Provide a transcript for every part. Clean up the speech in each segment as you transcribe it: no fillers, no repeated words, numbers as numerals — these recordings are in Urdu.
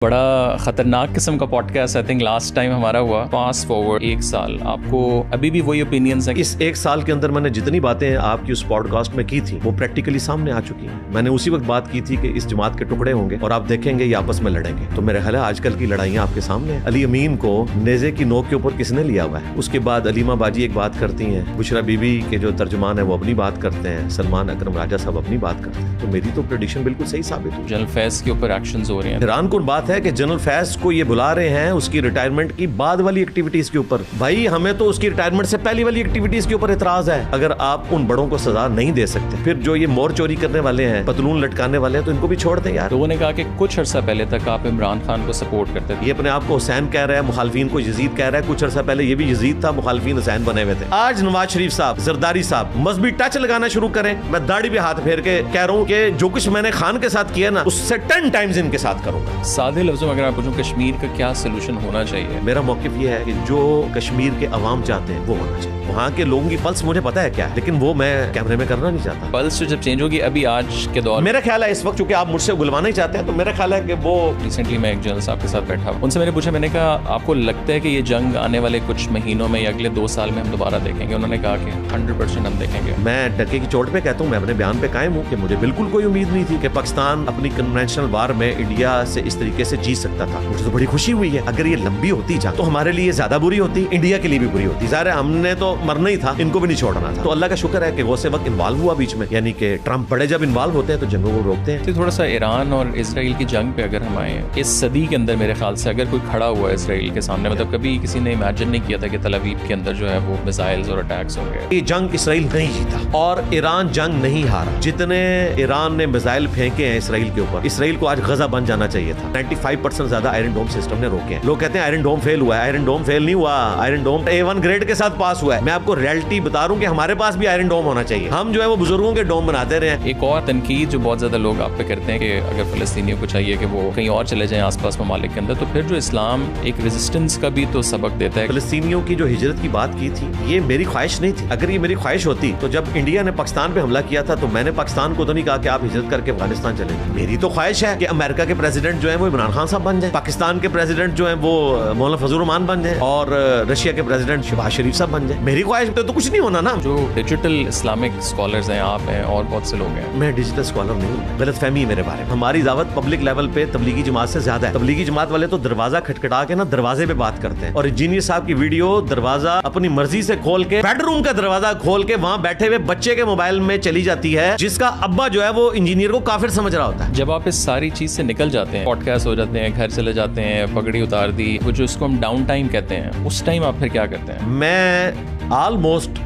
بڑا خطرناک قسم کا podcast I think last time ہمارا ہوا. فاسٹ فارورڈ 1 سال آپ کو ابھی بھی وہی اوپینینز ہیں. اس 1 سال کے اندر میں نے جتنی باتیں آپ کی اس پوڈ کاسٹ میں کی تھی وہ پریکٹیکلی سامنے آ چکی ہیں. میں نے اسی وقت بات کی تھی کہ اس جماعت کے ٹکڑے ہوں گے اور آپ دیکھیں گے یہ آپس میں لڑیں گے. تو میرے خیال ہے آج کل کی لڑائیاں آپ کے سامنے ہیں. علی امین کو نیزے کی نوک کے اوپر کس نے لیا ہوا ہے؟ اس کے بعد علیمہ باجی ایک بات کرتی ہیں, بشرا بی بی کے جو ترجمان ہیں وہ اپنی بات کرتے ہیں, سلمان اکرم راجہ صاحب اپنی بات کرتے ہیں. تو میری تو پریڈکشن بالکل صحیح ثابت ہوئی. جنرل فیض کے اوپر ایکشنز ہو رہے ہیں. حیران کن بات ہے کہ جنرل فیض کو یہ بلا رہے ہیں اس کی ریٹائرمنٹ کی بعد والی ایکٹیویٹیز کے اوپر. بھائی ہمیں تو اس کی ریٹائرمنٹ سے پہلی والی ایکٹیویٹیز کے اوپر اعتراض ہے. اگر آپ ان بڑوں کو سزا نہیں دے سکتے, پھر جو یہ مور چوری کرنے والے ہیں, پتلون لٹکانے والے ہیں, تو ان کو بھی چھوڑ دیں یار. لوگوں نے کہا کہ کچھ عرصہ پہلے تک آپ عمران خان کو سپورٹ کرتے تھے. یہ اپنے آپ کو حسین کہہ رہا ہے, مخالفین کو یزید کہہ رہا ہے. کچھ عرصہ پہلے یہ بھی یزید تھا, مخالفین حسین بنے ہوئے تھے. آج نواز شریف صاحب, زرداری صاحب مذہبی ٹچ لگانا شروع کریں. میں داڑھی پہ ہاتھ پھیر کے کہہ رہا ہوں کہ جو کچھ میں نے خان کے ساتھ کیا نا, اس سے 10 ٹائمز ان کے ساتھ کروں گا. سادے لفظوں میں اگر آپ پوچھوں کشمیر کا کیا سولوشن ہونا چاہیے, میرا موقف یہ ہے کہ جو کشمیر کے عوام چاہتے ہیں وہ ہونا چاہیے. وہاں کے لوگوں کی پلس مجھے پتا ہے کیا ہے, لیکن وہ میں کیمرے میں کرنا نہیں چاہتا. پلس جب چینج ہوگی ابھی آج کے دور, میرا خیال ہے اس وقت چونکہ آپ مجھ سے گلوانا ہی چاہتے ہیں, تو میرا خیال ہے کہ وہ ریسنٹلی میں ایک جنرل صاحب کے ساتھ بیٹھا, ان سے میں نے پوچھا, میں نے کہا آپ کو لگتا ہے کہ یہ جنگ آنے والے کچھ مہینوں میں یا اگلے 2 سال میں ہم دوبارہ دیکھیں گے؟ انہوں نے کہا کہ 100% ہم دیکھیں گے. میں ڈکے کی چوٹ پہ کہتا ہوں, میں اپنے بیان پہ قائم ہوں کہ مجھے بالکل کوئی امید نہیں تھی کہ پاکستان اپنی کنونشنل وار میں انڈیا سے اس طریقے سے جیت سکتا تھا. مجھے تو بڑی خوشی ہوئی ہے. اگر یہ لمبی ہوتی جنگ تو ہمارے لیے زیادہ بری ہوتی, انڈیا کے لیے بھی بری ہوتی. ظاہر ہے ہم نے تو مرنا ہی تھا, ان کو بھی نہیں چھوڑنا تھا. تو اللہ کا شکر ہے کہ وہ سے وقت انوالو ہوا بیچ میں, یعنی کہ ٹرمپ بڑے جب انوالو ہوتے ہیں تو جنگوں کو روکتے ہیں. تھوڑا سا ایران اور اسرائیل کی جنگ پہ اگر ہم آئیں, اس صدی کے اندر میرے خیال سے اگر کوئی کھڑا ہوا ہے اسرائیل کے سامنے, مطلب کبھی کسی نے امیجن نہیں کیا تھا کہ تل ابیب کے اندر جو ہے وہ میزائلز اور اٹیکس ہوں گے. یہ جنگ اسرائیل نہیں جیتا اور ایران جنگ نہیں ہارا. جتنے ایران نے میزائل پھینکے ہیں اسرائیل کے اوپر, اسرائیل کو آج غزہ بن جانا چاہیے تھا. 95% زیادہ آئرن ڈوم سسٹم نے روکے ہیں. لوگ کہتے ہیں آئرن ڈوم فیل ہوا ہے. آئرن ڈوم فیل نہیں ہوا, آئرن ڈوم A1 گریڈ کے ساتھ پاس ہوا ہے. میں آپ کو ریئلٹی بتا رہا ہوں کہ ہمارے پاس بھی آئرن ڈوم ہونا چاہیے. ہم جو ہے وہ بزرگوں کے ڈوم بناتے رہے ہیں. ایک اور تنقید جو بہت زیادہ لوگ آپ پہ کرتے ہیں کہ اگر فلسطینیوں کو چاہیے کہ وہ کہیں اور چلے جائیں آس پاس ممالک کے اندر, تو پھر جو اسلام ایک ریزسٹنس کا بھی تو سبق دیتا ہے. فلسطینیوں کی جو ہجرت کی بات کی تھی, یہ میری خواہش نہیں تھی. اگر یہ میری خواہش ہوتی تو جب انڈیا نے پاکستان پہ حملہ کیا تھا تو میں نے پاکستان کو تو نہیں کہا کہ آپ ہجرت کر کے افغانستان چلیں. میری تو خواہش ہے کہ امریکہ کے پریزیڈنٹ جو ہیں وہ عمران خان صاحب بن جائیں, پاکستان کے پریزیڈنٹ جو ہیں وہ مولانا فضل الرحمان بن جائیں, اور رشیا کے پریزیڈنٹ شہباز شریف صاحب بن جائیں. میری خواہش تو کچھ نہیں ہونا نا. جو ڈیجیٹل اسلامک اسکالرز ہیں, آپ ہیں اور بہت سے لوگ ہیں. میں ڈیجیٹل اسکالر نہیں ہوں, غلط فہمی ہے میرے بارے میں. ہماری دعوت پبلک لیول پہ تبلیغی جماعت سے زیادہ ہے. تبلیغی جماعت والے تو دروازہ کھٹکھٹا کے نا دروازے پہ بات کرتے ہیں, اور انجینئر صاحب کی ویڈیو دروازہ اپنی مرضی سے کھول کے, بیڈ روم کا دروازہ کھول کے وہاں بیٹھے ہوئے بچے کے موبائل میں چلی جاتی ہے, جس کا ابا جو ہے وہ انجینئر کو کافر سمجھ رہا ہوتا ہے. جب آپ اس ساری چیز سے نکل جاتے ہیں, پوڈ کاسٹ ہو جاتے ہیں, گھر چلے جاتے ہیں, پگڑی اتار دی, وہ جو اس کو ہم ڈاؤن ٹائم کہتے ہیں, اس ٹائم آپ پھر کیا کرتے ہیں؟ میں آلموسٹ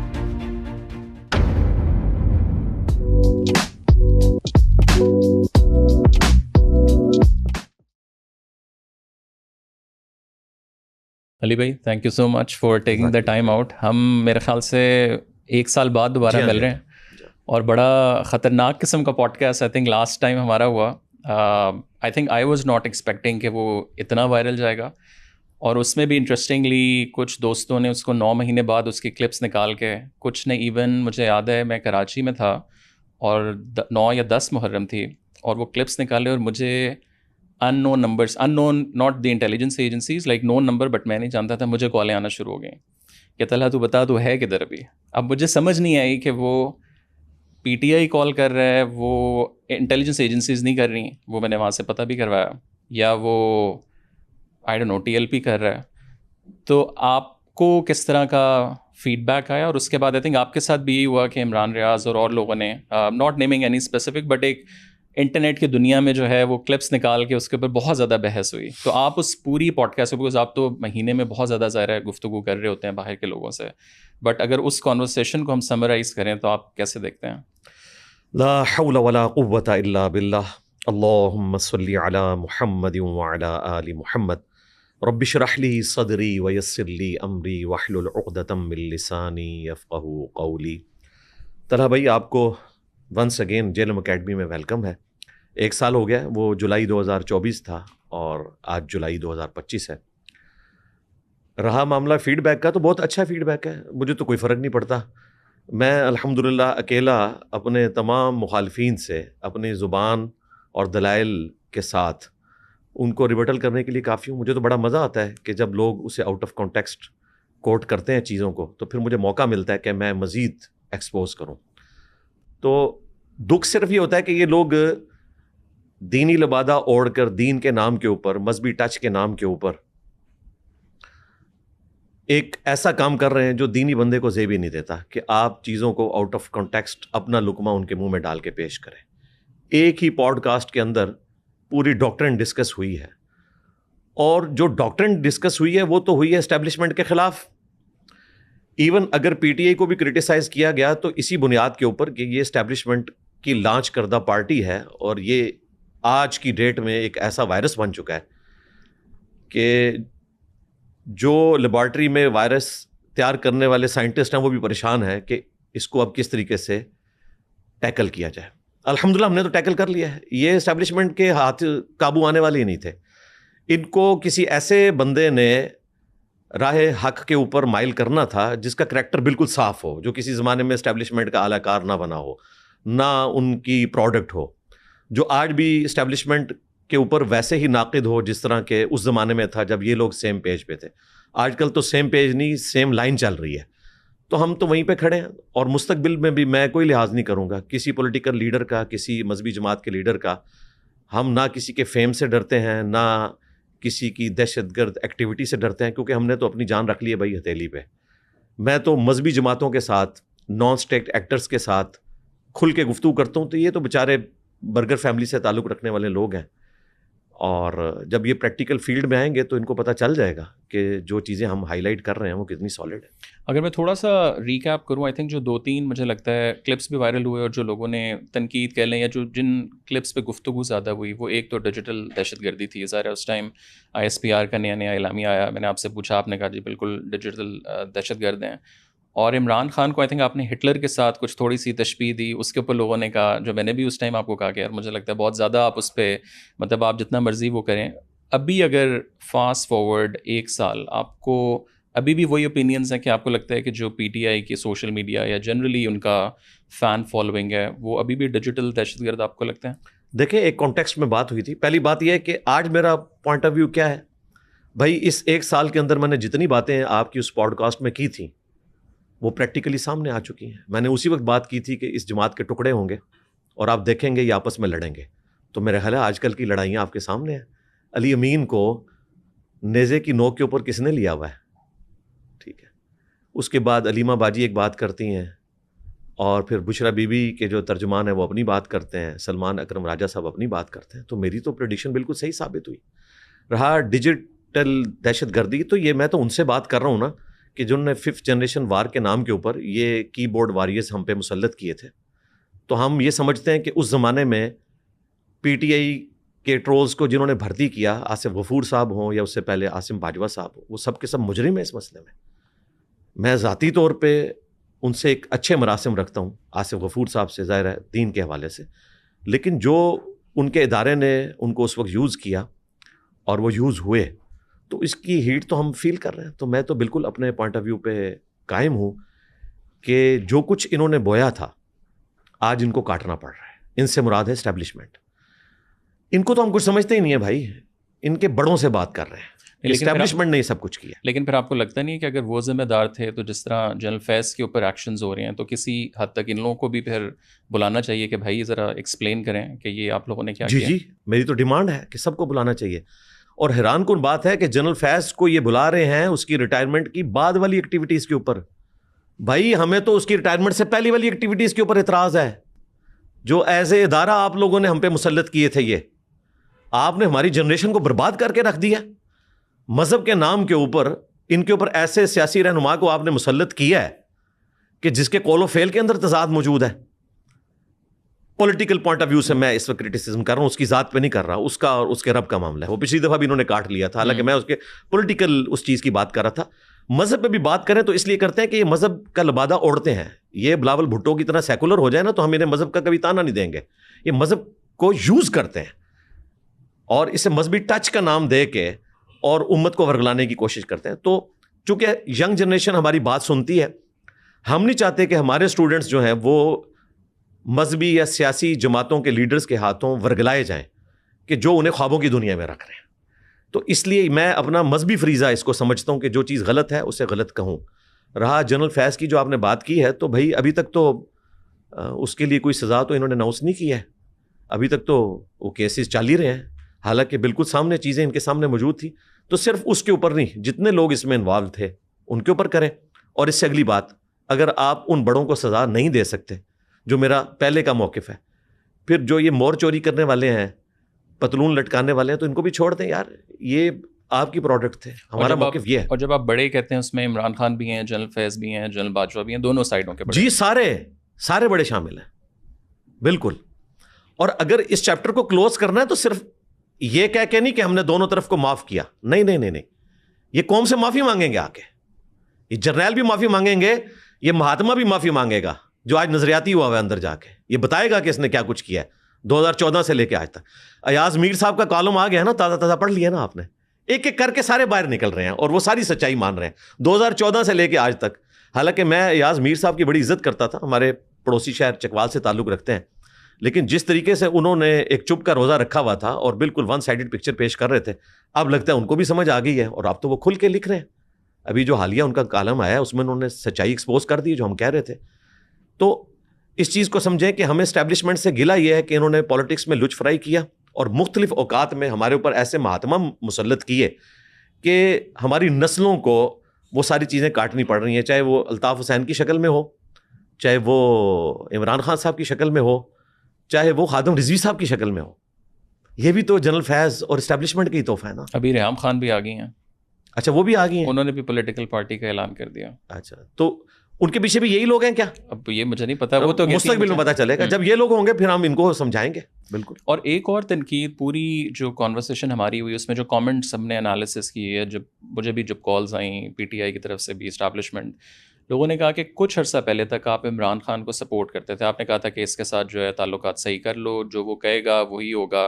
علی بھائی, thank you so much for taking the time out. ہم میرے خیال سے 1 سال بعد دوبارہ مل رہے ہیں, اور بڑا خطرناک قسم کا podcast I think last time ہمارا ہوا. I think I was not expecting کہ وہ اتنا وائرل جائے گا, اور اس میں بھی انٹرسٹنگلی کچھ دوستوں نے اس کو 9 مہینے بعد اس کی کلپس نکال کے, کچھ نے ایون, مجھے یاد ہے میں کراچی میں تھا اور 9 یا 10 محرم تھی, اور وہ کلپس نکالے اور مجھے unknown numbers, unknown not the intelligence agencies, like known number, but میں نہیں جانتا تھا, مجھے کالیں آنا شروع ہو گئیں کہ طلحہ تو بتا تو ہے کدھر ابھی. اب مجھے سمجھ نہیں آئی کہ وہ پی ٹی آئی کال کر رہا ہے, وہ انٹیلیجنس ایجنسیز نہیں کر رہی, وہ میں نے وہاں سے پتہ بھی کروایا, یا وہ آئی ڈونٹ نو TLP کر رہا ہے. تو آپ کو کس طرح کا فیڈ بیک آیا؟ اور اس کے بعد آئی تھنک آپ کے ساتھ بھی یہی ہوا کہ عمران ریاض اور لوگوں نے, not naming any specific, but ایک انٹرنیٹ کی دنیا میں جو ہے وہ کلپس نکال کے اس کے اوپر بہت زیادہ بحث ہوئی. تو آپ اس پوری پوڈ کاسٹ, بیکاز آپ تو مہینے میں بہت زیادہ ظاہر ہے گفتگو کر رہے ہوتے ہیں باہر کے لوگوں سے, بٹ اگر اس کانورسیشن کو ہم سمرائز کریں تو آپ کیسے دیکھتے ہیں؟ لا حول ولا قوة الا باللہ. اللہم صلی علی محمد وعلی آل محمد. رب اشرح لی صدری ویسر لی امری واحلل عقدۃ من لسانی یفقہوا قولی. طلحہ بھائی, آپ کو ونس اگین جیلم اکیڈمی میں ویلکم ہے. 1 سال ہو گیا, وہ جولائی 2024 تھا اور آج جولائی 2025 ہے. رہا معاملہ فیڈ بیک کا, تو بہت اچھا فیڈ بیک ہے, مجھے تو کوئی فرق نہیں پڑتا. میں الحمدللہ اکیلا اپنے تمام مخالفین سے اپنی زبان اور دلائل کے ساتھ ان کو ریبٹل کرنے کے لیے کافی ہوں. مجھے تو بڑا مزہ آتا ہے کہ جب لوگ اسے آؤٹ آف کانٹیکسٹ کوٹ کرتے ہیں چیزوں کو, تو پھر مجھے موقع ملتا ہے کہ میں مزید ایکسپوز کروں. تو دکھ صرف یہ ہوتا ہے کہ یہ لوگ دینی لبادہ اوڑھ کر دین کے نام کے اوپر, مذہبی ٹچ کے نام کے اوپر ایک ایسا کام کر رہے ہیں جو دینی بندے کو زیب ہی نہیں دیتا کہ آپ چیزوں کو آؤٹ آف کانٹیکسٹ اپنا لقمہ ان کے منہ میں ڈال کے پیش کریں. ایک ہی پوڈ کاسٹ کے اندر پوری ڈاکٹرن ڈسکس ہوئی ہے, اور جو ڈاکٹرن ڈسکس ہوئی ہے وہ تو ہوئی ہے اسٹیبلشمنٹ کے خلاف. ایون اگر پی ٹی آئی کو بھی کرٹیسائز کیا گیا تو اسی بنیاد کے اوپر کہ یہ اسٹیبلشمنٹ کی لانچ کردہ پارٹی ہے, اور یہ آج کی ڈیٹ میں ایک ایسا وائرس بن چکا ہے کہ جو لیبارٹری میں وائرس تیار کرنے والے سائنٹسٹ ہیں وہ بھی پریشان ہیں کہ اس کو اب کس طریقے سے ٹیکل کیا جائے. الحمدللہ ہم نے تو ٹیکل کر لیا ہے. یہ اسٹیبلشمنٹ کے ہاتھ قابو آنے والے ہی نہیں تھے. ان کو کسی ایسے بندے نے راہ حق کے اوپر مائل کرنا تھا جس کا کریکٹر بالکل صاف ہو, جو کسی زمانے میں اسٹیبلشمنٹ کا اعلی کار نہ بنا ہو, نہ ان کی پروڈکٹ ہو, جو آج بھی اسٹیبلشمنٹ کے اوپر ویسے ہی ناقد ہو جس طرح کے اس زمانے میں تھا جب یہ لوگ سیم پیج پہ تھے. آج کل تو سیم پیج نہیں, سیم لائن چل رہی ہے. تو ہم تو وہیں پہ کھڑے ہیں, اور مستقبل میں بھی میں کوئی لحاظ نہیں کروں گا کسی پولیٹیکل لیڈر کا, کسی مذہبی جماعت کے لیڈر کا. ہم نہ کسی کے فیم سے ڈرتے ہیں, نہ کسی کی دہشت گرد ایکٹیویٹی سے ڈرتے ہیں, کیونکہ ہم نے تو اپنی جان رکھ لی ہے بھائی ہتھیلی پہ. میں تو مذہبی جماعتوں کے ساتھ, نان اسٹیٹ ایکٹرز کے ساتھ کھل کے گفتگو کرتا ہوں. تو یہ تو بیچارے برگر فیملی سے تعلق رکھنے والے لوگ ہیں, اور جب یہ پریکٹیکل فیلڈ میں آئیں گے تو ان کو پتہ چل جائے گا کہ جو چیزیں ہم ہائی لائٹ کر رہے ہیں وہ کتنی سالڈ ہیں. اگر میں تھوڑا سا ریکیپ کروں, آئی تھنک جو 2-3 مجھے لگتا ہے کلپس بھی وائرل ہوئے, اور جو لوگوں نے تنقید کہہ لیں یا جو جن کلپس پہ گفتگو زیادہ ہوئی, وہ ایک تو ڈیجیٹل دہشت گردی تھی. ظاہر ہے اس ٹائم ISPR کا نیا اعلامیہ آیا, میں نے آپ سے پوچھا, آپ نے کہا جی بالکل ڈیجیٹل دہشت گرد ہیں. اور عمران خان کو آئی تھنک آپ نے ہٹلر کے ساتھ کچھ تھوڑی سی تشبیہ دی, اس کے اوپر لوگوں نے کہا, جو میں نے بھی اس ٹائم آپ کو کہا کہ یار مجھے لگتا ہے بہت زیادہ آپ اس پہ مطلب آپ جتنا مرضی وہ کریں. ابھی اگر فاسٹ فارورڈ 1 سال, آپ کو ابھی بھی وہی اوپینینز ہیں کہ آپ کو لگتا ہے کہ جو PTI کی سوشل میڈیا یا جنرلی ان کا فین فالوئنگ ہے وہ ابھی بھی ڈیجیٹل دہشت گرد آپ کو لگتا ہے؟ دیکھیں, ایک کانٹیکسٹ میں بات ہوئی تھی. پہلی بات یہ ہے کہ آج میرا پوائنٹ آف ویو کیا ہے بھائی. اس 1 سال کے اندر میں نے جتنی باتیں آپ کی اس پوڈ کاسٹ میں کی تھیں وہ پریکٹیکلی سامنے آ چکی ہیں. میں نے اسی وقت بات کی تھی کہ اس جماعت کے ٹکڑے ہوں گے اور آپ دیکھیں گے یہ آپس میں لڑیں گے. تو میرا خیال ہے آج کل کی لڑائیاں آپ کے سامنے ہیں. علی امین کو نیزے کی نوک کے اوپر کس نے لیا ہوا ہے, ٹھیک ہے. اس کے بعد علیمہ باجی ایک بات کرتی ہیں, اور پھر بشرا بی بی کے جو ترجمان ہیں وہ اپنی بات کرتے ہیں, سلمان اکرم راجہ صاحب اپنی بات کرتے ہیں. تو میری تو پریڈکشن بالکل صحیح ثابت ہوئی. رہا ڈیجیٹل دہشت گردی, تو یہ میں تو ان سے بات کر رہا ہوں نا کہ جنہوں نے 5th جنریشن وار کے نام کے اوپر یہ کی بورڈ واریئرز ہم پہ مسلط کیے تھے. تو ہم یہ سمجھتے ہیں کہ اس زمانے میں PTI کے ٹرولز کو جنہوں نے بھرتی کیا, آصف غفور صاحب ہوں یا اس سے پہلے عاصم باجوہ صاحب ہوں, وہ سب کے سب مجرم ہیں اس مسئلے میں. میں ذاتی طور پہ ان سے ایک اچھے مراسم رکھتا ہوں, آصف غفور صاحب سے, ظاہر ہے دین کے حوالے سے, لیکن جو ان کے ادارے نے ان کو اس وقت یوز کیا اور وہ یوز ہوئے, تو اس کی ہیٹ تو ہم فیل کر رہے ہیں. تو میں تو بالکل اپنے پوائنٹ آف ویو پہ قائم ہوں کہ جو کچھ انہوں نے بویا تھا آج ان کو کاٹنا پڑ رہا ہے. ان سے مراد ہے اسٹیبلشمنٹ. ان کو تو ہم کچھ سمجھتے ہی نہیں ہے بھائی, ان کے بڑوں سے بات کر رہے ہیں. اسٹیبلشمنٹ نے یہ سب کچھ کیا. لیکن پھر آپ کو لگتا نہیں ہے کہ اگر وہ ذمہ دار تھے تو جس طرح جنرل فیض کے اوپر ایکشنز ہو رہے ہیں تو کسی حد تک ان لوگوں کو بھی پھر بلانا چاہیے کہ بھائی ذرا ایکسپلین کریں کہ یہ آپ لوگوں نے کیا کیا؟ جی میری تو ڈیمانڈ ہے کہ سب کو بلانا چاہیے. اور حیران کن بات ہے کہ جنرل فیض کو یہ بلا رہے ہیں اس کی ریٹائرمنٹ کی بعد والی ایکٹیویٹیز کے اوپر. بھائی ہمیں تو اس کی ریٹائرمنٹ سے پہلی والی ایکٹیویٹیز کے اوپر اعتراض ہے جو ایز اے ادارہ آپ لوگوں نے ہم پہ مسلط کیے تھے. یہ آپ نے ہماری جنریشن کو برباد کر کے رکھ دیا. مذہب کے نام کے اوپر ان کے اوپر ایسے سیاسی رہنما کو آپ نے مسلط کیا ہے کہ جس کے قول و فعل کے اندر تضاد موجود ہے. پولیٹیکل پوائنٹ آف ویو سے میں اس وقت کرٹیسزم کر رہا ہوں, اس کی ذات پہ نہیں کر رہا, اس کا اور اس کے رب کا معاملہ ہے. وہ پچھلی دفعہ بھی انہوں نے کاٹ لیا تھا, حالانکہ میں اس کے پولیٹیکل اس چیز کی بات کر رہا تھا. مذہب پہ بھی بات کریں تو اس لیے کرتے ہیں کہ یہ مذہب کا لبادہ اوڑھتے ہیں. یہ بلاول بھٹو کی طرح سیکولر ہو جائے نا تو ہم انہیں مذہب کا کبھی تانا نہیں دیں گے. یہ مذہب کو یوز کرتے ہیں اور اسے مذہبی ٹچ کا نام دے کے اور امت کو ورگلانے کی کوشش کرتے ہیں. تو چونکہ ینگ جنریشن ہماری بات سنتی ہے, ہم نہیں چاہتے کہ ہمارے اسٹوڈنٹس جو ہیں وہ مذہبی یا سیاسی جماعتوں کے لیڈرز کے ہاتھوں ورگلائے جائیں. کہ جو انہیں خوابوں کی دنیا میں رکھ رہے ہیں. تو اس لیے میں اپنا مذہبی فریضہ اس کو سمجھتا ہوں کہ جو چیز غلط ہے اسے غلط کہوں. رہا جنرل فیض کی جو آپ نے بات کی ہے، تو بھائی ابھی تک تو اس کے لیے کوئی سزا تو انہوں نے اناؤنس نہیں کی ہے. ابھی تک تو وہ کیسز چل ہی رہے ہیں، حالانکہ بالکل سامنے چیزیں ان کے سامنے موجود تھی. تو صرف اس کے اوپر نہیں، جتنے لوگ اس میں انوالو تھے ان کے اوپر کریں. اور اس سے اگلی بات، اگر آپ ان بڑوں کو سزا نہیں دے سکتے، جو میرا پہلے کا موقف ہے، پھر جو یہ مور چوری کرنے والے ہیں، پتلون لٹکانے والے ہیں، تو ان کو بھی چھوڑ دیں یار، یہ آپ کی پروڈکٹ تھے. ہمارا موقف یہ ہے. اور جب آپ بڑے کہتے ہیں اس میں عمران خان بھی ہیں، جنرل فیض بھی ہیں، جنرل باجوہ بھی ہیں، دونوں سائڈوں کے بڑے. جی سارے بڑے شامل ہیں بالکل. اور اگر اس چیپٹر کو کلوز کرنا ہے تو صرف یہ کہہ کے نہیں کہ ہم نے دونوں طرف کو معاف کیا. نہیں، یہ قوم سے معافی مانگیں گے آ کے، یہ جرنیل بھی معافی مانگیں گے، یہ مہاتما بھی معافی مانگے گا جو آج نظریاتی ہوا ہے اندر جا کے. یہ بتائے گا کہ اس نے کیا کچھ کیا ہے 2014 سے لے کے آج تک. ایاز میر صاحب کا کالم آ گیا نا، تازہ پڑھ لیا نا آپ نے. ایک ایک کر کے سارے باہر نکل رہے ہیں اور وہ ساری سچائی مان رہے ہیں 2014 سے لے کے آج تک. حالانکہ میں ایاز میر صاحب کی بڑی عزت کرتا تھا، ہمارے پڑوسی شہر چکوال سے تعلق رکھتے ہیں، لیکن جس طریقے سے انہوں نے ایک چپ کا روزہ رکھا ہوا تھا اور بالکل ون سائیڈڈ پکچر پیش کر رہے تھے، اب لگتا ہے ان کو بھی سمجھ آ گئی ہے اور اب تو وہ کھل کے لکھ رہے ہیں. ابھی جو حالیہ ان کا کالم آیا ہے اس میں انہوں نے سچائی ایکسپوز کر دی جو ہم کہہ رہے تھے. تو اس چیز کو سمجھیں کہ ہمیں اسٹیبلشمنٹ سے گلہ یہ ہے کہ انہوں نے پالیٹکس میں لچ فرائی کیا اور مختلف اوقات میں ہمارے اوپر ایسے مہاتما مسلط کیے کہ ہماری نسلوں کو وہ ساری چیزیں کاٹنی پڑ رہی ہیں، چاہے وہ الطاف حسین کی شکل میں ہو، چاہے وہ عمران خان صاحب کی شکل میں ہو، چاہے وہ خادم رضوی صاحب کی شکل میں ہو. یہ بھی تو جنرل فیض اور اسٹیبلشمنٹ کی تحفہ ہے نا. ابھی ریحام خان بھی آ گئی ہیں. اچھا وہ بھی آ گئی ہیں، انہوں نے بھی پولیٹیکل پارٹی کا اعلان کر دیا. اچھا تو ان کے پیچھے بھی یہی لوگ ہیں کیا؟ اب یہ مجھے نہیں پتا، وہ تو مستقبل میں پتا چلے گا جب یہ لوگ ہوں گے، پھر ہم ان کو سمجھائیں گے. بالکل. اور ایک اور تنقید، پوری جو کانورسیشن ہماری ہوئی اس میں جو کامنٹس ہم نے انالیسس کی ہے، جب مجھے بھی جب کالز آئیں پی ٹی آئی کی طرف سے بھی، اسٹیبلشمنٹ لوگوں نے کہا کہ کچھ عرصہ پہلے تک آپ عمران خان کو سپورٹ کرتے تھے، آپ نے کہا تھا کہ اس کے ساتھ جو ہے تعلقات صحیح کر لو، جو وہ کہے گا وہی ہوگا.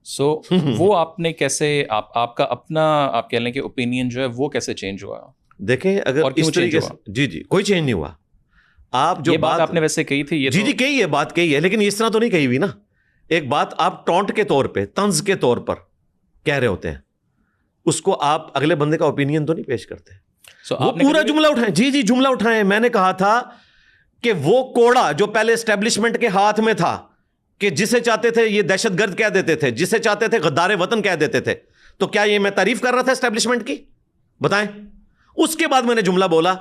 سو وہ آپ نے کیسے، آپ کا اپنا آپ کہہ لیں کہ اوپینین جو ہے وہ کیسے چینج ہوا؟ دیکھیں اگر اس طریقے سے جی کوئی چینج نہیں ہوا. آپ جو بات آپ نے ویسے کہی تھی، یہ جی کہی ہے، بات کہی ہے، لیکن اس طرح تو نہیں کہی ہوئی نا. ایک بات آپ ٹونٹ کے طور پہ، طنز کے طور پر کہہ رہے ہوتے ہیں، اس کو آپ اگلے بندے کا اوپینین تو نہیں پیش کرتے. وہ پورا جملہ اٹھائیں. جی جملہ اٹھائیں. میں نے کہا تھا کہ وہ کوڑا جو پہلے اسٹیبلشمنٹ کے ہاتھ میں تھا، کہ جسے چاہتے تھے یہ دہشت گرد کہہ دیتے تھے، جسے چاہتے تھے غدار وطن کہہ دیتے تھے، تو کیا یہ میں تعریف کر رہا تھا اسٹیبلشمنٹ کی؟ بتائیں. اس کے بعد میں نے جملہ بولا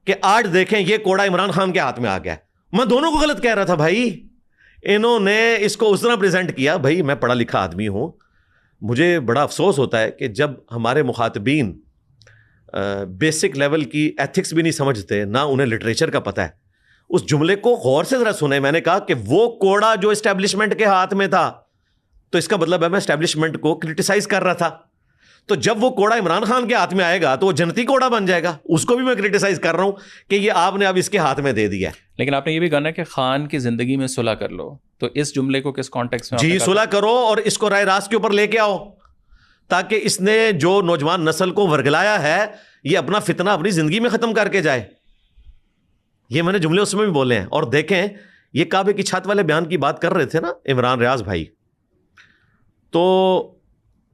کہ آج دیکھیں یہ کوڑا عمران خان کے ہاتھ میں آ گیا. میں دونوں کو غلط کہہ رہا تھا بھائی. انہوں نے اس کو اس طرح پریزنٹ کیا. بھائی میں پڑھا لکھا آدمی ہوں، مجھے بڑا افسوس ہوتا ہے کہ جب ہمارے مخاطبین بیسک لیول کی ایتھکس بھی نہیں سمجھتے، نہ انہیں لٹریچر کا پتہ ہے. اس جملے کو غور سے ذرا سنیں. میں نے کہا کہ وہ کوڑا جو اسٹیبلشمنٹ کے ہاتھ میں تھا، تو اس کا مطلب ہے میں اسٹیبلشمنٹ کو کرٹیسائز کر رہا تھا. تو جب وہ کوڑا عمران خان کے ہاتھ میں آئے گا تو وہ جنتی کوڑا بن جائے گا. اس کو بھی میں کرٹیسائز کر رہا ہوں کہ یہ آپ نے اب اس کے ہاتھ میں دے دیا ہے. لیکن آپ نے یہ بھی کہا کہ خان کی زندگی میں صلح کر لو، تو اس جملے کو کس کانٹیکس میں؟ جی صلح کرو اور اس کو رائے راست کے اوپر لے کے آؤ، تاکہ اس نے جو نوجوان نسل کو ورگلایا ہے یہ اپنا فتنہ اپنی زندگی میں ختم کر کے جائے. یہ میں نے جملے اس میں بھی بولے ہیں. اور دیکھیں یہ کعبے کی چھت والے بیان کی بات کر رہے تھے نا عمران ریاض بھائی، تو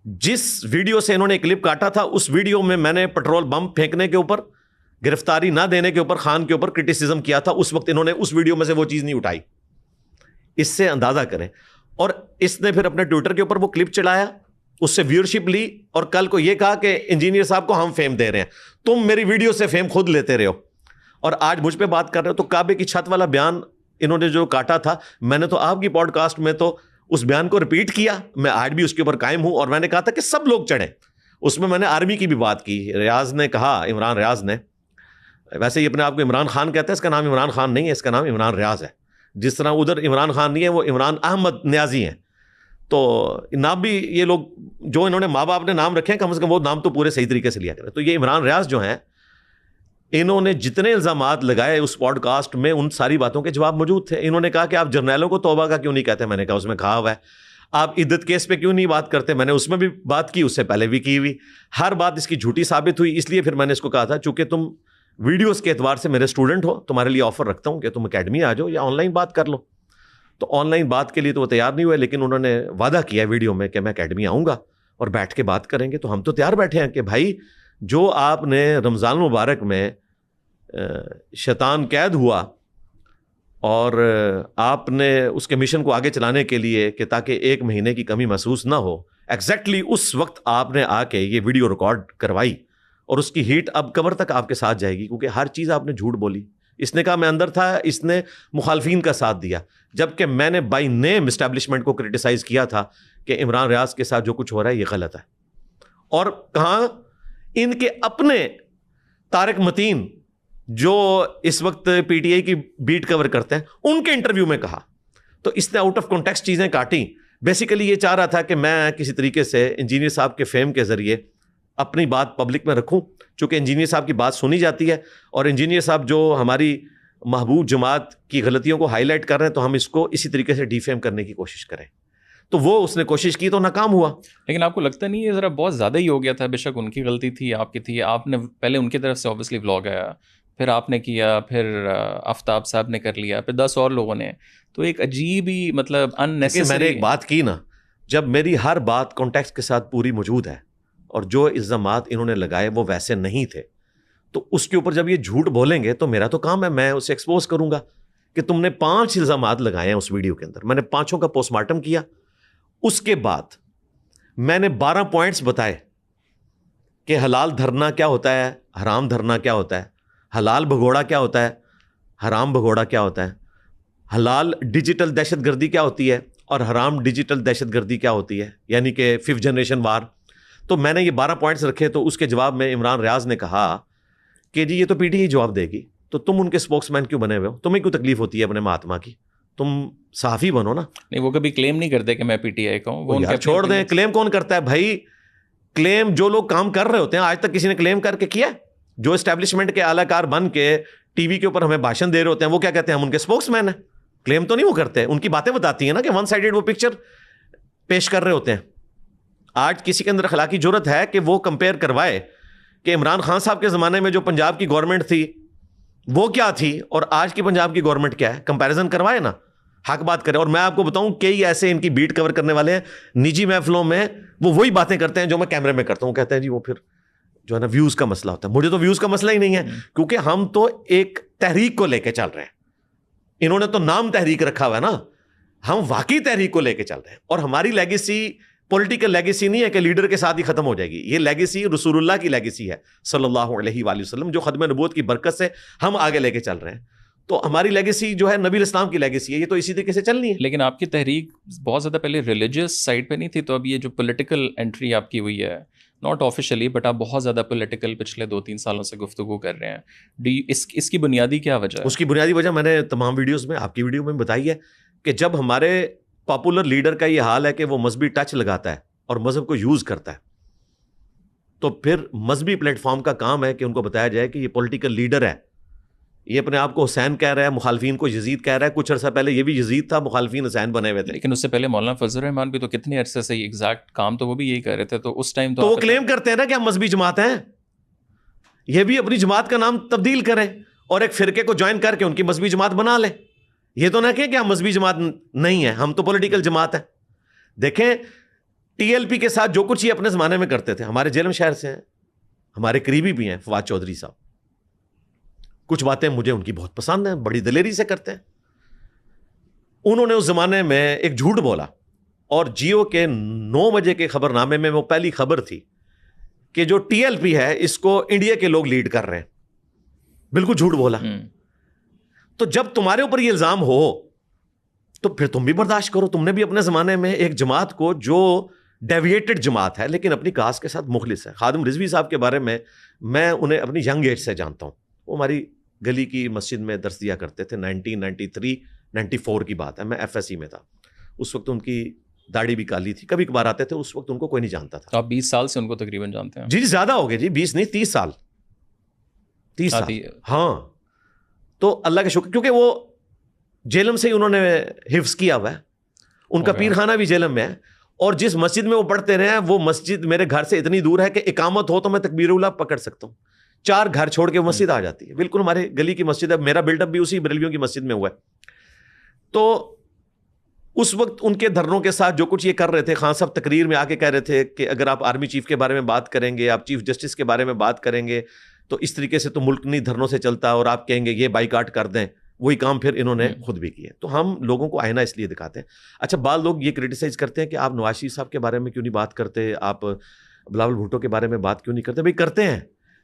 جس ویڈیو سے انہوں نے کلپ کاٹا تھا اس ویڈیو میں نے پٹرول بم پھینکنے کے اوپر، گرفتاری نہ دینے کے اوپر خان کے اوپر کرٹیسزم کیا تھا. اس وقت انہوں نے اس ویڈیو میں سے وہ چیز نہیں اٹھائی. اس سے اندازہ کریں. اور اس نے پھر اپنے ٹویٹر کے اوپر وہ کلپ چڑھایا، اس سے ویورشپ لی، اور کل کو یہ کہا کہ انجینئر صاحب کو ہم فیم دے رہے ہیں. تم میری ویڈیو سے فیم خود لیتے رہے ہو اور آج مجھ پہ بات کر رہے ہو. تو کعبے کی چھت والا بیان انہوں نے جو کاٹا تھا، میں نے تو آپ کی پوڈ کاسٹ میں تو اس بیان کو ریپیٹ کیا. میں آج بھی اس کے اوپر قائم ہوں اور میں نے کہا تھا کہ سب لوگ چڑھیں. اس میں نے آرمی کی بھی بات کی. ریاض نے کہا، عمران ریاض نے، ویسے یہ اپنے آپ کو عمران خان کہتا ہے، اس کا نام عمران خان نہیں ہے، اس کا نام عمران ریاض ہے. جس طرح ادھر عمران خان نہیں ہے، وہ عمران احمد نیازی ہیں. تو نام بھی یہ لوگ جو انہوں نے ماں باپ نے نام رکھے ہیں، کم از کم وہ نام تو پورے صحیح طریقے سے لیا کریں. تو یہ عمران ریاض جو ہیں، انہوں نے جتنے الزامات لگائے اس پوڈ کاسٹ میں، ان ساری باتوں کے جواب موجود تھے. انہوں نے کہا کہ آپ جرنیلوں کو توبہ کا کیوں نہیں کہتے؟ میں نے کہا اس میں کہا ہوا ہے. آپ عدت کیس پہ کیوں نہیں بات کرتے؟ میں نے اس میں بھی بات کی، اس سے پہلے بھی کی ہوئی. ہر بات اس کی جھوٹی ثابت ہوئی. اس لیے پھر میں نے اس کو کہا تھا چونکہ تم ویڈیوز کے اعتبار سے میرے اسٹوڈنٹ ہو، تمہارے لیے آفر رکھتا ہوں کہ تم اکیڈمی آ جاؤ یا آن لائن بات کر لو. تو آن لائن بات کے لیے تو وہ تیار نہیں ہوئے، لیکن انہوں نے وعدہ کیا ویڈیو میں کہ میں اکیڈمی آؤں گا اور بیٹھ کے بات کریں گے. تو ہم تو تیار بیٹھے ہیں کہ بھائی جو آپ نے رمضان المبارک میں شیطان قید ہوا اور آپ نے اس کے مشن کو آگے چلانے کے لیے کہ تاکہ 1 مہینے کی کمی محسوس نہ ہو، ایگزیکٹلی اس وقت آپ نے آ کے یہ ویڈیو ریکارڈ کروائی اور اس کی ہیٹ اب قبر تک آپ کے ساتھ جائے گی، کیونکہ ہر چیز آپ نے جھوٹ بولی. اس نے کہا میں اندر تھا، اس نے مخالفین کا ساتھ دیا، جبکہ میں نے بائی نیم اسٹیبلشمنٹ کو کرٹیسائز کیا تھا کہ عمران ریاض کے ساتھ جو کچھ ہو رہا ہے یہ غلط ہے. اور کہاں ان کے اپنے طارق متین جو اس وقت پی ٹی آئی کی بیٹ کور کرتے ہیں ان کے انٹرویو میں کہا. تو اس نے آؤٹ آف کانٹیکسٹ چیزیں کاٹی. بیسیکلی یہ چاہ رہا تھا کہ میں کسی طریقے سے انجینئر صاحب کے فیم کے ذریعے اپنی بات پبلک میں رکھوں، چونکہ انجینئر صاحب کی بات سنی جاتی ہے اور انجینئر صاحب جو ہماری محبوب جماعت کی غلطیوں کو ہائی لائٹ کر رہے ہیں، تو ہم اس کو اسی طریقے سے ڈیفیم کرنے کی کوشش کریں. تو وہ اس نے کوشش کی تو ناکام ہوا. لیکن آپ کو لگتا نہیں یہ ذرا بہت زیادہ ہی ہو گیا تھا؟ بے شک ان کی غلطی تھی، آپ کی تھی، آپ نے پہلے ان کی طرف سے اوبیسلی ولاگ آیا، پھر آپ نے کیا، پھر آفتاب صاحب نے کر لیا، پھر 10 اور لوگوں نے. تو ایک عجیب ہی مطلب اننیسیسری. میں نے ایک بات کی نا، جب میری ہر بات کانٹیکسٹ کے ساتھ پوری موجود ہے اور جو الزامات انہوں نے لگائے وہ ویسے نہیں تھے، تو اس کے اوپر جب یہ جھوٹ بولیں گے تو میرا تو کام ہے میں اسے ایکسپوز کروں گا کہ تم نے 5 الزامات لگائے ہیں اس ویڈیو کے اندر. میں نے 5 کا پوسٹ مارٹم کیا. اس کے بعد میں نے 12 پوائنٹس بتائے کہ حلال دھرنا کیا ہوتا ہے، حرام دھرنا کیا ہوتا ہے، حلال بھگوڑا کیا ہوتا ہے، حرام بھگوڑا کیا ہوتا ہے، حلال ڈیجیٹل دہشت گردی کیا ہوتی ہے اور حرام ڈیجیٹل دہشت گردی کیا ہوتی ہے، یعنی کہ 5th جنریشن وار. تو میں نے یہ 12 پوائنٹس رکھے. تو اس کے جواب میں عمران ریاض نے کہا کہ جی یہ تو پی ٹی آئی جواب دے گی، تو تم ان کے اسپوکس مین کیوں بنے ہوئے ہو؟ تمہیں کیوں تکلیف ہوتی ہے اپنے مہاتما کی؟ تم صحافی بنو نا. نہیں، وہ کبھی کلیم نہیں کرتے کہ میں پی ٹی آئی کا ہوں. وہ یار چھوڑ دیں، کلیم کون کرتا ہے بھائی؟ کلیم جو لوگ کام کر رہے ہوتے ہیں، آج تک کسی نے کلیم کر کے کیا؟ جو اسٹیبلشمنٹ کے اعلی کار بن کے ٹی وی کے اوپر ہمیں بھاشن دے رہے ہوتے ہیں، وہ کیا کہتے ہیں؟ ہم ان کے اسپوکس مین ہیں. کلیم تو نہیں وہ کرتے، ان کی باتیں بتاتی ہیں نا کہ 1 سائیڈڈ وہ پکچر پیش کر رہے ہوتے ہیں. آج کسی کے اندر اخلاقی جرت ہے کہ وہ کمپیئر کروائے کہ عمران خان صاحب کے زمانے میں جو پنجاب کی گورنمنٹ تھی وہ کیا تھی اور آج کی پنجاب کی گورنمنٹ کیا ہے، کمپیریزن کروائے نا، حق بات کرے. اور میں آپ کو بتاؤں کئی ایسے ان کی بیٹ کور کرنے والے ہیں نجی محفلوں میں، وہ وہی باتیں کرتے ہیں جو میں کیمرے میں کرتا ہوں. کہتے ہیں جی وہ پھر جو ہے نا ویوز کا مسئلہ ہوتا ہے. مجھے تو ویوز کا مسئلہ ہی نہیں ہے، کیونکہ ہم تو ایک تحریک کو لے کے چل رہے ہیں. انہوں نے تو نام تحریک رکھا ہوا ہے نا، ہم واقعی تحریک کو لے کے چل رہے ہیں. اور ہماری لیگیسی پولیٹیکل لیگیسی نہیں ہے کہ لیڈر کے ساتھ ہی ختم ہو جائے گی. یہ لیگیسی رسول اللہ کی لیگیسی ہے صلی اللہ علیہ وآلہ وسلم، جو ختم نبوت کی برکت سے ہم آگے لے کے چل رہے ہیں. تو ہماری لیگیسی جو ہے نبی اسلام کی لیگیسی ہے، یہ تو اسی طریقے سے چلنی ہے. لیکن آپ کی تحریک بہت زیادہ پہلے ریلیجیس سائڈ پہ نہیں تھی، تو اب یہ جو پولیٹیکل انٹری آپ کی ہوئی ہے، ناٹ آفیشلی بٹ آپ بہت زیادہ پولیٹیکل پچھلے 2-3 سالوں سے گفتگو کر رہے ہیں. اس کی بنیادی کیا وجہ ہے؟ اس کی بنیادی وجہ میں نے تمام ویڈیوز میں، آپ کی ویڈیو میں بتائی ہے کہ جب ہمارے پاپولر لیڈر کا یہ حال ہے کہ وہ مذہبی ٹچ لگاتا ہے اور مذہب کو یوز کرتا ہے، تو پھر مذہبی پلیٹ فارم کا کام ہے کہ ان کو بتایا جائے کہ یہ پولیٹیکل لیڈر ہے، یہ اپنے آپ کو حسین کہہ رہا ہے، مخالفین کو یزید کہہ رہا ہے. کچھ عرصہ پہلے یہ بھی یزید تھا، مخالفین حسین بنے ہوئے تھے. لیکن اس سے پہلے مولانا فضل الرحمان بھی تو کتنے عرصے سے ایگزیکٹ کام تو وہ بھی یہی کر رہے تھے. تو اس ٹائم تو وہ کلیم کرتے ہیں نا کہ ہم مذہبی جماعت ہیں. یہ بھی اپنی جماعت کا نام تبدیل کریں اور ایک فرقے کو جوائن کر کے ان کی مذہبی جماعت بنا لیں. یہ تو نہ کہیں کہ ہم مذہبی جماعت نہیں ہیں، ہم تو پولیٹیکل جماعت ہیں. دیکھیں ٹی ایل پی کے ساتھ جو کچھ یہ اپنے زمانے میں کرتے تھے، ہمارے جیلم شہر سے ہیں، ہمارے قریبی بھی ہیں فواد چودھری صاحب. کچھ باتیں مجھے ان کی بہت پسند ہیں، بڑی دلیری سے کرتے ہیں. انہوں نے اس زمانے میں ایک جھوٹ بولا اور جیو کے 9 بجے کے خبر نامے میں وہ پہلی خبر تھی کہ جو ٹی ایل پی ہے اس کو انڈیا کے لوگ لیڈ کر رہے ہیں. بالکل جھوٹ بولا. تو جب تمہارے اوپر یہ الزام ہو تو پھر تم بھی برداشت کرو. تم نے بھی اپنے زمانے میں ایک جماعت کو جو ڈیویٹڈ جماعت ہے لیکن اپنی کاز کے ساتھ مخلص ہے. خادم رضوی صاحب کے بارے میں انہیں اپنی ینگ ایج سے جانتا ہوں. وہ ہماری گلی کی مسجد میں درس دیا کرتے تھے. 1993-94 کی بات ہے. میں ایف ایس سی میں تھا اس وقت. ان کی داڑھی بھی کالی تھی، کبھی کبھار آتے تھے. اس وقت ان کو کوئی نہیں جانتا تھا. آپ 20 سال سے ان کو تقریباً جانتے ہیں؟ جی زیادہ ہو گئے جی، 20 نہیں 30 سال. 30 سال ہاں. تو اللہ کا شکر، کیونکہ وہ جیلم سے ہی انہوں نے حفظ کیا ہوا ہے. ان کا پیر خانہ بھی جیلم میں ہے اور جس مسجد میں وہ پڑھتے رہے ہیں وہ مسجد میرے گھر سے اتنی دور ہے کہ اقامت ہو تو میں تکبیر اولیٰ پکڑ سکتا ہوں. 4 گھر چھوڑ کے مسجد آ جاتی ہے. بالکل ہمارے گلی کی مسجد ہے. میرا بلڈ اپ بھی اسی بریلویوں کی مسجد میں ہوا ہے. تو اس وقت ان کے دھرنوں کے ساتھ جو کچھ یہ کر رہے تھے، خان صاحب تقریر میں آ کے کہہ رہے تھے کہ اگر آپ آرمی چیف کے بارے میں بات کریں گے، آپ چیف جسٹس کے بارے میں بات کریں گے تو اس طریقے سے تو ملک نہیں دھرنوں سے چلتا، اور آپ کہیں گے یہ بائیکاٹ کر دیں، وہی کام پھر انہوں نے خود بھی کیے. تو ہم لوگوں کو آئینہ اس لیے دکھاتے ہیں. اچھا، بعض لوگ یہ کرٹیسائز کرتے ہیں کہ آپ نواز شریف صاحب کے بارے میں کیوں نہیں بات کرتے، آپ بلاول بھٹو کے بارے میں بات کیوں نہیں کرتے. بھائی کرتے ہیں،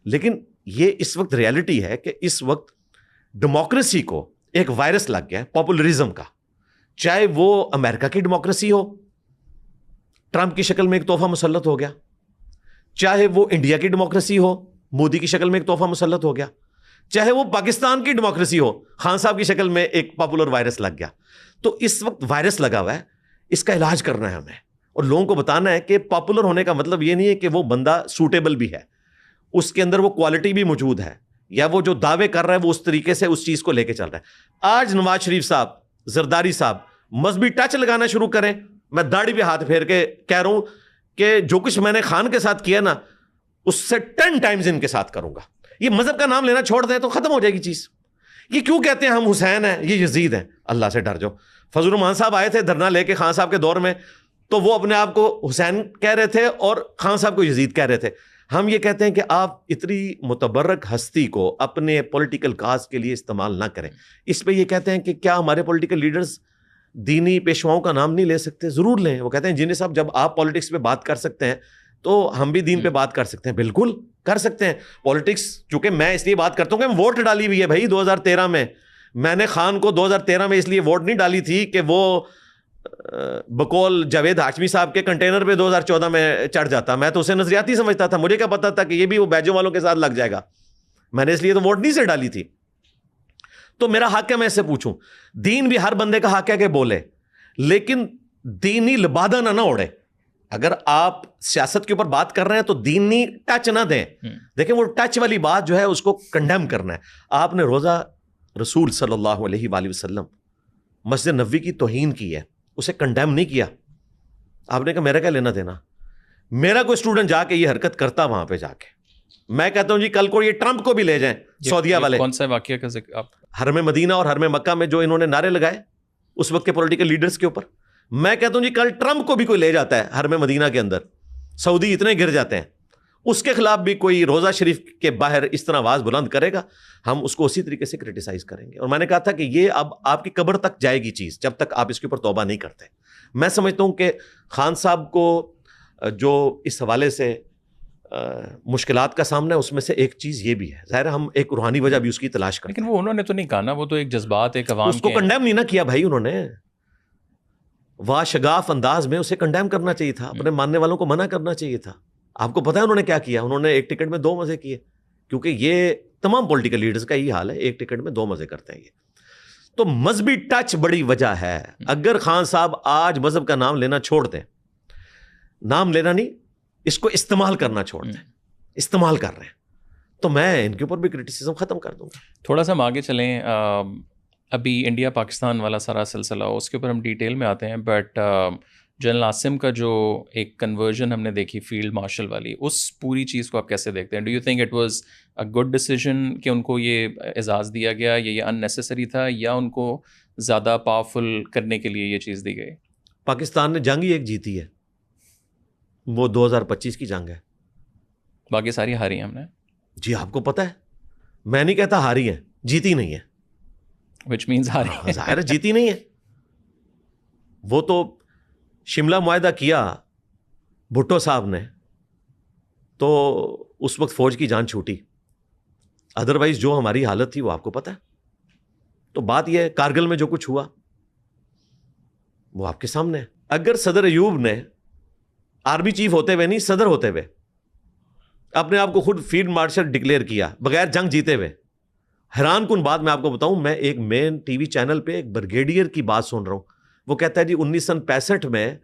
لیکن یہ اس وقت ریالٹی ہے کہ اس وقت ڈیموکریسی کو ایک وائرس لگ گیا ہے پاپولرزم کا. چاہے وہ امریکہ کی ڈیموکریسی ہو، ٹرمپ کی شکل میں ایک تحفہ مسلط ہو گیا، چاہے وہ انڈیا کی ڈیموکریسی ہو، مودی کی شکل میں ایک تحفہ مسلط ہو گیا، چاہے وہ پاکستان کی ڈیموکریسی ہو، خان صاحب کی شکل میں ایک پاپولر وائرس لگ گیا. تو اس وقت وائرس لگا ہوا ہے، اس کا علاج کرنا ہے ہمیں، اور لوگوں کو بتانا ہے کہ پاپولر ہونے کا مطلب یہ نہیں ہے کہ وہ بندہ سوٹیبل بھی ہے، اس کے اندر وہ کوالٹی بھی موجود ہے، یا وہ جو دعوے کر رہا ہے وہ اس طریقے سے اس چیز کو لے کے چل رہا ہے. آج نواز شریف صاحب، زرداری صاحب مذہبی ٹچ لگانا شروع کریں. میں داڑھی پہ ہاتھ پھیر کے کہہ رہا ہوں کہ جو کچھ میں نے خان کے ساتھ کیا نا، اس سے 10 ٹائمز ان کے ساتھ کروں گا. یہ مذہب کا نام لینا چھوڑ دیں تو ختم ہو جائے گی چیز. یہ کیوں کہتے ہیں ہم حسین ہیں، یہ یزید ہیں؟ اللہ سے ڈر جاؤ. فضل الرحمان صاحب آئے تھے دھرنا لے کے خان صاحب کے دور میں، تو وہ اپنے آپ کو حسین کہہ رہے تھے اور خان صاحب کو یزید کہہ رہے تھے. ہم یہ کہتے ہیں کہ آپ اتنی متبرک ہستی کو اپنے پولیٹیکل کاز کے لیے استعمال نہ کریں. اس پہ یہ کہتے ہیں کہ کیا ہمارے پولیٹیکل لیڈرز دینی پیشواؤں کا نام نہیں لے سکتے؟ ضرور لیں. وہ کہتے ہیں جنہیں صاحب جب آپ پالیٹکس پہ بات کر سکتے ہیں تو ہم بھی دین پہ بات کر سکتے ہیں. بالکل کر سکتے ہیں. پالیٹکس چونکہ میں اس لیے بات کرتا ہوں کہ ووٹ ڈالی ہوئی ہے بھائی 2013 میں. میں نے خان کو 2013 میں اس لیے ووٹ نہیں ڈالی تھی کہ وہ بقول جاوید ہاشمی صاحب کے کنٹینر پہ 2014 میں چڑھ جاتا. میں تو اسے نظریاتی سمجھتا تھا، مجھے کیا پتا تھا کہ یہ بھی وہ بیجوں والوں کے ساتھ لگ جائے گا. میں نے اس لیے تو ووٹ نہیں سے ڈالی تھی. تو میرا حق ہے میں اس سے پوچھوں. دین بھی ہر بندے کا حق ہے کہ بولے، لیکن دینی لبادہ نہ اوڑے. اگر آپ سیاست کے اوپر بات کر رہے ہیں تو دینی ٹچ نہ دیں. دیکھیں وہ ٹچ والی بات جو ہے اس کو کنڈیم کرنا ہے. آپ نے روزہ رسول صلی اللہ علیہ وآلہ وسلم مسجد نبوی کی توہین کی ہے، اسے کنڈیم نہیں کیا. آپ نے کہا میرا کیا لینا دینا. میرا کوئی اسٹوڈنٹ جا کے یہ حرکت کرتا وہاں پہ جا کے، میں کہتا ہوں جی کل کو یہ ٹرمپ کو بھی لے جائیں سعودیہ والے. کون سا واقعہ کا ذکر آپ؟ حرم مدینہ اور حرم مکہ میں جو انہوں نے نعرے لگائے اس وقت کے پولیٹیکل لیڈرز کے اوپر. میں کہتا ہوں جی کل ٹرمپ کو بھی کوئی لے جاتا ہے حرم مدینہ کے اندر، سعودی اتنے گر جاتے ہیں، اس کے خلاف بھی کوئی روزہ شریف کے باہر اس طرح آواز بلند کرے گا، ہم اس کو اسی طریقے سے کرٹیسائز کریں گے. اور میں نے کہا تھا کہ یہ اب آپ کی قبر تک جائے گی چیز جب تک آپ اس کے اوپر توبہ نہیں کرتے. میں سمجھتا ہوں کہ خان صاحب کو جو اس حوالے سے مشکلات کا سامنا ہے اس میں سے ایک چیز یہ بھی ہے، ظاہر ہم ایک روحانی وجہ بھی اس کی تلاش کرتے ہیں. لیکن وہ انہوں نے تو نہیں کہا نا، وہ تو ایک جذبات، ایک عوام اس کو کنڈیم نہیں نہ کیا بھائی. انہوں نے واشگاف انداز میں اسے کنڈیم کرنا چاہیے تھا، اپنے ماننے والوں کو منع کرنا چاہیے تھا. آپ کو پتا ہے انہوں نے کیا کیا؟ انہوں نے ایک ٹکٹ میں 2 مزے کیے، کیونکہ یہ تمام پولیٹیکل لیڈرز کا یہ حال ہے، ایک ٹکٹ میں 2 مزے کرتے ہیں یہ. تو مذہبی ٹچ بڑی وجہ ہے. اگر خان صاحب آج مذہب کا نام لینا چھوڑ دیں، نام لینا نہیں، اس کو استعمال کرنا چھوڑ دیں، استعمال کر رہے ہیں، تو میں ان کے اوپر بھی کرٹیسزم ختم کر دوں گا. تھوڑا سا ہم آگے چلیں. ابھی انڈیا پاکستان والا سارا سلسلہ اس کے اوپر ہم ڈیٹیل میں آتے ہیں، بٹ جنرل عاصم کا جو ایک کنورژن ہم نے دیکھی فیلڈ مارشل والی، اس پوری چیز کو آپ کیسے دیکھتے ہیں؟ Do you think it was a good decision کہ ان کو یہ اعزاز دیا گیا، یا یہ ان نیسیسری تھا، یا ان کو زیادہ پاورفل کرنے کے لیے یہ چیز دی گئی؟ پاکستان نے جنگ ہی ایک جیتی ہے، وہ 2025 کی جنگ ہے، باقی ساری ہاری ہیں ہم نے. جی آپ کو پتا ہے، میں نہیں کہتا ہاری ہیں، جیتی نہیں ہے. which means ہاری. ظاہر ہے جیتی نہیں ہے. وہ تو شملہ معاہدہ کیا بھٹو صاحب نے تو اس وقت فوج کی جان چھوٹی، ادروائز جو ہماری حالت تھی وہ آپ کو پتا ہے. تو بات یہ ہے کارگل میں جو کچھ ہوا وہ آپ کے سامنے ہے. اگر صدر ایوب نے آرمی چیف ہوتے ہوئے نہیں، صدر ہوتے ہوئے اپنے آپ کو خود فیلڈ مارشل ڈکلیئر کیا بغیر جنگ جیتے ہوئے، حیران کن بات میں آپ کو بتاؤں، میں ایک مین ٹی وی چینل پہ ایک بریگیڈیئر کی بات سن رہا ہوں، وہ کہتا ہے جی 1965 میں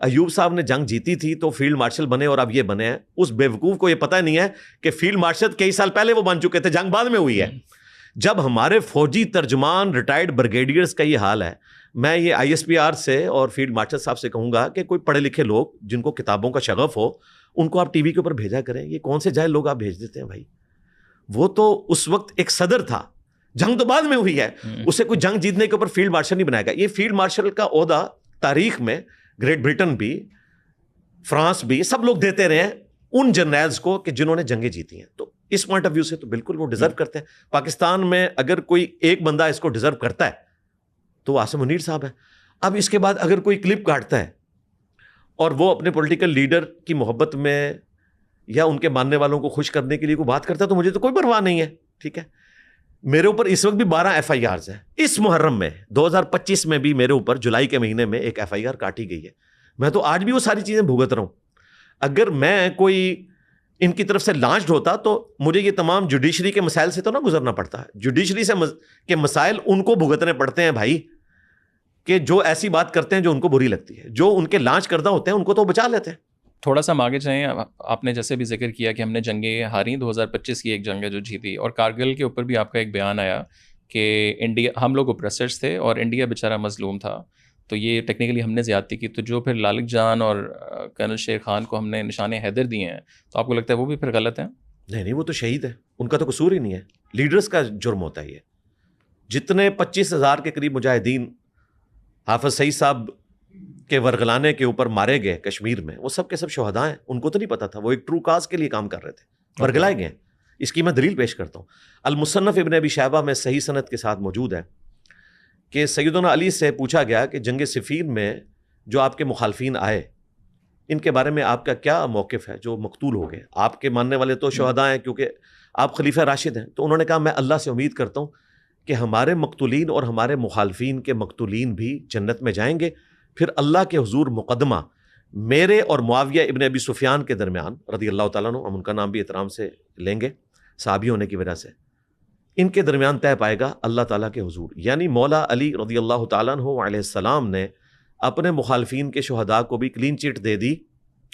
ایوب صاحب نے جنگ جیتی تھی تو فیلڈ مارشل بنے اور اب یہ بنے ہیں. اس بیوقوف کو یہ پتہ نہیں ہے کہ فیلڈ مارشل کئی سال پہلے وہ بن چکے تھے، جنگ بعد میں ہوئی ہے. جب ہمارے فوجی ترجمان ریٹائرڈ بریگیڈیئرز کا یہ حال ہے، میں یہ آئی ایس پی آر سے اور فیلڈ مارشل صاحب سے کہوں گا کہ کوئی پڑھے لکھے لوگ جن کو کتابوں کا شغف ہو ان کو آپ ٹی وی کے اوپر بھیجا کریں. یہ کون سے جاہل لوگ آپ بھیج دیتے ہیں بھائی؟ وہ تو اس وقت ایک صدر تھا، جنگ تو بعد میں ہوئی ہے، اسے کوئی جنگ جیتنے کے اوپر فیلڈ مارشل نہیں بنایا گیا. یہ فیلڈ مارشل کا عہدہ تاریخ میں گریٹ برٹن بھی فرانس بھی سب لوگ دیتے رہے ہیں ان جرنیلز کو کہ جنہوں نے جنگیں جیتی ہیں. تو اس پوائنٹ آف ویو سے تو بالکل وہ ڈیزرو کرتے ہیں. پاکستان میں اگر کوئی ایک بندہ اس کو ڈیزرو کرتا ہے تو عاصم منیر صاحب ہے. اب اس کے بعد اگر کوئی کلپ کاٹتا ہے اور وہ اپنے پولیٹیکل لیڈر کی محبت میں یا ان کے ماننے والوں کو خوش کرنے کے لیے کوئی بات کرتا ہے تو مجھے تو کوئی پرواہ نہیں ہے. ٹھیک ہے, میرے اوپر اس وقت بھی 12 FIRs ہیں. اس محرم میں 2025 میں بھی میرے اوپر جولائی کے مہینے میں ایک FIR کاٹی گئی ہے. میں تو آج بھی وہ ساری چیزیں بھگت رہا ہوں. اگر میں کوئی ان کی طرف سے لانچڈ ہوتا تو مجھے یہ تمام جوڈیشری کے مسائل سے تو نہ گزرنا پڑتا. جوڈیشری سے کے مسائل ان کو بھگتنے پڑتے ہیں بھائی, کہ جو ایسی بات کرتے ہیں جو ان کو بری لگتی ہے. جو ان کے لانچ کردہ ہوتے ہیں ان کو تو بچا لیتے ہیں. تھوڑا سا ہم آگے جائیں. آپ نے جیسے بھی ذکر کیا کہ ہم نے جنگیں ہاری, 2025 کی ایک جنگ ہے جو جیتی, اور کارگل کے اوپر بھی آپ کا ایک بیان آیا کہ انڈیا, ہم لوگ اوپریسرز تھے اور انڈیا بیچارہ مظلوم تھا, تو یہ ٹیکنیکلی ہم نے زیادتی کی. تو جو پھر لالک جان اور کرنل شیر خان کو ہم نے نشان حیدر دیے ہیں, تو آپ کو لگتا ہے وہ بھی پھر غلط ہیں؟ نہیں, وہ تو شہید ہے, ان کا تو قصور ہی نہیں ہے. لیڈرز کا جرم ہوتا ہے یہ. جتنے 25,000 کے قریب مجاہدین حافظ سعید صاحب کے ورغلانے کے اوپر مارے گئے کشمیر میں, وہ سب کے سب شہداء ہیں. ان کو تو نہیں پتا تھا, وہ ایک ٹرو کاز کے لیے کام کر رہے تھے, ورغلائے گئے. اس کی میں دلیل پیش کرتا ہوں. المصنف ابن ابی شیبہ میں صحیح سند کے ساتھ موجود ہے کہ سیدنا علی سے پوچھا گیا کہ جنگ صفین میں جو آپ کے مخالفین آئے, ان کے بارے میں آپ کا کیا موقف ہے جو مقتول ہو گئے؟ آپ کے ماننے والے تو شہداء ہیں کیونکہ آپ خلیفہ راشد ہیں. تو انہوں نے کہا میں اللہ سے امید کرتا ہوں کہ ہمارے مقتولین اور ہمارے مخالفین کے مقتولین بھی جنت میں جائیں گے, پھر اللہ کے حضور مقدمہ میرے اور معاویہ ابن ابی سفیان کے درمیان رضی اللہ تعالیٰ عنہ, ہم ان کا نام بھی احترام سے لیں گے صحابی ہونے کی وجہ سے, ان کے درمیان طے پائے گا اللہ تعالیٰ کے حضور. یعنی مولا علی رضی اللہ تعالیٰ عنہ علیہ السلام نے اپنے مخالفین کے شہداء کو بھی کلین چٹ دے دی,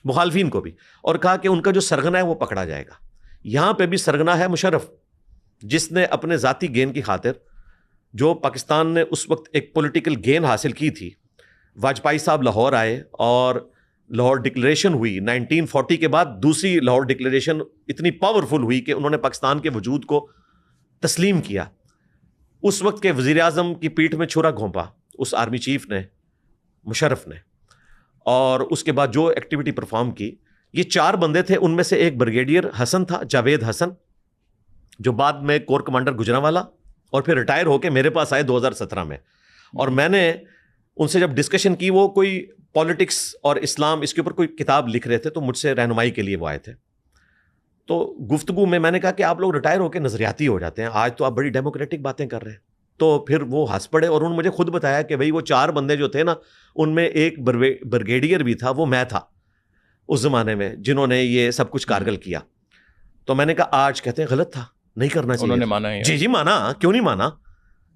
مخالفین کو بھی, اور کہا کہ ان کا جو سرغنہ ہے وہ پکڑا جائے گا. یہاں پہ بھی سرغنہ ہے مشرف, جس نے اپنے ذاتی گین کی خاطر, جو پاکستان نے اس وقت ایک پولیٹیکل گین حاصل کی تھی, واجپائی صاحب لاہور آئے اور لاہور ڈکلیریشن ہوئی 1940 کے بعد. دوسری لاہور ڈکلیریشن اتنی پاورفل ہوئی کہ انہوں نے پاکستان کے وجود کو تسلیم کیا. اس وقت کے وزیر اعظم کی پیٹھ میں چھرا گھونپا اس آرمی چیف نے, مشرف نے, اور اس کے بعد جو ایکٹیویٹی پرفارم کی. یہ 4 بندے تھے, ان میں سے ایک بریگیڈیئر حسن تھا, جاوید حسن, جو بعد میں کور کمانڈر گجرانوالا, اور پھر ریٹائر ہو کے میرے پاس آئے 2017 میں. اور میں نے ان سے جب ڈسکشن کی, وہ کوئی پالیٹکس اور اسلام اس کے اوپر کوئی کتاب لکھ رہے تھے, تو مجھ سے رہنمائی کے لیے وہ آئے تھے. تو گفتگو میں نے کہا کہ آپ لوگ ریٹائر ہو کے نظریاتی ہو جاتے ہیں, آج تو آپ بڑی ڈیموکریٹک باتیں کر رہے ہیں. تو پھر وہ ہنس پڑے, اور انہوں نے مجھے خود بتایا کہ بھائی وہ 4 بندے جو تھے نا, ان میں ایک بریگیڈیئر بھی تھا, وہ میں تھا اس زمانے میں, جنہوں نے یہ سب کچھ کارگل کیا. تو میں نے کہا آج کہتے ہیں غلط تھا, نہیں کرنا چاہیے. انہوں نے مانا ہے؟ جی مانا, کیوں نہیں مانا.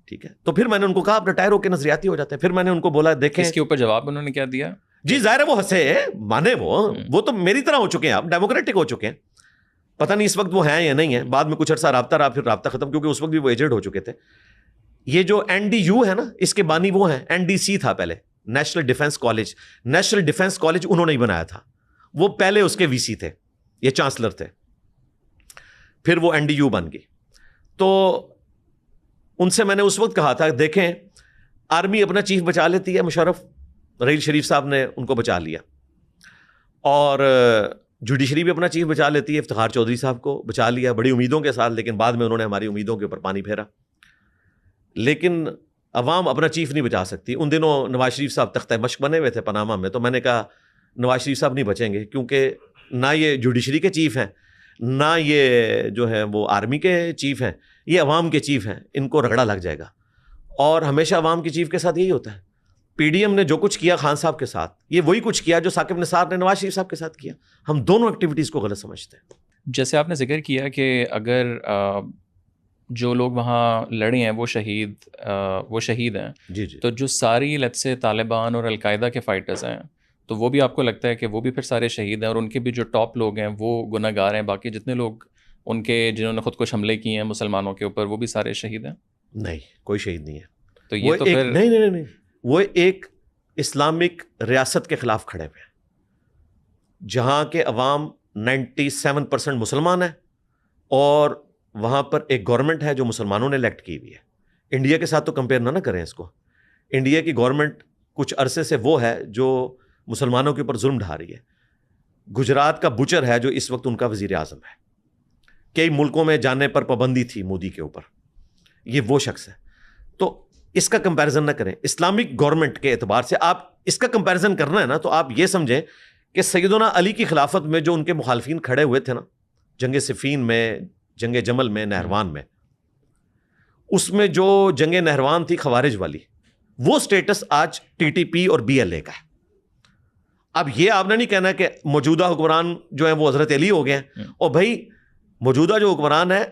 ٹھیک ہے, تو پھر میں نے ان کو کہا آپ ریٹائر ہو کے نظریاتی ہو جاتے ہیں. پھر میں نے ان کو بولا دیکھیں, اس کے اوپر جواب انہوں نے کیا دیا؟ جی ظاہر ہے وہ ہنسے, مانے, وہ تو میری طرح ہو چکے ہیں, آپ ڈیموکریٹک ہو چکے ہیں. پتہ نہیں اس وقت وہ ہیں یا نہیں ہیں, بعد میں کچھ عرصہ رابطہ رہا, پھر رابطہ ختم, کیونکہ اس وقت بھی وہ ایجڈ ہو چکے تھے. یہ جو NDU ہے نا, اس کے بانی وہ ہیں, NDC تھا پہلے, national defence college. National defence college انہوں نے ہی بنایا تھا, وہ پہلے اس کے VC تھے, یہ چانسلر تھے, پھر وہ NDU بن گئی. تو ان سے میں نے اس وقت کہا تھا دیکھیں آرمی اپنا چیف بچا لیتی ہے, مشرف رحیل شریف صاحب نے ان کو بچا لیا, اور جوڈیشری بھی اپنا چیف بچا لیتی ہے, افتخار چودھری صاحب کو بچا لیا بڑی امیدوں کے ساتھ, لیکن بعد میں انہوں نے ہماری امیدوں کے اوپر پانی پھیرا. لیکن عوام اپنا چیف نہیں بچا سکتی. ان دنوں نواز شریف صاحب تختہ مشق بنے ہوئے تھے پاناما میں, تو میں نے کہا نواز شریف صاحب نہیں بچیں گے, کیونکہ نہ یہ جوڈیشری کے چیف ہیں, نہ یہ جو ہے وہ آرمی کے چیف ہیں, یہ عوام کے چیف ہیں, ان کو رگڑا لگ جائے گا. اور ہمیشہ عوام کے چیف کے ساتھ یہی ہوتا ہے. PDM نے جو کچھ کیا خان صاحب کے ساتھ, یہ وہی کچھ کیا جو ثاقب نثار نے نواز شریف صاحب کے ساتھ کیا. ہم دونوں ایکٹیویٹیز کو غلط سمجھتے ہیں. جیسے آپ نے ذکر کیا کہ اگر جو لوگ وہاں لڑے ہیں وہ شہید ہیں, جی, تو جو ساری لیٹس سے طالبان اور القاعدہ کے فائٹرز ہیں, تو وہ بھی آپ کو لگتا ہے کہ وہ بھی پھر سارے شہید ہیں, اور ان کے بھی جو ٹاپ لوگ ہیں وہ گناہ گار ہیں, باقی جتنے لوگ ان کے جنہوں نے خود کش حملے کیے ہیں مسلمانوں کے اوپر, وہ بھی سارے شہید ہیں؟ نہیں, کوئی شہید نہیں ہے. تو یہ تو پھر نہیں, وہ ایک اسلامک ریاست کے خلاف کھڑے ہوئے ہیں, جہاں کے عوام 97% مسلمان ہیں, اور وہاں پر ایک گورنمنٹ ہے جو مسلمانوں نے الیکٹ کی ہوئی ہے. انڈیا کے ساتھ تو کمپیئر نہ کریں اس کو. انڈیا کی گورنمنٹ کچھ عرصے سے وہ ہے جو مسلمانوں کے اوپر ظلم ڈھا رہی ہے. گجرات کا بچر ہے جو اس وقت ان کا وزیر اعظم ہے. کئی ملکوں میں جانے پر پابندی تھی مودی کے اوپر. یہ وہ شخص ہے. تو اس کا کمپیریزن نہ کریں. اسلامک گورنمنٹ کے اعتبار سے آپ اس کا کمپیریزن کرنا ہے نا تو آپ یہ سمجھیں کہ سیدنا علی کی خلافت میں جو ان کے مخالفین کھڑے ہوئے تھے نا, جنگ صفین میں, جنگ جمل میں, نہروان میں, اس میں جو جنگ نہروان تھی خوارج والی, وہ سٹیٹس آج ٹی ٹی پی اور بی ایل اے کا ہے. اب یہ آپ نے نہیں کہنا کہ موجودہ حکمران جو ہیں وہ حضرت علی ہو گئے ہیں. اور بھائی موجودہ جو حکمران ہے,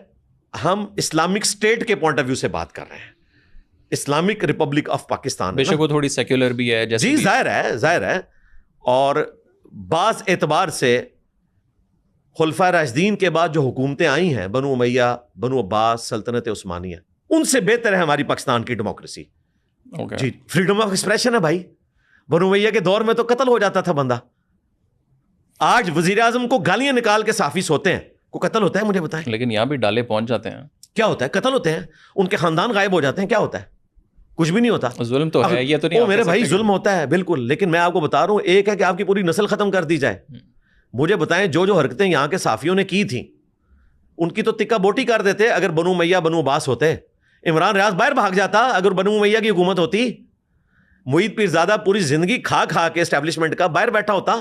ہم اسلامک اسٹیٹ کے پوائنٹ آف ویو سے بات کر رہے ہیں, اسلامک ریپبلک آف پاکستان. بے شک وہ تھوڑی سیکولر بھی ہے جی, ظاہر ہے. اور بعض اعتبار سے خلفائے راشدین کے بعد جو حکومتیں آئی ہیں, بنو امیہ, بنو عباس, سلطنت عثمانیہ, ان سے بہتر ہے ہماری پاکستان کی ڈیموکریسی. جی, فریڈم آف ایکسپریشن ہے بھائی. بنو امیہ کے دور میں تو قتل ہو جاتا تھا بندہ. آج وزیر اعظم کو گالیاں نکال کے صحافی سوتے ہیں, کو قتل ہوتا ہے؟ مجھے بتائیں. لیکن یہاں بھی ڈالے پہنچ جاتے ہیں. کیا ہوتا ہے؟ قتل ہوتے ہیں, ان کے خاندان غائب ہو جاتے ہیں. کیا ہوتا ہے؟ کچھ بھی نہیں ہوتا. ظلم تو ہے, یہ تو نہیں. میرے بھائی ظلم ہوتا ہے بالکل, لیکن میں آپ کو بتا رہا ہوں, ایک ہے کہ آپ کی پوری نسل ختم کر دی جائے. مجھے بتائیں جو حرکتیں یہاں کے صحافیوں نے کی تھیں, ان کی تو تکا بوٹی کر دیتے اگر بنو امیہ بنو عباس ہوتے. عمران ریاض باہر بھاگ جاتا اگر بنو امیہ کی حکومت ہوتی. معید پیرزادہ پوری زندگی کھا کھا کے اسٹیبلشمنٹ کا باہر بیٹھا ہوتا,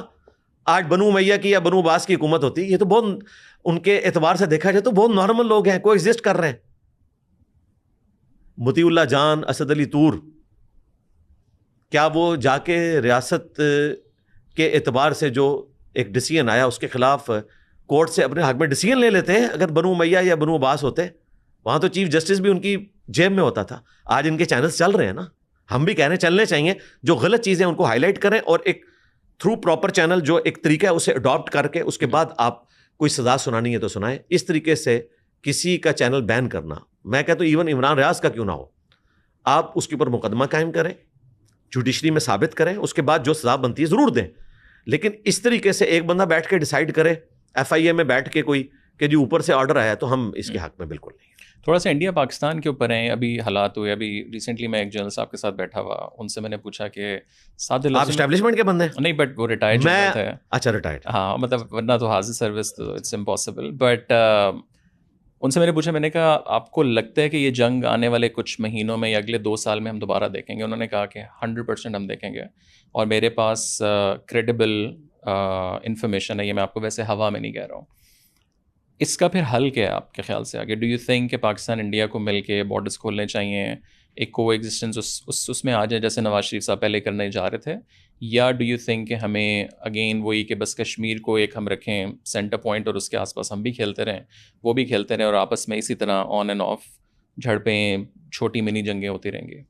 آج بنو امیہ کی یا بنو عباس کی حکومت ہوتی. یہ تو بہت, ان کے اعتبار سے دیکھا جائے تو بہت نارمل لوگ ہیں, کو ایگزسٹ کر رہے ہیں. مطیع اللہ جان, اسد علی طور, کیا وہ جا کے ریاست کے اعتبار سے جو ایک ڈیسیژن آیا اس کے خلاف کورٹ سے اپنے حق میں ڈیسیژن لے لیتے ہیں اگر بنو امیہ یا بنو عباس ہوتے؟ وہاں تو چیف جسٹس بھی ان کی جیب میں ہوتا تھا. آج ان کے چینلز چل رہے ہیں نا, ہم بھی کہہ رہے ہیں چلنے چاہیے. جو غلط چیزیں ان کو ہائی لائٹ کریں اور ایک تھرو پراپر چینل جو ایک طریقہ ہے اسے اڈاپٹ کر کے اس کے بعد آپ کوئی سزا سنانی ہے تو سنائیں. اس طریقے سے کسی کا چینل بین کرنا, میں کہتا ہوں ایون عمران ریاض کا کیوں نہ ہو, آپ اس کے اوپر مقدمہ قائم کریں, جوڈیشری میں ثابت کریں, اس کے بعد جو سزا بنتی ہے ضرور دیں. لیکن اس طریقے سے ایک بندہ بیٹھ کے ڈیسائیڈ کرے ایف آئی اے میں بیٹھ کے کوئی کہ جو اوپر سے آرڈر آیا, تو ہم اس کے حق میں بالکل نہیں. تھوڑا سا انڈیا پاکستان کے اوپر ہیں ابھی حالات ہوئے. ابھی ریسنٹلی میں ایک جنرل صاحب کے ساتھ بیٹھا ہوا, ان سے میں نے پوچھا کہ ساتھ آپ اسٹیبلشمنٹ کے بندے نہیں, بٹ وہ ریٹائرڈ تھے. اچھا ریٹائرڈ, ہاں, مطلب ورنہ تو حاضر سروس تو اٹس امپاسبل. بٹ ان سے میں نے پوچھا, میں نے کہا آپ کو لگتا ہے کہ یہ جنگ آنے والے کچھ مہینوں میں یا اگلے 2 سال میں ہم دوبارہ دیکھیں گے؟ انہوں نے کہا کہ 100% ہم دیکھیں گے, اور میرے پاس کریڈیبل انفارمیشن ہے. یہ میں آپ کو ویسے ہوا میں نہیں کہہ رہا ہوں. اس کا پھر حل کیا ہے آپ کے خیال سے آگے؟ ڈو یو تھنک کہ پاکستان انڈیا کو مل کے بارڈرس کھولنے چاہیے, ایک کو ایگزسٹنس اس میں آ جائے جیسے نواز شریف صاحب پہلے کرنے جا رہے تھے, یا ڈو یو تھنک کہ ہمیں اگین وہی کہ بس کشمیر کو ایک ہم رکھیں سینٹر پوائنٹ اور اس کے آس پاس ہم بھی کھیلتے رہیں, وہ بھی کھیلتے رہیں, اور آپس میں اسی طرح آن اینڈ آف جھڑپیں, چھوٹی منی جنگیں ہوتی رہیں گی؟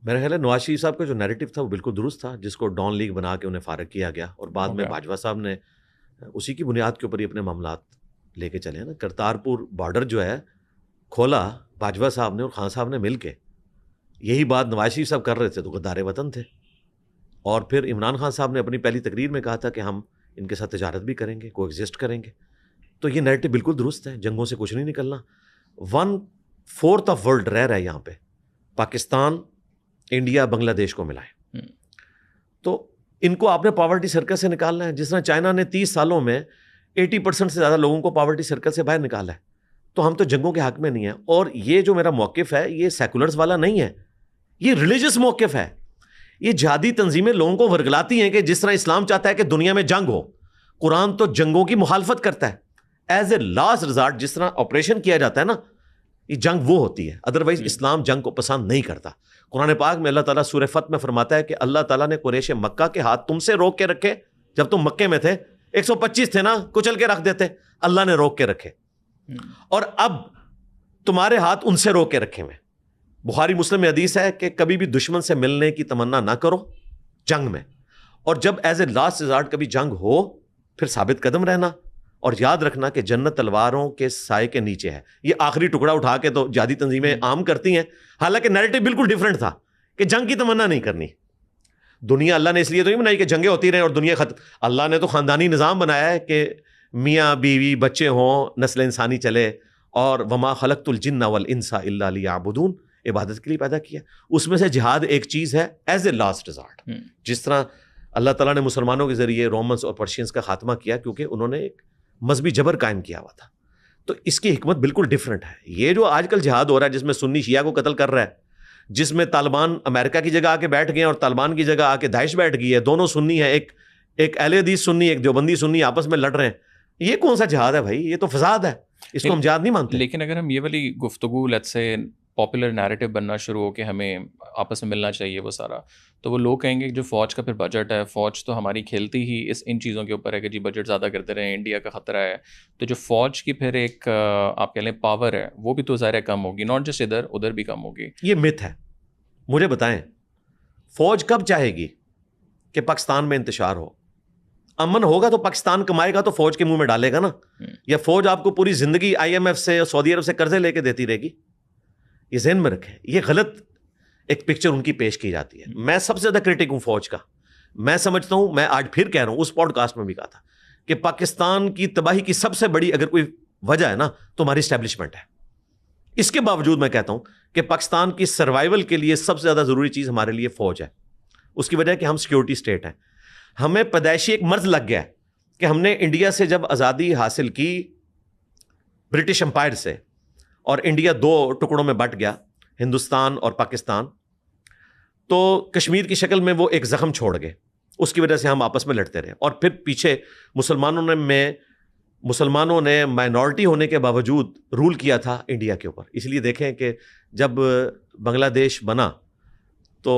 میرا خیال ہے نواز شریف صاحب کا جو نیریٹو تھا وہ بالکل درست تھا, جس کو ڈان لیگ بنا کے انہیں فارغ کیا گیا, اور بعد میں باجوہ صاحب نے اسی کی بنیاد کے اوپر ہی اپنے معاملات لے کے چلے نا. کرتارپور بارڈر جو ہے کھولا باجوہ صاحب نے اور خان صاحب نے مل کے. یہی بات نواز شریف صاحب کر رہے تھے تو غدار وطن تھے, اور پھر عمران خان صاحب نے اپنی پہلی تقریر میں کہا تھا کہ ہم ان کے ساتھ تجارت بھی کریں گے, کو ایگزسٹ کریں گے. تو یہ نیریٹو بالکل درست ہے, جنگوں سے کچھ نہیں نکلنا. 1/4 آف ورلڈ رہ رہا ہے یہاں پہ, پاکستان, انڈیا, بنگلہ دیش کو ملائے. تو ان کو آپ نے پاورٹی سرکل سے نکالنا ہے, جس طرح چائنا نے 30 سالوں میں 80% سے زیادہ لوگوں کو پاورٹی سرکل سے باہر نکالا ہے. تو ہم تو جنگوں کے حق میں نہیں ہیں. اور یہ جو میرا موقف ہے یہ سیکولرز والا نہیں ہے, یہ ریلیجس موقف ہے. یہ جہادی تنظیمیں لوگوں کو ورگلاتی ہیں کہ جس طرح اسلام چاہتا ہے کہ دنیا میں جنگ ہو, قرآن تو جنگوں کی مخالفت کرتا ہے. ایز اے لاسٹ ریزارٹ جس طرح آپریشن کیا جاتا ہے نا, یہ جنگ وہ ہوتی ہے. ادروائز اسلام جنگ کو پسند نہیں کرتا. قرآن پاک میں اللہ تعالیٰ سورہ فتح میں فرماتا ہے کہ اللہ تعالیٰ نے قریش مکہ کے ہاتھ تم سے روک کے رکھے. جب تم مکے میں تھے 125 تھے نا, کچل کے رکھ دیتے, اللہ نے روک کے رکھے, اور اب تمہارے ہاتھ ان سے روک کے رکھے ہوئے. بخاری مسلم میں حدیث ہے کہ کبھی بھی دشمن سے ملنے کی تمنا نہ کرو جنگ میں, اور جب ایز اے لاسٹ ریزارٹ کبھی جنگ ہو پھر ثابت قدم رہنا, اور یاد رکھنا کہ جنت تلواروں کے سائے کے نیچے ہے. یہ آخری ٹکڑا اٹھا کے تو جہادی تنظیمیں عام کرتی ہیں, حالانکہ نیریٹو بالکل ڈیفرنٹ تھا کہ جنگ کی تمنا نہیں کرنی. دنیا اللہ نے اس لیے تو نہیں بنائی کہ جنگیں ہوتی رہیں اور دنیا ختم. اللہ نے تو خاندانی نظام بنایا ہے کہ میاں بیوی بچے ہوں, نسل انسانی چلے, اور وما خلقت الجن والانس الا لیعبدون. عبادت کے لیے پیدا کیا. اس میں سے جہاد ایک چیز ہے ایز اے لاسٹ ریزارٹ. جس طرح اللہ تعالیٰ نے مسلمانوں کے ذریعے رومنس اور پرشینس کا خاتمہ کیا کیونکہ انہوں نے ایک مذہبی جبر قائم کیا ہوا تھا. تو اس کی حکمت بالکل ڈفرینٹ ہے. یہ جو آج کل جہاد ہو رہا ہے جس میں سنی شیعہ کو قتل کر رہا ہے, جس میں طالبان امریکہ کی جگہ آ کے بیٹھ گئے اور طالبان کی جگہ آ کے داعش بیٹھ گئی ہے, دونوں سنی ہیں, ایک اہل حدیث سنی ایک دیوبندی سنی آپس میں لڑ رہے ہیں, یہ کون سا جہاد ہے بھائی؟ یہ تو فساد ہے, اس کو ہم جہاد نہیں مانتے. لیکن اگر ہم یہ والی گفتگو لیٹس سے پاپولر نیریٹو بننا شروع ہو کہ ہمیں آپس میں ملنا چاہیے وہ سارا, تو وہ لوگ کہیں گے کہ جو فوج کا پھر بجٹ ہے, فوج تو ہماری کھیلتی ہی ان چیزوں کے اوپر ہے کہ جی بجٹ زیادہ کرتے رہیں, انڈیا کا خطرہ ہے, تو جو فوج کی پھر ایک آپ کہہ لیں پاور ہے وہ بھی تو ظاہر کم ہوگی, ناٹ جسٹ ادھر بھی کم ہوگی. یہ مت ہے. مجھے بتائیں فوج کب چاہے گی کہ پاکستان میں انتشار ہو؟ امن ہوگا تو پاکستان کمائے گا تو فوج کے منہ میں ڈالے گا نا. یا فوج آپ کو پوری زندگی IMF سے اور سعودی عرب سے قرضے لے کے دیتی رہے گی؟ یہ ذہن میں رکھیں, یہ غلط ایک پکچر ان کی پیش کی جاتی ہے. میں سب سے زیادہ کرٹک ہوں فوج کا. میں سمجھتا ہوں, میں آج پھر کہہ رہا ہوں, اس پوڈ کاسٹ میں بھی کہا تھا کہ پاکستان کی تباہی کی سب سے بڑی اگر کوئی وجہ ہے نا تو ہماری اسٹیبلشمنٹ ہے. اس کے باوجود میں کہتا ہوں کہ پاکستان کی سروائیول کے لیے سب سے زیادہ ضروری چیز ہمارے لیے فوج ہے. اس کی وجہ ہے کہ ہم سیکیورٹی اسٹیٹ ہیں. ہمیں پیدائشی ایک مرض لگ گیا ہے کہ ہم نے انڈیا سے جب آزادی حاصل کی برٹش امپائر سے, اور انڈیا 2 ٹکڑوں میں بٹ گیا, ہندوستان اور پاکستان, تو کشمیر کی شکل میں وہ ایک زخم چھوڑ گئے. اس کی وجہ سے ہم آپس میں لڑتے رہے, اور پھر پیچھے مسلمانوں نے مائنورٹی ہونے کے باوجود رول کیا تھا انڈیا کے اوپر. اس لیے دیکھیں کہ جب بنگلہ دیش بنا تو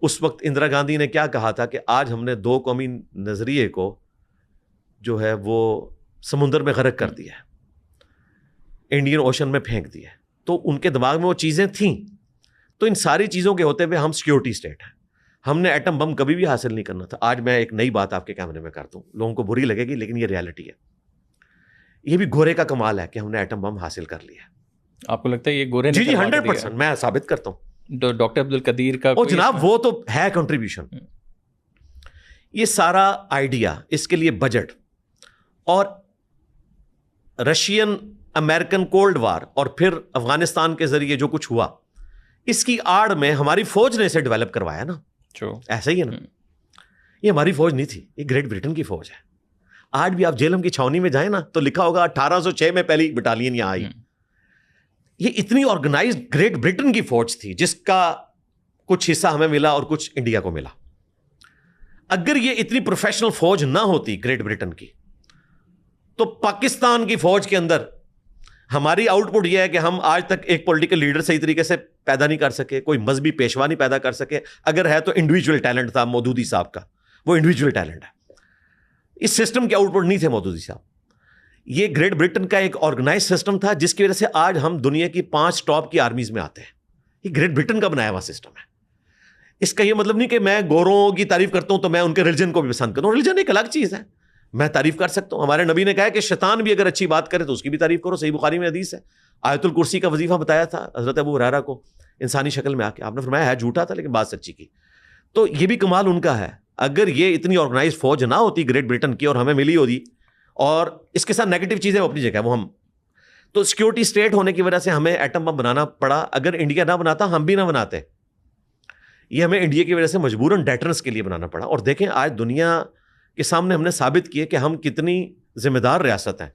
اس وقت اندرا گاندھی نے کیا کہا تھا کہ آج ہم نے 2 قومی نظریے کو جو ہے وہ سمندر میں غرق کر دیا ہے, انڈین اوشن میں پھینک دیا ہے. تو ان کے دماغ میں وہ چیزیں تھیں. تو ان ساری چیزوں کے ہوتے ہوئے ہم سیکیورٹی اسٹیٹ ہیں. ہم نے ایٹم بم کبھی بھی حاصل نہیں کرنا تھا. آج میں ایک نئی بات آپ کے کیمرے میں کرتا ہوں, لوگوں کو بری لگے گی لیکن یہ ریالٹی ہے. یہ بھی گورے کا کمال ہے کہ ہم نے ایٹم بم حاصل کر لیا. آپ کو لگتا ہے یہ گورے نے؟ جی 100% میں ثابت کرتا ہوں. ڈاکٹر عبد القدیر کا جناب وہ تو ہے کنٹریبیوشن. یہ سارا آئیڈیا, اس کے لیے بجٹ, اور رشین امریکن کولڈ وار, اور پھر افغانستان کے ذریعے جو کچھ ہوا, اس کی آڑ میں ہماری فوج نے اسے ڈیولپ کروایا نا. ایسا ہی ہے نا. یہ ہماری فوج نہیں تھی, یہ گریٹ برٹن کی فوج ہے. آج بھی آپ جیلم کی چھاونی میں جائیں نا تو لکھا ہوگا 1806 میں پہلی بٹالین یہاں آئی. یہ اتنی آرگنائزڈ گریٹ برٹن کی فوج تھی جس کا کچھ حصہ ہمیں ملا اور کچھ انڈیا کو ملا. اگر یہ اتنی پروفیشنل فوج نہ ہوتی گریٹ برٹن کی, تو پاکستان کی فوج کے اندر ہماری آؤٹ پٹ یہ ہے کہ ہم آج تک ایک پولیٹیکل لیڈر صحیح طریقے سے پیدا نہیں کر سکے, کوئی مذہبی پیشوا نہیں پیدا کر سکے. اگر ہے تو انڈیویجول ٹیلنٹ تھا مودودی صاحب کا, وہ انڈیویجول ٹیلنٹ ہے. اس سسٹم کے آؤٹ پٹ نہیں تھے مودودی صاحب. یہ گریٹ برٹن کا ایک آرگنائز سسٹم تھا جس کی وجہ سے آج ہم دنیا کی 5 ٹاپ کی آرمیز میں آتے ہیں. یہ گریٹ برٹن کا بنایا ہوا سسٹم ہے. اس کا یہ مطلب نہیں کہ میں گوروں کی تعریف کرتا ہوں تو میں ان کے ریلیجن کو بھی پسند کرتا ہوں. ریلیجن ایک الگ چیز ہے, میں تعریف کر سکتا ہوں. ہمارے نبی نے کہا کہ شیطان بھی اگر اچھی بات کرے تو اس کی بھی تعریف کرو. صحیح بخاری میں حدیث ہے. آیت الکرسی کا وظیفہ بتایا تھا حضرت ابو ہریرہ کو انسانی شکل میں آ کے, آپ نے فرمایا ہے جھوٹا تھا لیکن بات سچی کی. تو یہ بھی کمال ان کا ہے. اگر یہ اتنی آرگنائز فوج نہ ہوتی گریٹ برٹن کی اور ہمیں ملی ہوتی, اور اس کے ساتھ نیگیٹو چیزیں اپنی جگہ, وہ ہم تو سیکیورٹی اسٹیٹ ہونے کی وجہ سے ہمیں ایٹم بم بنانا پڑا. اگر انڈیا نہ بناتا ہم بھی نہ بناتے. یہ ہمیں انڈیا کی وجہ سے مجبوراً ڈیٹرنس کے لیے بنانا پڑا. اور دیکھیں آج دنیا کے سامنے ہم نے ثابت کیے کہ ہم کتنی ذمہ دار ریاست ہیں.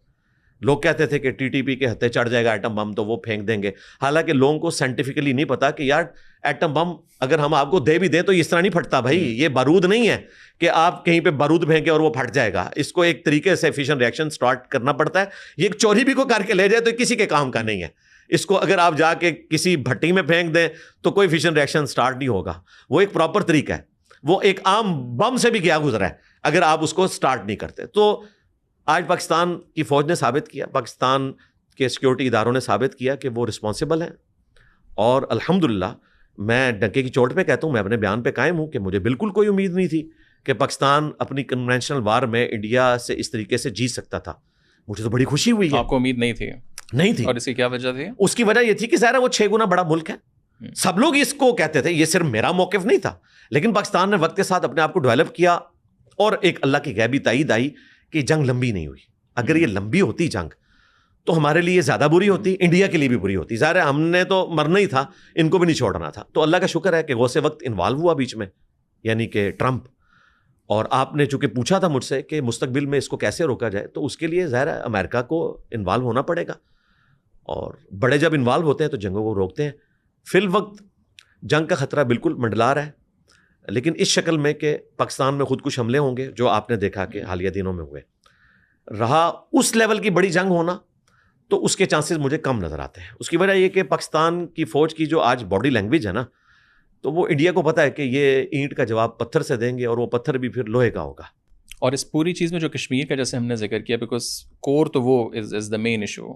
لوگ کہتے تھے کہ TTP کے ہتھے چڑھ جائے گا ایٹم بم تو وہ پھینک دیں گے. حالانکہ لوگوں کو سائنٹیفکلی نہیں پتا کہ یار ایٹم بم اگر ہم آپ کو دے بھی دیں تو اس طرح نہیں پھٹتا بھائی. یہ بارود نہیں ہے کہ آپ کہیں پہ بارود پھینکیں اور وہ پھٹ جائے گا. اس کو ایک طریقے سے فیشن ریئیکشن سٹارٹ کرنا پڑتا ہے. یہ ایک چوری بھی کو کر کے لے جائے تو کسی کے کام کا نہیں ہے. اس کو اگر آپ جا کے کسی بھٹی میں پھینک دیں تو کوئی فیشن ریئیکشن سٹارٹ نہیں ہوگا. وہ ایک پراپر طریقہ ہے. وہ ایک عام بم سے بھی کیا گزرا ہے اگر آپ اس کو سٹارٹ نہیں کرتے. تو آج پاکستان کی فوج نے ثابت کیا, پاکستان کے سیکیورٹی اداروں نے ثابت کیا کہ وہ رسپانسبل ہیں. اور الحمدللہ میں ڈنکے کی چوٹ پہ کہتا ہوں, میں اپنے بیان پہ قائم ہوں کہ مجھے بالکل کوئی امید نہیں تھی کہ پاکستان اپنی کنونشنل وار میں انڈیا سے اس طریقے سے جیت سکتا تھا. مجھے تو بڑی خوشی ہوئی ہے. آپ کو امید نہیں تھی؟ نہیں تھی. اور اس کی کیا وجہ تھی؟ اس کی وجہ یہ تھی کہ ظاہر وہ 6 گنا بڑا ملک ہے. سب لوگ اس کو کہتے تھے, یہ صرف میرا موقف نہیں تھا, لیکن پاکستان نے وقت کے ساتھ اپنے آپ کو ڈیولپ کیا. اور ایک اللہ کی غیبی تائید آئی کہ جنگ لمبی نہیں ہوئی. اگر یہ لمبی ہوتی جنگ تو ہمارے لیے زیادہ بری ہوتی, انڈیا کے لیے بھی بری ہوتی. ظاہر ہے ہم نے تو مرنا ہی تھا, ان کو بھی نہیں چھوڑنا تھا. تو اللہ کا شکر ہے کہ غوث وقت انوالو ہوا بیچ میں, یعنی کہ ٹرمپ. اور آپ نے چونکہ پوچھا تھا مجھ سے کہ مستقبل میں اس کو کیسے روکا جائے, تو اس کے لیے ظاہر ہے امریکہ کو انوالو ہونا پڑے گا. اور بڑے جب انوالو ہوتے ہیں تو جنگوں کو روکتے ہیں. فی الوقت جنگ کا خطرہ بالکل منڈلا رہا ہے, لیکن اس شکل میں کہ پاکستان میں خودکش حملے ہوں گے جو آپ نے دیکھا کہ حالیہ دنوں میں ہوئے, رہا اس لیول کی بڑی جنگ ہونا تو اس کے چانسز مجھے کم نظر آتے ہیں. اس کی وجہ یہ کہ پاکستان کی فوج کی جو آج باڈی لینگویج ہے نا, تو وہ انڈیا کو پتا ہے کہ یہ اینٹ کا جواب پتھر سے دیں گے, اور وہ پتھر بھی پھر لوہے کا ہوگا. اور اس پوری چیز میں جو کشمیر کا جیسے ہم نے ذکر کیا, بیکاز کور تو وہ از دا مین ایشو.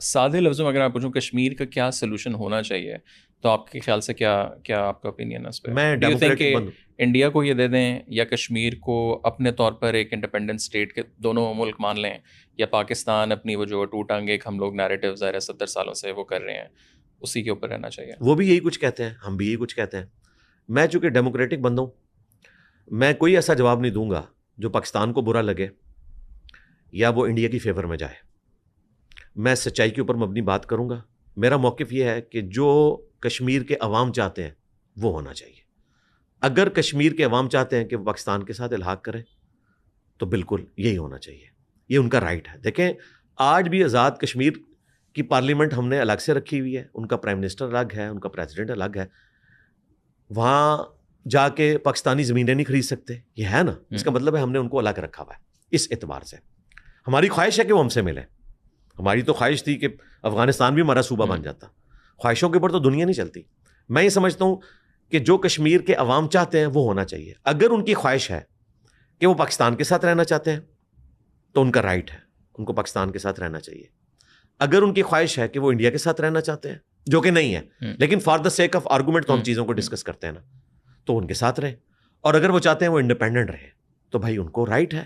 سادے لفظوں میں اگر آپ پوچھوں کشمیر کا کیا سلوشن ہونا چاہیے, تو آپ کے خیال سے کیا آپ کا اوپینین ہے اس پہ؟ میں ڈیموکریٹک بندوں, انڈیا کو یہ دے دیں یا کشمیر کو اپنے طور پر ایک انڈیپینڈنٹ اسٹیٹ کے دونوں ملک مان لیں, یا پاکستان اپنی وہ جو ٹوٹنگ ایک ہم لوگ نیریٹو ظاہر 70 سالوں سے وہ کر رہے ہیں اسی کے اوپر رہنا چاہیے؟ وہ بھی یہی کچھ کہتے ہیں, ہم بھی یہی کچھ کہتے ہیں. میں چونکہ ڈیموکریٹک بندہ ہوں, میں کوئی ایسا جواب نہیں دوں گا جو پاکستان کو برا لگے یا وہ انڈیا کی فیور میں جائے. میں سچائی کے اوپر مبنی بات کروں گا. میرا موقف یہ ہے کہ جو کشمیر کے عوام چاہتے ہیں وہ ہونا چاہیے. اگر کشمیر کے عوام چاہتے ہیں کہ وہ پاکستان کے ساتھ الحاق کریں تو بالکل یہی ہونا چاہیے, یہ ان کا رائٹ ہے. دیکھیں آج بھی آزاد کشمیر کی پارلیمنٹ ہم نے الگ سے رکھی ہوئی ہے, ان کا پرائم منسٹر الگ ہے, ان کا پریزیڈنٹ الگ ہے. وہاں جا کے پاکستانی زمینیں نہیں خرید سکتے, یہ ہے نا, اس کا مطلب ہے ہم نے ان کو الگ رکھا ہوا ہے. اس اعتبار سے ہماری خواہش ہے کہ وہ ہم سے ملیں. ہماری تو خواہش تھی کہ افغانستان بھی ہمارا صوبہ بن جاتا. خواہشوں کے اوپر تو دنیا نہیں چلتی. میں یہ سمجھتا ہوں کہ جو کشمیر کے عوام چاہتے ہیں وہ ہونا چاہیے. اگر ان کی خواہش ہے کہ وہ پاکستان کے ساتھ رہنا چاہتے ہیں تو ان کا رائٹ ہے, ان کو پاکستان کے ساتھ رہنا چاہیے. اگر ان کی خواہش ہے کہ وہ انڈیا کے ساتھ رہنا چاہتے ہیں, جو کہ نہیں ہے, لیکن for the sake of argument تو ہم چیزوں کو ڈسکس کرتے ہیں نا, تو ان کے ساتھ رہیں. اور اگر وہ چاہتے ہیں وہ انڈیپینڈنٹ رہے تو بھائی ان کو رائٹ ہے.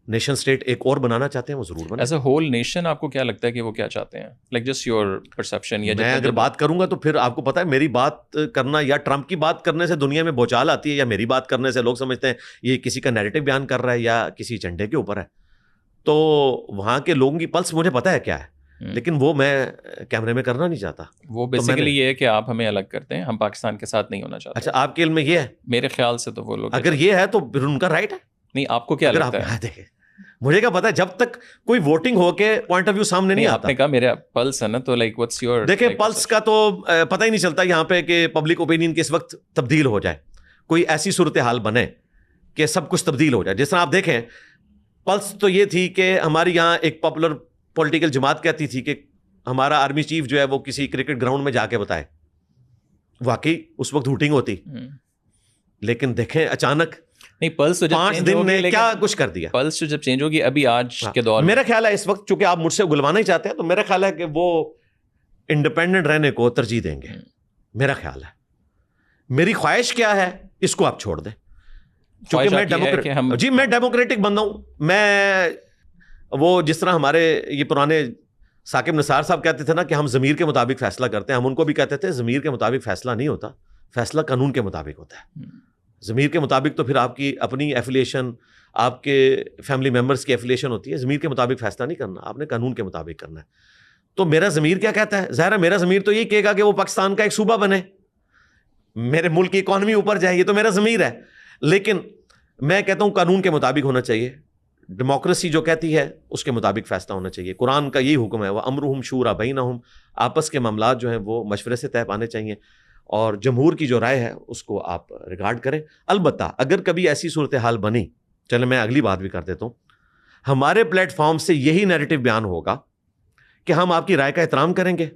نیشن اسٹیٹ ایک اور بنانا چاہتے ہیں وہ ضرور بنائیں. ایز اے ہول نیشن آپ کو کیا لگتا ہے کہ وہ کیا چاہتے ہیں, لائک جسٹ یور پرسیپشن؟ میں اگر بات کروں گا تو پھر آپ کو پتا ہے میری بات کرنا یا ٹرمپ کی بات کرنے سے دنیا میں بوچھال آتی ہے, یا میری بات کرنے سے لوگ سمجھتے ہیں یہ کسی کا نیریٹو بیان کر رہا ہے یا کسی ایجنڈے کے اوپر ہے. تو وہاں کے لوگوں کی پلس مجھے پتا ہے کیا ہے, لیکن وہ میں کیمرے میں کرنا نہیں چاہتا. وہ بیسیکلی یہ ہے کہ آپ ہمیں الگ کرتے ہیں, ہم پاکستان کے ساتھ نہیں ہونا چاہتے. اچھا آپ کے علم میں یہ ہے؟ میرے خیال سے تو وہ لوگ اگر یہ ہے تو پھر ان کا رائٹ ہے. نہیں, آپ کو کیا لگتا ہے؟ دیکھیں مجھے کیا پتا ہے, جب تک کوئی ووٹنگ ہو کے پوائنٹ آف ویو سامنے نہیں آتا. آپ نے کہا میرا پلس ہے نا, تو لائک واٹس یور؟ دیکھیں پلس کا تو پتہ ہی نہیں چلتا یہاں پہ کہ پبلک اوپینین کس وقت تبدیل ہو جائے, کوئی ایسی صورتحال بنے کہ سب کچھ تبدیل ہو جائے. جس طرح آپ دیکھیں پلس تو یہ تھی کہ ہماری یہاں ایک پاپولر پولیٹیکل جماعت کہتی تھی کہ ہمارا آرمی چیف جو ہے وہ کسی کرکٹ گراؤنڈ میں جا کے بتائے. واقعی اس وقت ہوٹنگ ہوتی, لیکن دیکھیں اچانک نہیں, پلس 5 دن میں کیا کچھ کر دیا. پلس جب چینج ہوگی ابھی آج کے دور میرا خیال ہے اس وقت چونکہ آپ مجھ سے اگلوانا ہی چاہتے ہیں, تو میرا خیال ہے کہ وہ انڈیپینڈنٹ رہنے کو ترجیح دیں گے. میرا خیال ہے, میری خواہش کیا ہے اس کو آپ چھوڑ دیں, چونکہ میں ڈیموکریٹک بندہ ہوں. میں وہ جس طرح ہمارے یہ پرانے ثاقب نثار صاحب کہتے تھے نا کہ ہم ضمیر کے مطابق فیصلہ کرتے ہیں, ہم ان کو بھی کہتے تھے ضمیر کے مطابق فیصلہ نہیں ہوتا, فیصلہ قانون کے مطابق ہوتا ہے. ضمیر کے مطابق تو پھر آپ کی اپنی ایفیلیشن, آپ کے فیملی ممبرس کی ایفیلیشن ہوتی ہے. ضمیر کے مطابق فیصلہ نہیں کرنا, آپ نے قانون کے مطابق کرنا ہے. تو میرا ضمیر کیا کہتا ہے؟ ظاہر ہے میرا ضمیر تو یہ کہے گا کہ وہ پاکستان کا ایک صوبہ بنے, میرے ملک کی اکانومی اوپر جائے, یہ تو میرا ضمیر ہے. لیکن میں کہتا ہوں قانون کے مطابق ہونا چاہیے. ڈیموکریسی جو کہتی ہے اس کے مطابق فیصلہ ہونا چاہیے. قرآن کا یہی حکم ہے, وہ امرہم شورا بینہم, آپس کے معاملات جو ہیں وہ مشورے سے طے پانے چاہیے, اور جمہور کی جو رائے ہے اس کو آپ ریگارڈ کریں. البتہ اگر کبھی ایسی صورتحال بنی, چلے میں اگلی بات بھی کر دیتا ہوں, ہمارے پلیٹ فارم سے یہی نیریٹو بیان ہوگا کہ ہم آپ کی رائے کا احترام کریں گے,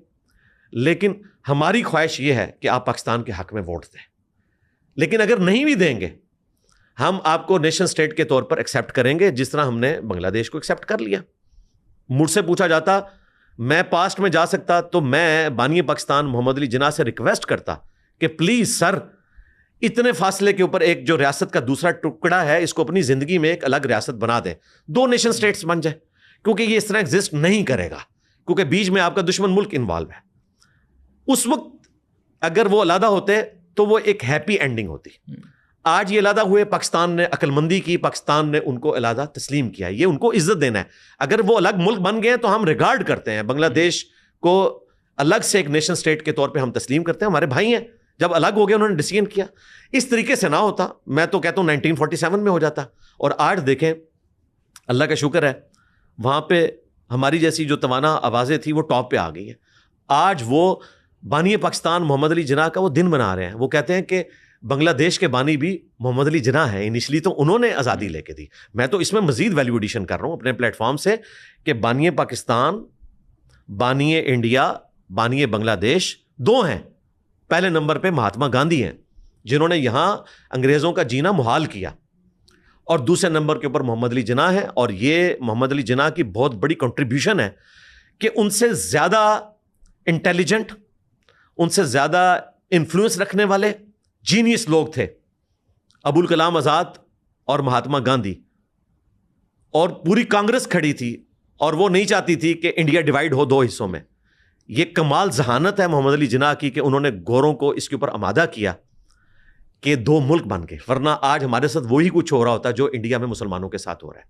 لیکن ہماری خواہش یہ ہے کہ آپ پاکستان کے حق میں ووٹ دیں. لیکن اگر نہیں بھی دیں گے, ہم آپ کو نیشن اسٹیٹ کے طور پر ایکسیپٹ کریں گے, جس طرح ہم نے بنگلہ دیش کو ایکسیپٹ کر لیا. مجھ سے پوچھا جاتا, میں پاسٹ میں جا سکتا تو میں بانی پاکستان محمد علی جناح سے ریکویسٹ کرتا کہ پلیز سر, اتنے فاصلے کے اوپر ایک جو ریاست کا دوسرا ٹکڑا ہے اس کو اپنی زندگی میں ایک الگ ریاست بنا دیں, 2 نیشن اسٹیٹس بن جائے, کیونکہ یہ اس طرح ایگزسٹ نہیں کرے گا, کیونکہ بیچ میں آپ کا دشمن ملک انوالو ہے. اس وقت اگر وہ علیحدہ ہوتے تو وہ ایک ہیپی اینڈنگ ہوتی. آج یہ علیحدہ ہوئے، پاکستان نے عقلمندی کی، پاکستان نے ان کو علیحدہ تسلیم کیا. یہ ان کو عزت دینا ہے. اگر وہ الگ ملک بن گئے تو ہم ریگارڈ کرتے ہیں بنگلہ دیش کو الگ سے ایک نیشن اسٹیٹ کے طور پہ ہم تسلیم کرتے ہیں. ہمارے بھائی ہیں. جب الگ ہو گئے انہوں نے ڈیسیژن کیا. اس طریقے سے نہ ہوتا میں تو کہتا ہوں 1947 میں ہو جاتا. اور آج دیکھیں اللہ کا شکر ہے وہاں پہ ہماری جیسی جو توانا آوازیں تھیں وہ ٹاپ پہ آ گئی ہیں. آج وہ بانی پاکستان محمد علی جناح کا وہ دن بنا رہے ہیں. وہ کہتے ہیں کہ بنگلہ دیش کے بانی بھی محمد علی جناح ہیں. انیشلی تو انہوں نے آزادی لے کے دی. میں تو اس میں مزید ویلیو ایڈیشن کر رہا ہوں اپنے پلیٹ فارم سے کہ بانی پاکستان، بانی انڈیا، بانی بنگلہ دیش دو ہیں. پہلے نمبر پہ مہاتما گاندھی ہیں جنہوں نے یہاں انگریزوں کا جینا محال کیا، اور دوسرے نمبر کے اوپر محمد علی جناح ہے. اور یہ محمد علی جناح کی بہت بڑی کنٹریبیوشن ہے کہ ان سے زیادہ انٹیلیجنٹ، ان سے زیادہ انفلوئنس رکھنے والے جینیس لوگ تھے ابوالکلام آزاد اور مہاتما گاندھی. اور پوری کانگریس کھڑی تھی اور وہ نہیں چاہتی تھی کہ انڈیا ڈیوائیڈ ہو دو حصوں میں. یہ کمال ذہانت ہے محمد علی جناح کی کہ انہوں نے گوروں کو اس کے اوپر آمادہ کیا کہ دو ملک بن گئے. ورنہ آج ہمارے ساتھ وہی کچھ ہو رہا ہوتا جو انڈیا میں مسلمانوں کے ساتھ ہو رہا ہے.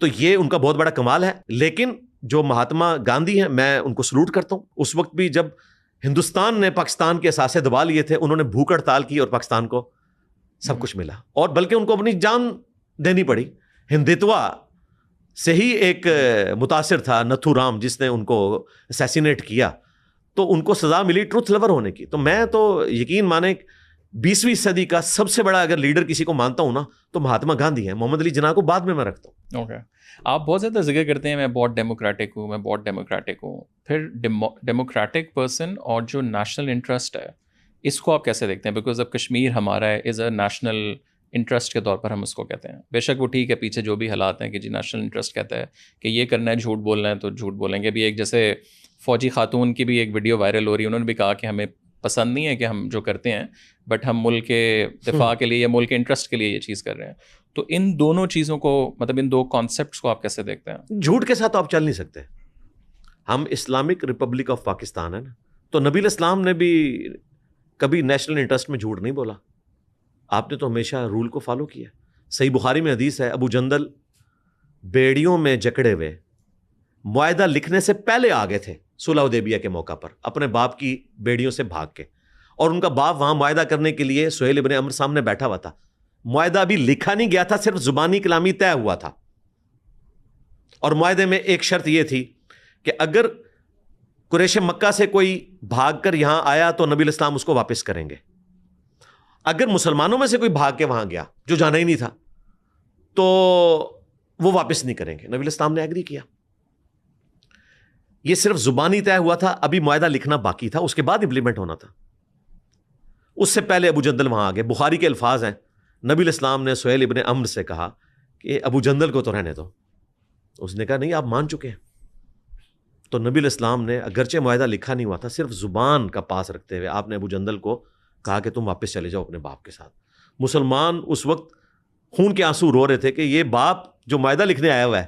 تو یہ ان کا بہت بڑا کمال ہے. لیکن جو مہاتما گاندھی ہیں میں ان کو سلوٹ کرتا ہوں. اس وقت بھی جب ہندوستان نے پاکستان کے اثاثے دبا لیے تھے انہوں نے بھوک ہڑتال کی اور پاکستان کو سب کچھ ملا. اور بلکہ ان کو اپنی جان دینی پڑی. ہندتوا سے ہی ایک متاثر تھا نتھو رام جس نے ان کو اسیسینیٹ کیا، تو ان کو سزا ملی ٹروتھ لور ہونے کی. تو میں تو یقین مانے 20ویں صدی کا سب سے بڑا اگر لیڈر کسی کو مانتا ہوں نا تو مہاتما گاندھی ہیں. محمد علی جناح کو بعد میں رکھتا ہوں. اوکے. آپ بہت زیادہ ذکر کرتے ہیں میں بہت ڈیموکریٹک ہوں، میں بہت ڈیموکریٹک ہوں. پھر ڈیموکریٹک پرسن اور جو نیشنل انٹرسٹ ہے اس کو آپ کیسے دیکھتے ہیں؟ بیکاز اب کشمیر ہمارا ہے، از اے نیشنل انٹرسٹ کے طور پر ہم اس کو کہتے ہیں. بے شک وہ ٹھیک ہے پیچھے جو بھی حالات ہیں کہ جی نیشنل انٹرسٹ کہتا ہے کہ یہ کرنا ہے، جھوٹ بولنا ہے تو جھوٹ بولیں گے. بھی ایک جیسے فوجی خاتون کی بھی ایک ویڈیو وائرل ہو رہی ہے، انہوں نے بھی کہا کہ ہمیں پسند نہیں ہے کہ ہم جو کرتے ہیں بٹ ہم ملک کے دفاع کے لیے یا ملک کے انٹرسٹ کے لیے یہ چیز کر رہے ہیں. تو ان دونوں چیزوں کو مطلب ان دو کانسیپٹس کو آپ کیسے دیکھتے ہیں؟ جھوٹ کے ساتھ آپ چل نہیں سکتے. ہم اسلامک ریپبلک آف پاکستان ہے نا، تو نبی الاسلام نے بھی کبھی نیشنل انٹرسٹ میں جھوٹ نہیں بولا. آپ نے تو ہمیشہ رول کو فالو کیا. صحیح بخاری میں حدیث ہے ابو جندل بیڑیوں میں جکڑے ہوئے معاہدہ لکھنے سے پہلے آ گئے تھے صلح حدیبیہ کے موقع پر اپنے باپ کی بیڑیوں سے بھاگ کے، اور ان کا باپ وہاں معاہدہ کرنے کے لیے سہیل ابن عمر سامنے بیٹھا ہوا تھا. معاہدہ ابھی لکھا نہیں گیا تھا، صرف زبانی کلامی طے ہوا تھا. اور معاہدے میں ایک شرط یہ تھی کہ اگر قریش مکہ سے کوئی بھاگ کر یہاں آیا تو نبی الاسلام اس کو واپس کریں گے. اگر مسلمانوں میں سے کوئی بھاگ کے وہاں گیا جو جانا ہی نہیں تھا تو وہ واپس نہیں کریں گے. نبی الاسلام نے ایگری کیا. یہ صرف زبانی طے ہوا تھا، ابھی معاہدہ لکھنا باقی تھا، اس کے بعد امپلیمنٹ ہونا تھا. اس سے پہلے ابو جندل وہاں آ گئے. بخاری کے الفاظ ہیں نبی الاسلام نے سہیل ابن عمر سے کہا کہ ابو جندل کو تو رہنے دو. اس نے کہا نہیں آپ مان چکے ہیں. تو نبی الاسلام نے اگرچہ معاہدہ لکھا نہیں ہوا تھا، صرف زبان کا پاس رکھتے ہوئے آپ نے ابو جندل کو کہا کہ تم واپس چلے جاؤ اپنے باپ کے ساتھ. مسلمان اس وقت خون کے آنسو رو رہے تھے کہ یہ باپ جو معاہدہ لکھنے آیا ہوا ہے،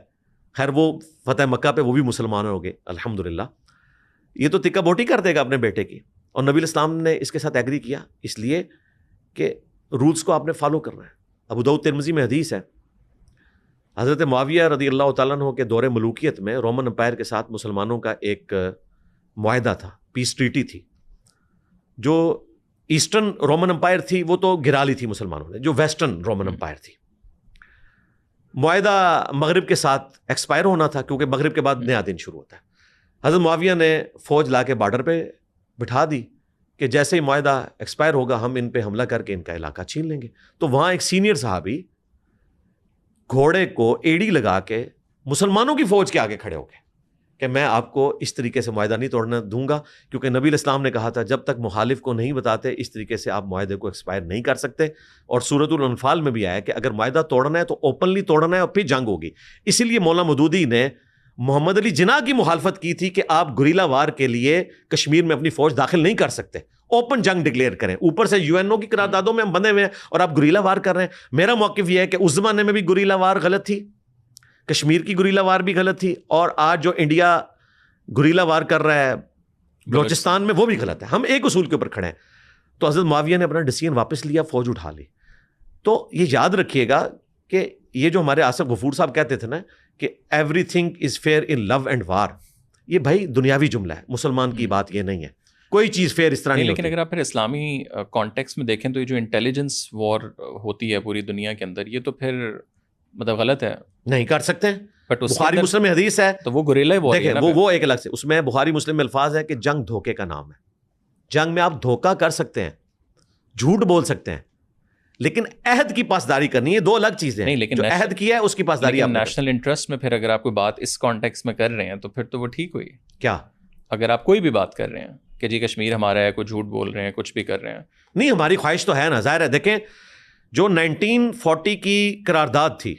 خیر وہ فتح مکہ پہ وہ بھی مسلمان ہو گئے الحمدللہ، یہ تو تکہ بوٹی کر دے گا اپنے بیٹے کی. اور نبی الاسلام نے اس کے ساتھ ایگری کیا اس لیے کہ رولز کو آپ نے فالو کرنا ہے. ابو داؤد ترمذی میں حدیث ہے حضرت معاویہ رضی اللہ تعالیٰ عنہ کے دور ملوکیت میں رومن امپائر کے ساتھ مسلمانوں کا ایک معاہدہ تھا، پیس ٹریٹی تھی. جو ایسٹرن رومن امپائر تھی وہ تو گرا لی تھی مسلمانوں نے، جو ویسٹرن رومن امپائر تھی. معاہدہ مغرب کے ساتھ ایکسپائر ہونا تھا کیونکہ مغرب کے بعد نیا دن شروع ہوتا ہے. حضرت معاویہ نے فوج لا کے بارڈر پہ بٹھا دی کہ جیسے ہی معاہدہ ایکسپائر ہوگا ہم ان پہ حملہ کر کے ان کا علاقہ چھین لیں گے. تو وہاں ایک سینئر صحابی گھوڑے کو ایڑی لگا کے مسلمانوں کی فوج کے آگے کھڑے ہو گئے کہ میں آپ کو اس طریقے سے معاہدہ نہیں توڑنے دوں گا، کیونکہ نبی الاسلام نے کہا تھا جب تک مخالف کو نہیں بتاتے اس طریقے سے آپ معاہدے کو ایکسپائر نہیں کر سکتے. اور سورۃ الانفال میں بھی آیا کہ اگر معاہدہ توڑنا ہے تو اوپنلی توڑنا ہے اور پھر جنگ ہوگی. اسی لیے مولانا مودودی نے محمد علی جناح کی مخالفت کی تھی کہ آپ گریلا وار کے لیے کشمیر میں اپنی فوج داخل نہیں کر سکتے، اوپن جنگ ڈکلیئر کریں. اوپر سے UN کی قراردادوں میں ہم بندے ہوئے ہیں اور آپ گریلا وار کر رہے ہیں. میرا موقف یہ ہے کہ اس زمانے میں بھی گریلا وار غلط تھی، کشمیر کی گریلا وار بھی غلط تھی، اور آج جو انڈیا گریلا وار کر رہا ہے بلوچستان میں وہ بھی غلط ہے. ہم ایک اصول کے اوپر کھڑے ہیں. تو حضرت معاویہ نے اپنا ڈیسیژن واپس لیا، فوج اٹھا لی. تو یہ یاد رکھیے گا کہ یہ جو ہمارے آصف غفور صاحب کہتے تھے نا کہ everything is fair in love and war, یہ بھائی دنیاوی جملہ ہے، مسلمان کی بات یہ نہیں ہے، کوئی چیز فیئر اس طرح نہیں. لیکن اگر آپ پھر اسلامی کانٹیکس میں دیکھیں تو یہ جو انٹیلیجنس وار ہوتی ہے پوری دنیا کے اندر، یہ تو پھر مطلب غلط ہے، نہیں کر سکتے ہیں. بٹ بخاری مسلم میں حدیث ہے تو وہ گوریلا وار ہے. وہ ایک الگ سے، اس میں بخاری مسلم میں الفاظ ہے کہ جنگ دھوکے کا نام ہے. جنگ میں آپ دھوکہ کر سکتے ہیں، جھوٹ بول سکتے ہیں، لیکن عہد کی پاسداری کرنی ہے، دو الگ چیزیں ہیں. لیکن جو عہد کیا ہے اس کی پاسداری آپ نیشنل انٹرسٹ میں پھر اگر آپ کوئی بات اس کانٹیکس میں کر رہے ہیں تو پھر تو وہ ٹھیک ہوئی. کیا اگر آپ کوئی بھی بات کر رہے ہیں کہ جی کشمیر ہمارا ہے، کوئی جھوٹ بول رہے ہیں، کچھ بھی کر رہے ہیں، نہیں ہماری خواہش تو ہے نا، ظاہر ہے. دیکھیں جو 1940 کی قرارداد تھی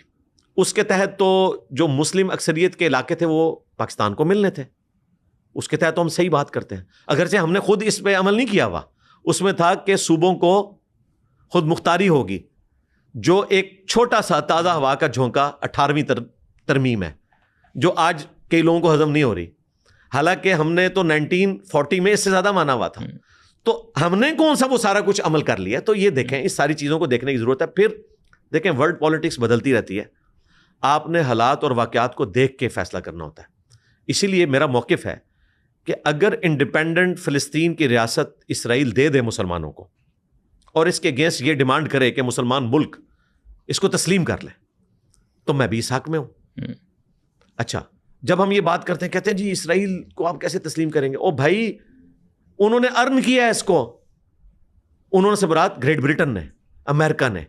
اس کے تحت تو جو مسلم اکثریت کے علاقے تھے وہ پاکستان کو ملنے تھے، اس کے تحت تو ہم صحیح بات کرتے ہیں، اگرچہ ہم نے خود اس پہ عمل نہیں کیا ہوا. اس میں تھا کہ صوبوں کو خود مختاری ہوگی، جو ایک چھوٹا سا تازہ ہوا کا جھونکا 18ویں ترمیم ہے جو آج کئی لوگوں کو ہضم نہیں ہو رہی، حالانکہ ہم نے تو 1940 میں اس سے زیادہ مانا ہوا تھا. تو ہم نے کون سا وہ سارا کچھ عمل کر لیا. تو یہ دیکھیں اس ساری چیزوں کو دیکھنے کی ضرورت ہے. پھر دیکھیں ورلڈ پالیٹکس بدلتی رہتی ہے، آپ نے حالات اور واقعات کو دیکھ کے فیصلہ کرنا ہوتا ہے. اسی لیے میرا موقف ہے کہ اگر انڈیپینڈنٹ فلسطین کی ریاست اسرائیل دے دے مسلمانوں کو اور اس کے اگینسٹ یہ ڈیمانڈ کرے کہ مسلمان ملک اس کو تسلیم کر لے تو میں بھی اس حق میں ہوں. اچھا جب ہم یہ بات کرتے ہیں کہتے ہیں جی اسرائیل کو آپ کیسے تسلیم کریں گے؟ او بھائی انہوں نے ارن کیا ہے اس کو، انہوں سے مراد گریٹ برٹن نے، امریکہ نے.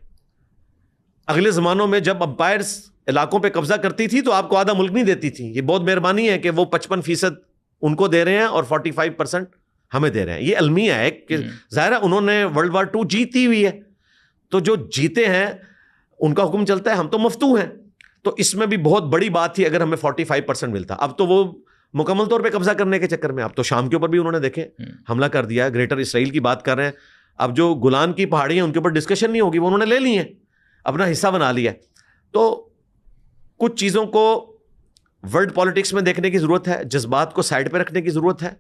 اگلے زمانوں میں جب امپائرز علاقوں پہ قبضہ کرتی تھی تو آپ کو آدھا ملک نہیں دیتی تھی. یہ بہت مہربانی ہے کہ وہ 55% ان کو دے رہے ہیں اور 45% ہمیں دے رہے ہیں. یہ المیہ ہے کہ ظاہر ہے انہوں نے ورلڈ وار 2 جیتی ہوئی ہے، تو جو جیتے ہیں ان کا حکم چلتا ہے، ہم تو مفتو ہیں. تو اس میں بھی بہت بڑی بات تھی اگر ہمیں 45% ملتا. اب تو وہ مکمل طور پہ قبضہ کرنے کے چکر میں، اب تو شام کے اوپر بھی انہوں نے دیکھیں حملہ کر دیا. گریٹر اسرائیل کی بات کر رہے ہیں. اب جو گولان کی پہاڑی ہیں ان کے اوپر ڈسکشن نہیں ہوگی، وہ انہوں نے لے لی ہیں، اپنا حصہ بنا لیا. تو کچھ چیزوں کو ورلڈ پالیٹکس میں دیکھنے کی ضرورت ہے، جذبات کو سائڈ پہ رکھنے کی ضرورت ہے.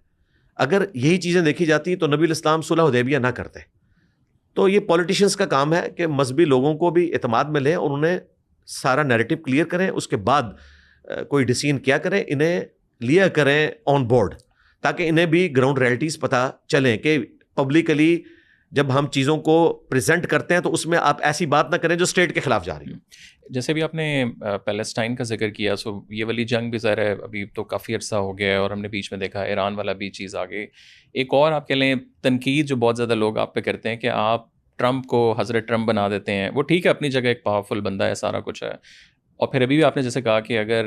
اگر یہی چیزیں دیکھی جاتی تو نبی الاسلام صلح حدیبیہ نہ کرتے. تو یہ پولیٹیشنز کا کام ہے کہ مذہبی لوگوں کو بھی اعتماد میں لیں اور انہیں سارا نیریٹو کلیئر کریں، اس کے بعد کوئی ڈیسیژن کیا کریں، انہیں لیا کریں آن بورڈ، تاکہ انہیں بھی گراؤنڈ ریئلٹیز پتہ چلیں کہ پبلکلی جب ہم چیزوں کو پریزنٹ کرتے ہیں تو اس میں آپ ایسی بات نہ کریں جو اسٹیٹ کے خلاف جا رہی ہے. جیسے بھی آپ نے پیلسٹائن کا ذکر کیا، سو یہ والی جنگ بھی ظاہر ہے ابھی تو کافی عرصہ ہو گیا ہے، اور ہم نے بیچ میں دیکھا ایران والا بھی چیز آگے. ایک اور آپ کہہ لیں تنقید جو بہت زیادہ لوگ آپ پہ کرتے ہیں کہ آپ ٹرمپ کو حضرت ٹرمپ بنا دیتے ہیں. وہ ٹھیک ہے اپنی جگہ ایک پاورفل بندہ ہے، سارا کچھ ہے، اور پھر ابھی بھی آپ نے جیسے کہا کہ اگر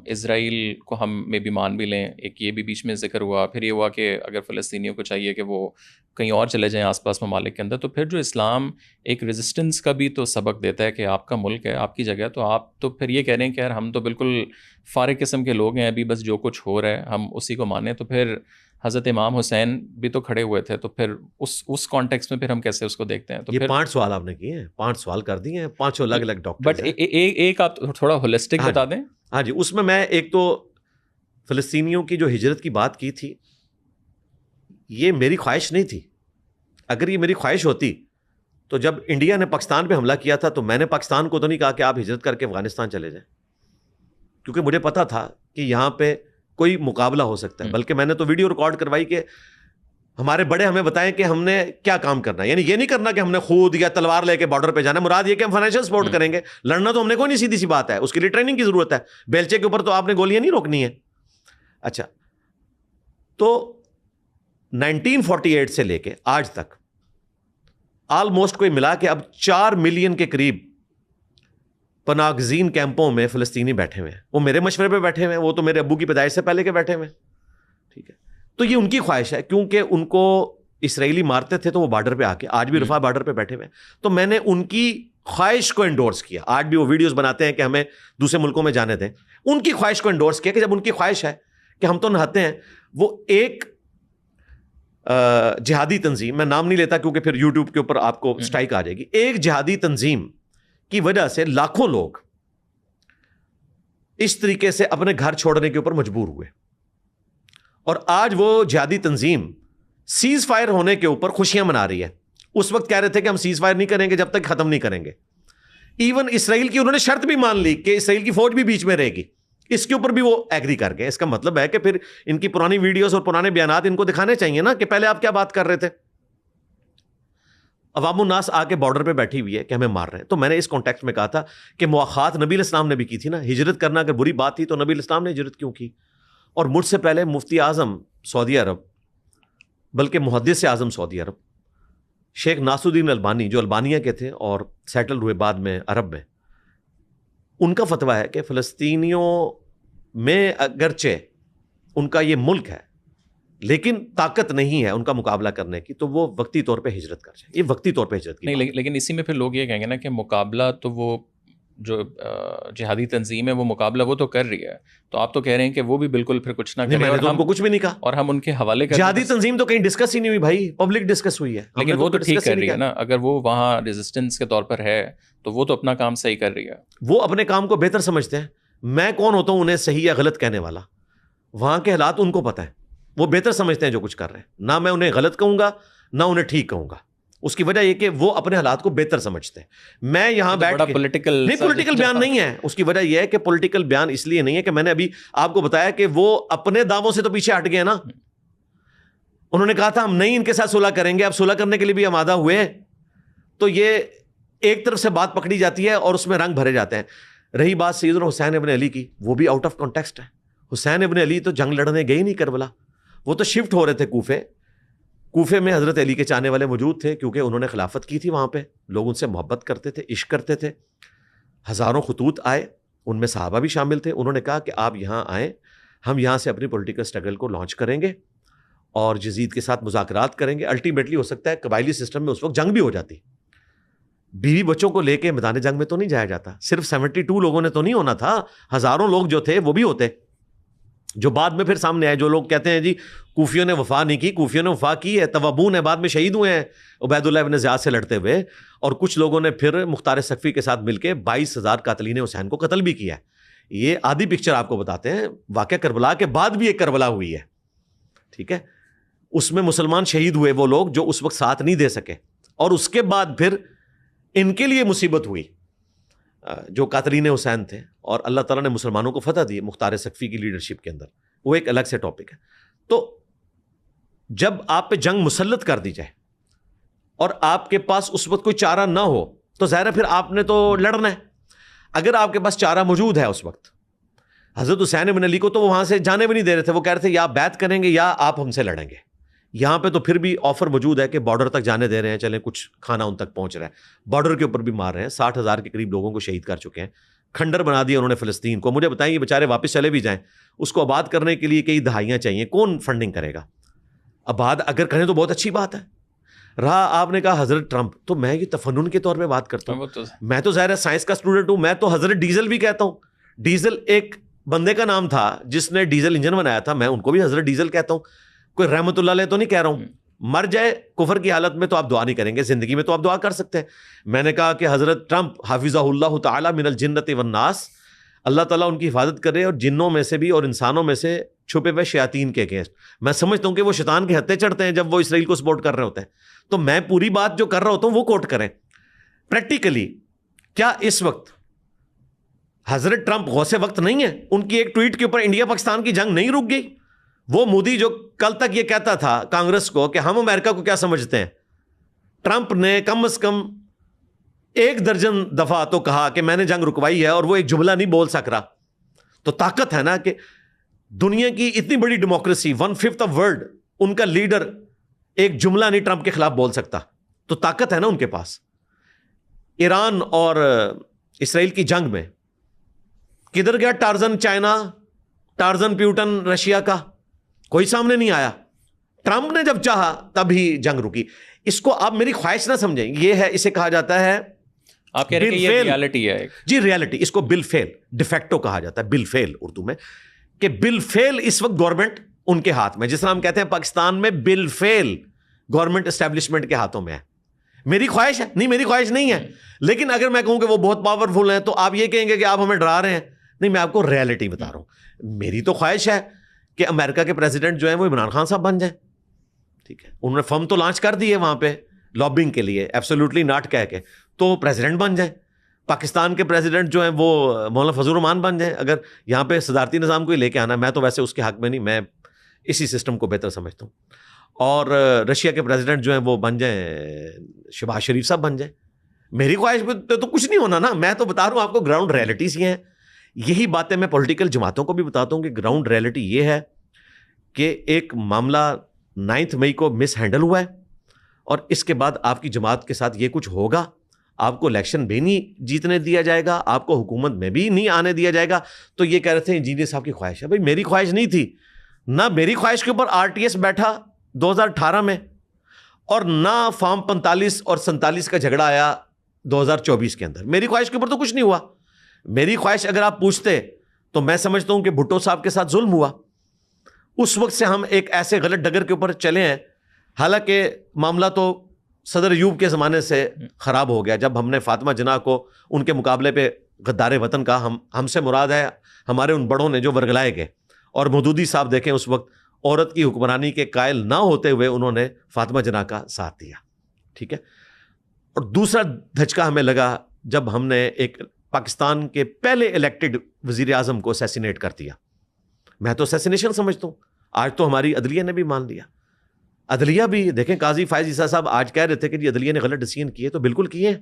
اسرائیل کو ہم میں بھی مان بھی لیں، ایک یہ بھی بیچ میں ذکر ہوا، پھر یہ ہوا کہ اگر فلسطینیوں کو چاہیے کہ وہ کہیں اور چلے جائیں آس پاس ممالک کے اندر، تو پھر جو اسلام ایک ریزسٹنس کا بھی تو سبق دیتا ہے کہ آپ کا ملک ہے، آپ کی جگہ، تو آپ تو پھر یہ کہہ رہے ہیں کہ یار ہم تو بالکل فارغ قسم کے لوگ ہیں، ابھی بس جو کچھ ہو رہا ہے ہم اسی کو مانیں. تو پھر حضرت امام حسین بھی تو کھڑے ہوئے تھے، تو پھر اس کانٹیکس میں پھر ہم کیسے اس کو دیکھتے ہیں؟ تو یہ 5 سوال آپ نے کیے ہیں، 5 سوال کر دیے ہیں، 5 الگ الگ ڈاکٹر. بٹ ایک آپ تھوڑا ہولسٹک بتا دیں. ہاں جی، اس میں ایک تو فلسطینیوں کی جو ہجرت کی بات کی تھی، یہ میری خواہش نہیں تھی. اگر یہ میری خواہش ہوتی تو جب انڈیا نے پاکستان پہ حملہ کیا تھا تو میں نے پاکستان کو تو نہیں کہا کہ آپ ہجرت کر کے افغانستان چلے جائیں، کیونکہ مجھے پتا تھا کہ یہاں پہ کوئی مقابلہ ہو سکتا ہے. بلکہ میں نے تو ویڈیو ریکارڈ کروائی کہ ہمارے بڑے ہمیں بتائیں کہ ہم نے کیا کام کرنا ہے. یعنی یہ نہیں کرنا کہ ہم نے خود یا تلوار لے کے بارڈر پہ جانا، مراد یہ کہ ہم فائنینشیل سپورٹ کریں گے. لڑنا تو ہم نے کوئی نہیں، سیدھی سی بات ہے، اس کے لیے ٹریننگ کی ضرورت ہے. بیلچے کے اوپر تو آپ نے گولیاں نہیں روکنی ہیں. اچھا، تو 1948 سے لے کے آج تک آلموسٹ کوئی ملا کے اب 4 ملین کے قریب پناہ گزین کیمپوں میں فلسطینی بیٹھے ہوئے ہیں. وہ میرے مشورے پہ بیٹھے ہوئے ہیں، وہ تو میرے ابو کی پیدائش سے پہلے کے بیٹھے ہوئے ہیں. ٹھیک ہے، تو یہ ان کی خواہش ہے، کیونکہ ان کو اسرائیلی مارتے تھے تو وہ بارڈر پہ آ کے، آج بھی رفح بارڈر پہ بیٹھے ہوئے ہیں. تو میں نے ان کی خواہش کو انڈورس کیا. آج بھی وہ ویڈیوز بناتے ہیں کہ ہمیں دوسرے ملکوں میں جانے دیں. ان کی خواہش کو انڈورس کیا کہ جب ان کی خواہش ہے کہ ہم تو نہاتے ہیں. وہ ایک جہادی تنظیم، میں نام نہیں لیتا کیونکہ پھر یوٹیوب کے اوپر آپ کو اسٹرائک آ جائے گی، ایک جہادی تنظیم کی وجہ سے لاکھوں لوگ اس طریقے سے اپنے گھر چھوڑنے کے اوپر مجبور ہوئے. اور آج وہ جہادی تنظیم سیز فائر ہونے کے اوپر خوشیاں منا رہی ہے. اس وقت کہہ رہے تھے کہ ہم سیز فائر نہیں کریں گے جب تک ختم نہیں کریں گے. ایون اسرائیل کی انہوں نے شرط بھی مان لی کہ اسرائیل کی فوج بھی بیچ میں رہے گی, اس کے اوپر بھی وہ ایگری کر گئے. اس کا مطلب ہے کہ پھر ان کی پرانی ویڈیوز اور پرانے بیانات ان کو دکھانے چاہیے نا کہ پہلے آپ کیا بات کر رہے تھے. عوام الناس آ کے بارڈر پہ بیٹھی ہوئی ہے کہ ہمیں مار رہے ہیں. تو میں نے اس کانٹیکسٹ میں کہا تھا کہ مواخات نبی علیہ السلام نے بھی کی تھی نا. ہجرت کرنا اگر بری بات تھی تو نبی علیہ السلام نے ہجرت کیوں کی؟ اور مجھ سے پہلے مفتی اعظم سعودی عرب, بلکہ محدث اعظم سعودی عرب, شیخ ناصر الدین البانی, جو البانیہ کے تھے اور سیٹل ہوئے بعد میں عرب میں, ان کا فتویٰ ہے کہ فلسطینیوں میں اگرچہ ان کا یہ ملک ہے لیکن طاقت نہیں ہے ان کا مقابلہ کرنے کی, تو وہ وقتی طور پہ ہجرت کر جائے. یہ وقتی طور پہ ہجرت کی نہیں, لیکن اسی میں پھر لوگ یہ کہیں گے نا کہ مقابلہ تو وہ جو جہادی تنظیم ہے وہ مقابلہ وہ تو کر رہی ہے, تو آپ تو کہہ رہے ہیں کہ وہ بھی بالکل پھر کچھ نہ کرے. میں نے تو ان کو کچھ بھی نہیں کہا, اور ہم ان کے حوالے کر جہادی تنظیم تو کہیں ڈسکس ہی نہیں ہوئی بھائی, پبلک ڈسکس ہوئی ہے. لیکن وہ تو ٹھیک کر رہی ہے نا, اگر وہ وہاں ریزسٹنس کے طور پر ہے تو وہ تو اپنا کام صحیح کر رہی ہے. وہ اپنے کام کو بہتر سمجھتے ہیں. میں کون ہوتا ہوں انہیں صحیح یا غلط کہنے والا؟ وہاں کے حالات ان کو پتہ ہے, وہ بہتر سمجھتے ہیں جو کچھ کر رہے ہیں. نہ میں انہیں غلط کہوں گا نہ انہیں ٹھیک کہوں گا. اس کی وجہ یہ کہ وہ اپنے حالات کو بہتر سمجھتے ہیں. میں یہاں بیٹھ کے پولیٹیکل بیان نہیں ہے. اس کی وجہ یہ ہے کہ پولیٹیکل بیان اس لیے نہیں ہے کہ میں نے ابھی آپ کو بتایا کہ وہ اپنے دعووں سے تو پیچھے ہٹ گئے نا. انہوں نے کہا تھا ہم نہیں ان کے ساتھ صلح کریں گے, اب صلح کرنے کے لیے بھی آمادہ ہوئے. تو یہ ایک طرف سے بات پکڑی جاتی ہے اور اس میں رنگ بھرے جاتے ہیں. رہی بات سیدنا حسین ابن علی کی, وہ بھی آؤٹ آف کانٹیکسٹ ہے. حسین ابن علی تو جنگ لڑنے گئے ہی نہیں کربلا, وہ تو شفٹ ہو رہے تھے کوفے میں. حضرت علی کے چاہنے والے موجود تھے کیونکہ انہوں نے خلافت کی تھی وہاں پہ, لوگ ان سے محبت کرتے تھے, عشق کرتے تھے. ہزاروں خطوط آئے, ان میں صحابہ بھی شامل تھے. انہوں نے کہا کہ آپ یہاں آئیں, ہم یہاں سے اپنی پولیٹیکل سٹرگل کو لانچ کریں گے اور یزید کے ساتھ مذاکرات کریں گے. الٹیمیٹلی ہو سکتا ہے قبائلی سسٹم میں اس وقت جنگ بھی ہو جاتی, بیوی بچوں کو لے کے میدان جنگ میں تو نہیں جایا جاتا. صرف 72 لوگوں نے تو نہیں ہونا تھا, ہزاروں لوگ جو تھے وہ بھی ہوتے, جو بعد میں پھر سامنے آئے. جو لوگ کہتے ہیں جی کوفیوں نے وفا نہیں کی, کوفیوں نے وفا کی ہے. توابون ہے, بعد میں شہید ہوئے ہیں عبید اللہ ابن زیاد سے لڑتے ہوئے. اور کچھ لوگوں نے پھر مختار سقفی کے ساتھ مل کے 22,000 قاتلین حسین کو قتل بھی کیا ہے. یہ آدھی پکچر آپ کو بتاتے ہیں. واقعہ کربلا کے بعد بھی ایک کربلا ہوئی ہے, ٹھیک ہے. اس میں مسلمان شہید ہوئے وہ لوگ جو اس وقت ساتھ نہیں دے سکے, اور اس کے بعد پھر ان کے لیے مصیبت ہوئی جو قاتلین حسین تھے, اور اللہ تعالیٰ نے مسلمانوں کو فتح دی مختار سقفی کی لیڈرشپ کے اندر. وہ ایک الگ سے ٹاپک ہے. تو جب آپ پہ جنگ مسلط کر دی جائے اور آپ کے پاس اس وقت کوئی چارہ نہ ہو تو ظاہر ہے پھر آپ نے تو لڑنا ہے. اگر آپ کے پاس چارہ موجود ہے اس وقت, حضرت حسین ابن علی کو تو وہاں سے جانے بھی نہیں دے رہے تھے. وہ کہہ رہے تھے یا آپ بیعت کریں گے یا آپ ہم سے لڑیں گے. یہاں پہ تو پھر بھی آفر موجود ہے کہ بارڈر تک جانے دے رہے ہیں, چلیں کچھ کھانا ان تک پہنچ رہا ہے. بارڈر کے اوپر بھی مار رہے ہیں, 60,000 کے قریب لوگوں کو شہید کر چکے ہیں. کھنڈر بنا دیا انہوں نے فلسطین کو. مجھے بتائیں یہ بیچارے واپس چلے بھی جائیں, اس کو آباد کرنے کے لیے کئی دہائیاں چاہیے, کون فنڈنگ کرے گا؟ آباد اگر کریں تو بہت اچھی بات ہے. رہا آپ نے کہا حضرت ٹرمپ, تو میں یہ تفنن کے طور پہ بات کرتا ہوں. میں تو ظاہر ہے سائنس کا اسٹوڈنٹ ہوں, میں تو حضرت ڈیزل بھی کہتا ہوں. ڈیزل ایک بندے کا نام تھا جس نے ڈیزل انجن بنایا تھا, میں ان کو بھی حضرت ڈیزل کہتا ہوں. کوئی رحمت اللہ علیہ تو نہیں کہہ رہا ہوں. مر جائے کفر کی حالت میں تو آپ دعا نہیں کریں گے, زندگی میں تو آپ دعا کر سکتے ہیں. میں نے کہا کہ حضرت ٹرمپ حافظہ اللہ تعالی من الجنت والناس, اللہ تعالیٰ ان کی حفاظت کرے, اور جنوں میں سے بھی اور انسانوں میں سے چھپے ہوئے شیاطین کے اگینسٹ. میں سمجھتا ہوں کہ وہ شیطان کے ہتھے چڑھتے ہیں جب وہ اسرائیل کو سپورٹ کر رہے ہوتے ہیں. تو میں پوری بات جو کر رہا ہوتا ہوں وہ کوٹ کریں. پریکٹیکلی کیا اس وقت حضرت ٹرمپ غوث وقت نہیں ہے؟ ان کی ایک ٹویٹ کے اوپر انڈیا پاکستان کی جنگ نہیں رک گئی. وہ مودی جو کل تک یہ کہتا تھا کانگریس کو کہ ہم امریکہ کو کیا سمجھتے ہیں, ٹرمپ نے کم از کم 1 درجن دفعہ تو کہا کہ میں نے جنگ رکوائی ہے, اور وہ ایک جملہ نہیں بول سک رہا. تو طاقت ہے نا کہ دنیا کی اتنی بڑی ڈیموکریسی 1/5 آف ورلڈ, ان کا لیڈر ایک جملہ نہیں ٹرمپ کے خلاف بول سکتا. تو طاقت ہے نا ان کے پاس. ایران اور اسرائیل کی جنگ میں کدھر گیا Tarzan China, Tarzan Putin Russia کا؟ کوئی سامنے نہیں آیا. ٹرمپ نے جب چاہا تب ہی جنگ رکی. اس کو آپ میری خواہش نہ سمجھیں, یہ ہے اسے کہا جاتا ہے, آپ کہہ رہے ہیں کہ یہ ریالٹی ہے. جی ریالٹی, اس کو بل فیل ڈیفیکٹو کہا جاتا ہے, بل فیل اردو میں, کہ بل فیل اس وقت گورنمنٹ ان کے ہاتھ میں, جس طرح ہم کہتے ہیں پاکستان میں بل فیل گورنمنٹ اسٹیبلشمنٹ کے ہاتھوں میں ہے. میری خواہش ہے نہیں, میری خواہش نہیں ہے, لیکن اگر میں کہوں کہ وہ بہت پاورفل ہیں تو آپ یہ کہیں گے کہ آپ ہمیں ڈرا رہے ہیں. نہیں, میں آپ کو ریالٹی بتا رہا ہوں. میری تو خواہش ہے کہ امریکہ کے پریزیڈنٹ جو ہیں وہ عمران خان صاحب بن جائیں. ٹھیک ہے, انہوں نے فرم تو لانچ کر دی ہے وہاں پہ لابنگ کے لیے, ایبسولوٹلی ناٹ کہہ کے, تو پریزیڈنٹ بن جائیں. پاکستان کے پریزیڈنٹ جو ہیں وہ مولانا فضل الرحمان بن جائیں. اگر یہاں پہ صدارتی نظام کو ہی لے کے آنا, میں تو ویسے اس کے حق میں نہیں, میں اسی سسٹم کو بہتر سمجھتا ہوں. اور رشیا کے پریزیڈنٹ جو ہیں وہ بن جائیں شہباز شریف صاحب بن جائیں. میری خواہش پہ تو کچھ نہیں ہونا نا, میں تو بتا رہا ہوں آپ کو گراؤنڈ ریئلٹیز یہ ہیں. یہی باتیں میں پولیٹیکل جماعتوں کو بھی بتاتا ہوں کہ گراؤنڈ ریئلٹی یہ ہے کہ ایک معاملہ 9 مئی کو مس ہینڈل ہوا ہے, اور اس کے بعد آپ کی جماعت کے ساتھ یہ کچھ ہوگا. آپ کو الیکشن بھی نہیں جیتنے دیا جائے گا, آپ کو حکومت میں بھی نہیں آنے دیا جائے گا. تو یہ کہہ رہے تھے انجینئر صاحب کی خواہش ہے. بھائی میری خواہش نہیں تھی, نہ میری خواہش کے اوپر RTS بیٹھا 2018 میں, اور نہ فارم 45 اور 47 کا جھگڑا آیا 2024 کے اندر. میری خواہش کے اوپر تو کچھ نہیں ہوا. میری خواہش اگر آپ پوچھتے تو میں سمجھتا ہوں کہ بھٹو صاحب کے ساتھ ظلم ہوا. اس وقت سے ہم ایک ایسے غلط ڈگر کے اوپر چلے ہیں. حالانکہ معاملہ تو صدر ایوب کے زمانے سے خراب ہو گیا, جب ہم نے فاطمہ جناح کو ان کے مقابلے پہ غدار وطن کہا. ہم سے مراد ہے ہمارے ان بڑوں نے جو ورگلائے گئے. اور مودودی صاحب دیکھیں, اس وقت عورت کی حکمرانی کے قائل نہ ہوتے ہوئے انہوں نے فاطمہ جناح کا ساتھ دیا. ٹھیک ہے. اور دوسرا دھچکا ہمیں لگا جب ہم نے ایک پاکستان کے پہلے الیکٹڈ وزیر اعظم کو اسیسینیٹ کر دیا. میں تو اسیسینیشن سمجھتا ہوں. آج تو ہماری عدلیہ نے بھی مان لیا. عدلیہ بھی دیکھیں, قاضی فائز عیسیٰ صاحب آج کہہ رہے تھے کہ جی عدلیہ نے غلط ڈیسیژن کیے, تو بالکل کیے ہیں,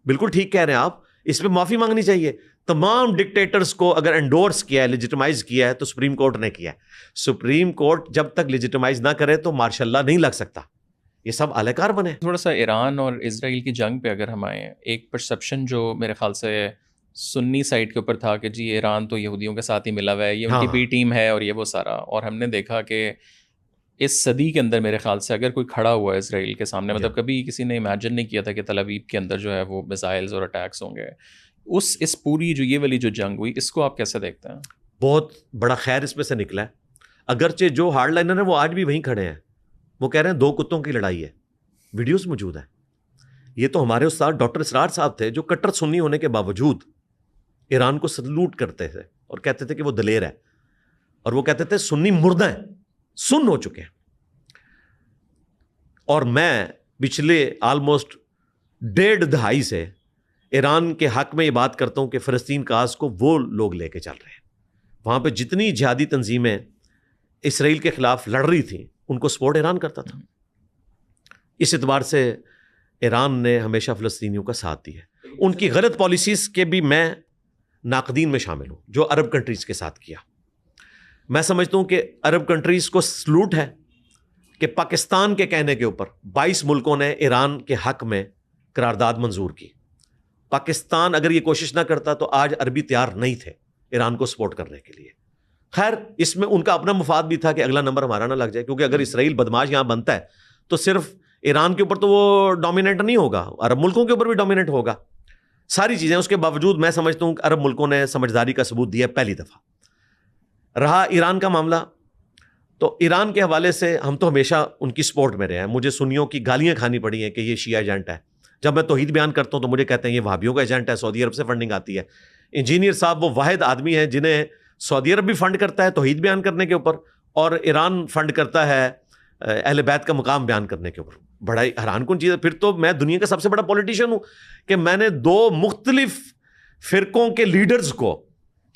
بالکل ٹھیک کہہ رہے ہیں آپ. اس پہ معافی مانگنی چاہیے. تمام ڈکٹیٹرز کو اگر انڈورس کیا ہے, لیجیٹمائز کیا ہے, تو سپریم کورٹ نے کیا ہے. سپریم کورٹ جب تک لیجیٹمائز نہ کرے تو مارشاء اللہ نہیں لگ سکتا. یہ سب اہل کار بنے. تھوڑا سا ایران اور اسرائیل کی جنگ پہ اگر ہم آئیں, ایک پرسپشن جو میرے خیال سے سنی سائڈ کے اوپر تھا کہ جی ایران تو یہودیوں کے ساتھ ہی ملا ہوا ہے, یہ ان کی بی ٹیم ہے اور یہ وہ سارا. اور ہم نے دیکھا کہ اس صدی کے اندر میرے خیال سے اگر کوئی کھڑا ہوا ہے اسرائیل کے سامنے, مطلب کبھی کسی نے امیجن نہیں کیا تھا کہ تل ابیب کے اندر جو ہے وہ میزائلز اور اٹیکس ہوں گے. اس پوری جو یہ والی جو جنگ ہوئی, اس کو آپ کیسے دیکھتے ہیں؟ بہت بڑا خیر اس میں سے نکلا ہے. اگرچہ جو ہارڈ لائنر ہیں وہ آج بھی وہیں کھڑے ہیں. وہ کہہ رہے ہیں 2 کتوں کی لڑائی ہے. ویڈیوز موجود ہیں. یہ تو ہمارے استاد ڈاکٹر اسرار صاحب تھے جو کٹر سنی ہونے کے باوجود ایران کو سلوٹ کرتے تھے اور کہتے تھے کہ وہ دلیر ہے, اور وہ کہتے تھے سنی مردہ ہیں, سن ہو چکے ہیں. اور میں پچھلے آلموسٹ 1.5 دہائی سے ایران کے حق میں یہ بات کرتا ہوں کہ فلسطین کاز کو وہ لوگ لے کے چل رہے ہیں. وہاں پہ جتنی جہادی تنظیمیں اسرائیل کے خلاف لڑ رہی تھیں ان کو سپورٹ ایران کرتا تھا. اس اعتبار سے ایران نے ہمیشہ فلسطینیوں کا ساتھ دیا. ان کی غلط پالیسیز کے بھی میں ناقدین میں شامل ہوں جو عرب کنٹریز کے ساتھ کیا. میں سمجھتا ہوں کہ عرب کنٹریز کو سلوٹ ہے کہ پاکستان کے کہنے کے اوپر 22 ملکوں نے ایران کے حق میں قرارداد منظور کی. پاکستان اگر یہ کوشش نہ کرتا تو آج عربی تیار نہیں تھے ایران کو سپورٹ کرنے کے لیے. خیر اس میں ان کا اپنا مفاد بھی تھا کہ اگلا نمبر ہمارا نہ لگ جائے, کیونکہ اگر اسرائیل بدماش یہاں بنتا ہے تو صرف ایران کے اوپر تو وہ ڈومیننٹ نہیں ہوگا, عرب ملکوں کے اوپر بھی ڈومیننٹ ہوگا. ساری چیزیں اس کے باوجود میں سمجھتا ہوں کہ عرب ملکوں نے سمجھداری کا ثبوت دیا پہلی دفعہ. رہا ایران کا معاملہ, تو ایران کے حوالے سے ہم تو ہمیشہ ان کی سپورٹ میں رہے ہیں. مجھے سنیوں کی گالیاں کھانی پڑی ہیں کہ یہ شیعہ ایجنٹ ہے. جب میں توحید بیان کرتا ہوں تو مجھے کہتے ہیں یہ وہابیوں کا ایجنٹ ہے, سعودی عرب سے فنڈنگ آتی ہے. انجینئر صاحب وہ واحد آدمی ہیں جنہیں سعودی عرب بھی فنڈ کرتا ہے توحید بیان کرنے کے اوپر, اور ایران فنڈ کرتا ہے اہل بیت کا مقام بیان کرنے کے اوپر. بڑا ہی حیران کن چیز ہے. پھر تو میں دنیا کا سب سے بڑا پولیٹیشین ہوں کہ میں نے 2 مختلف فرقوں کے لیڈرز کو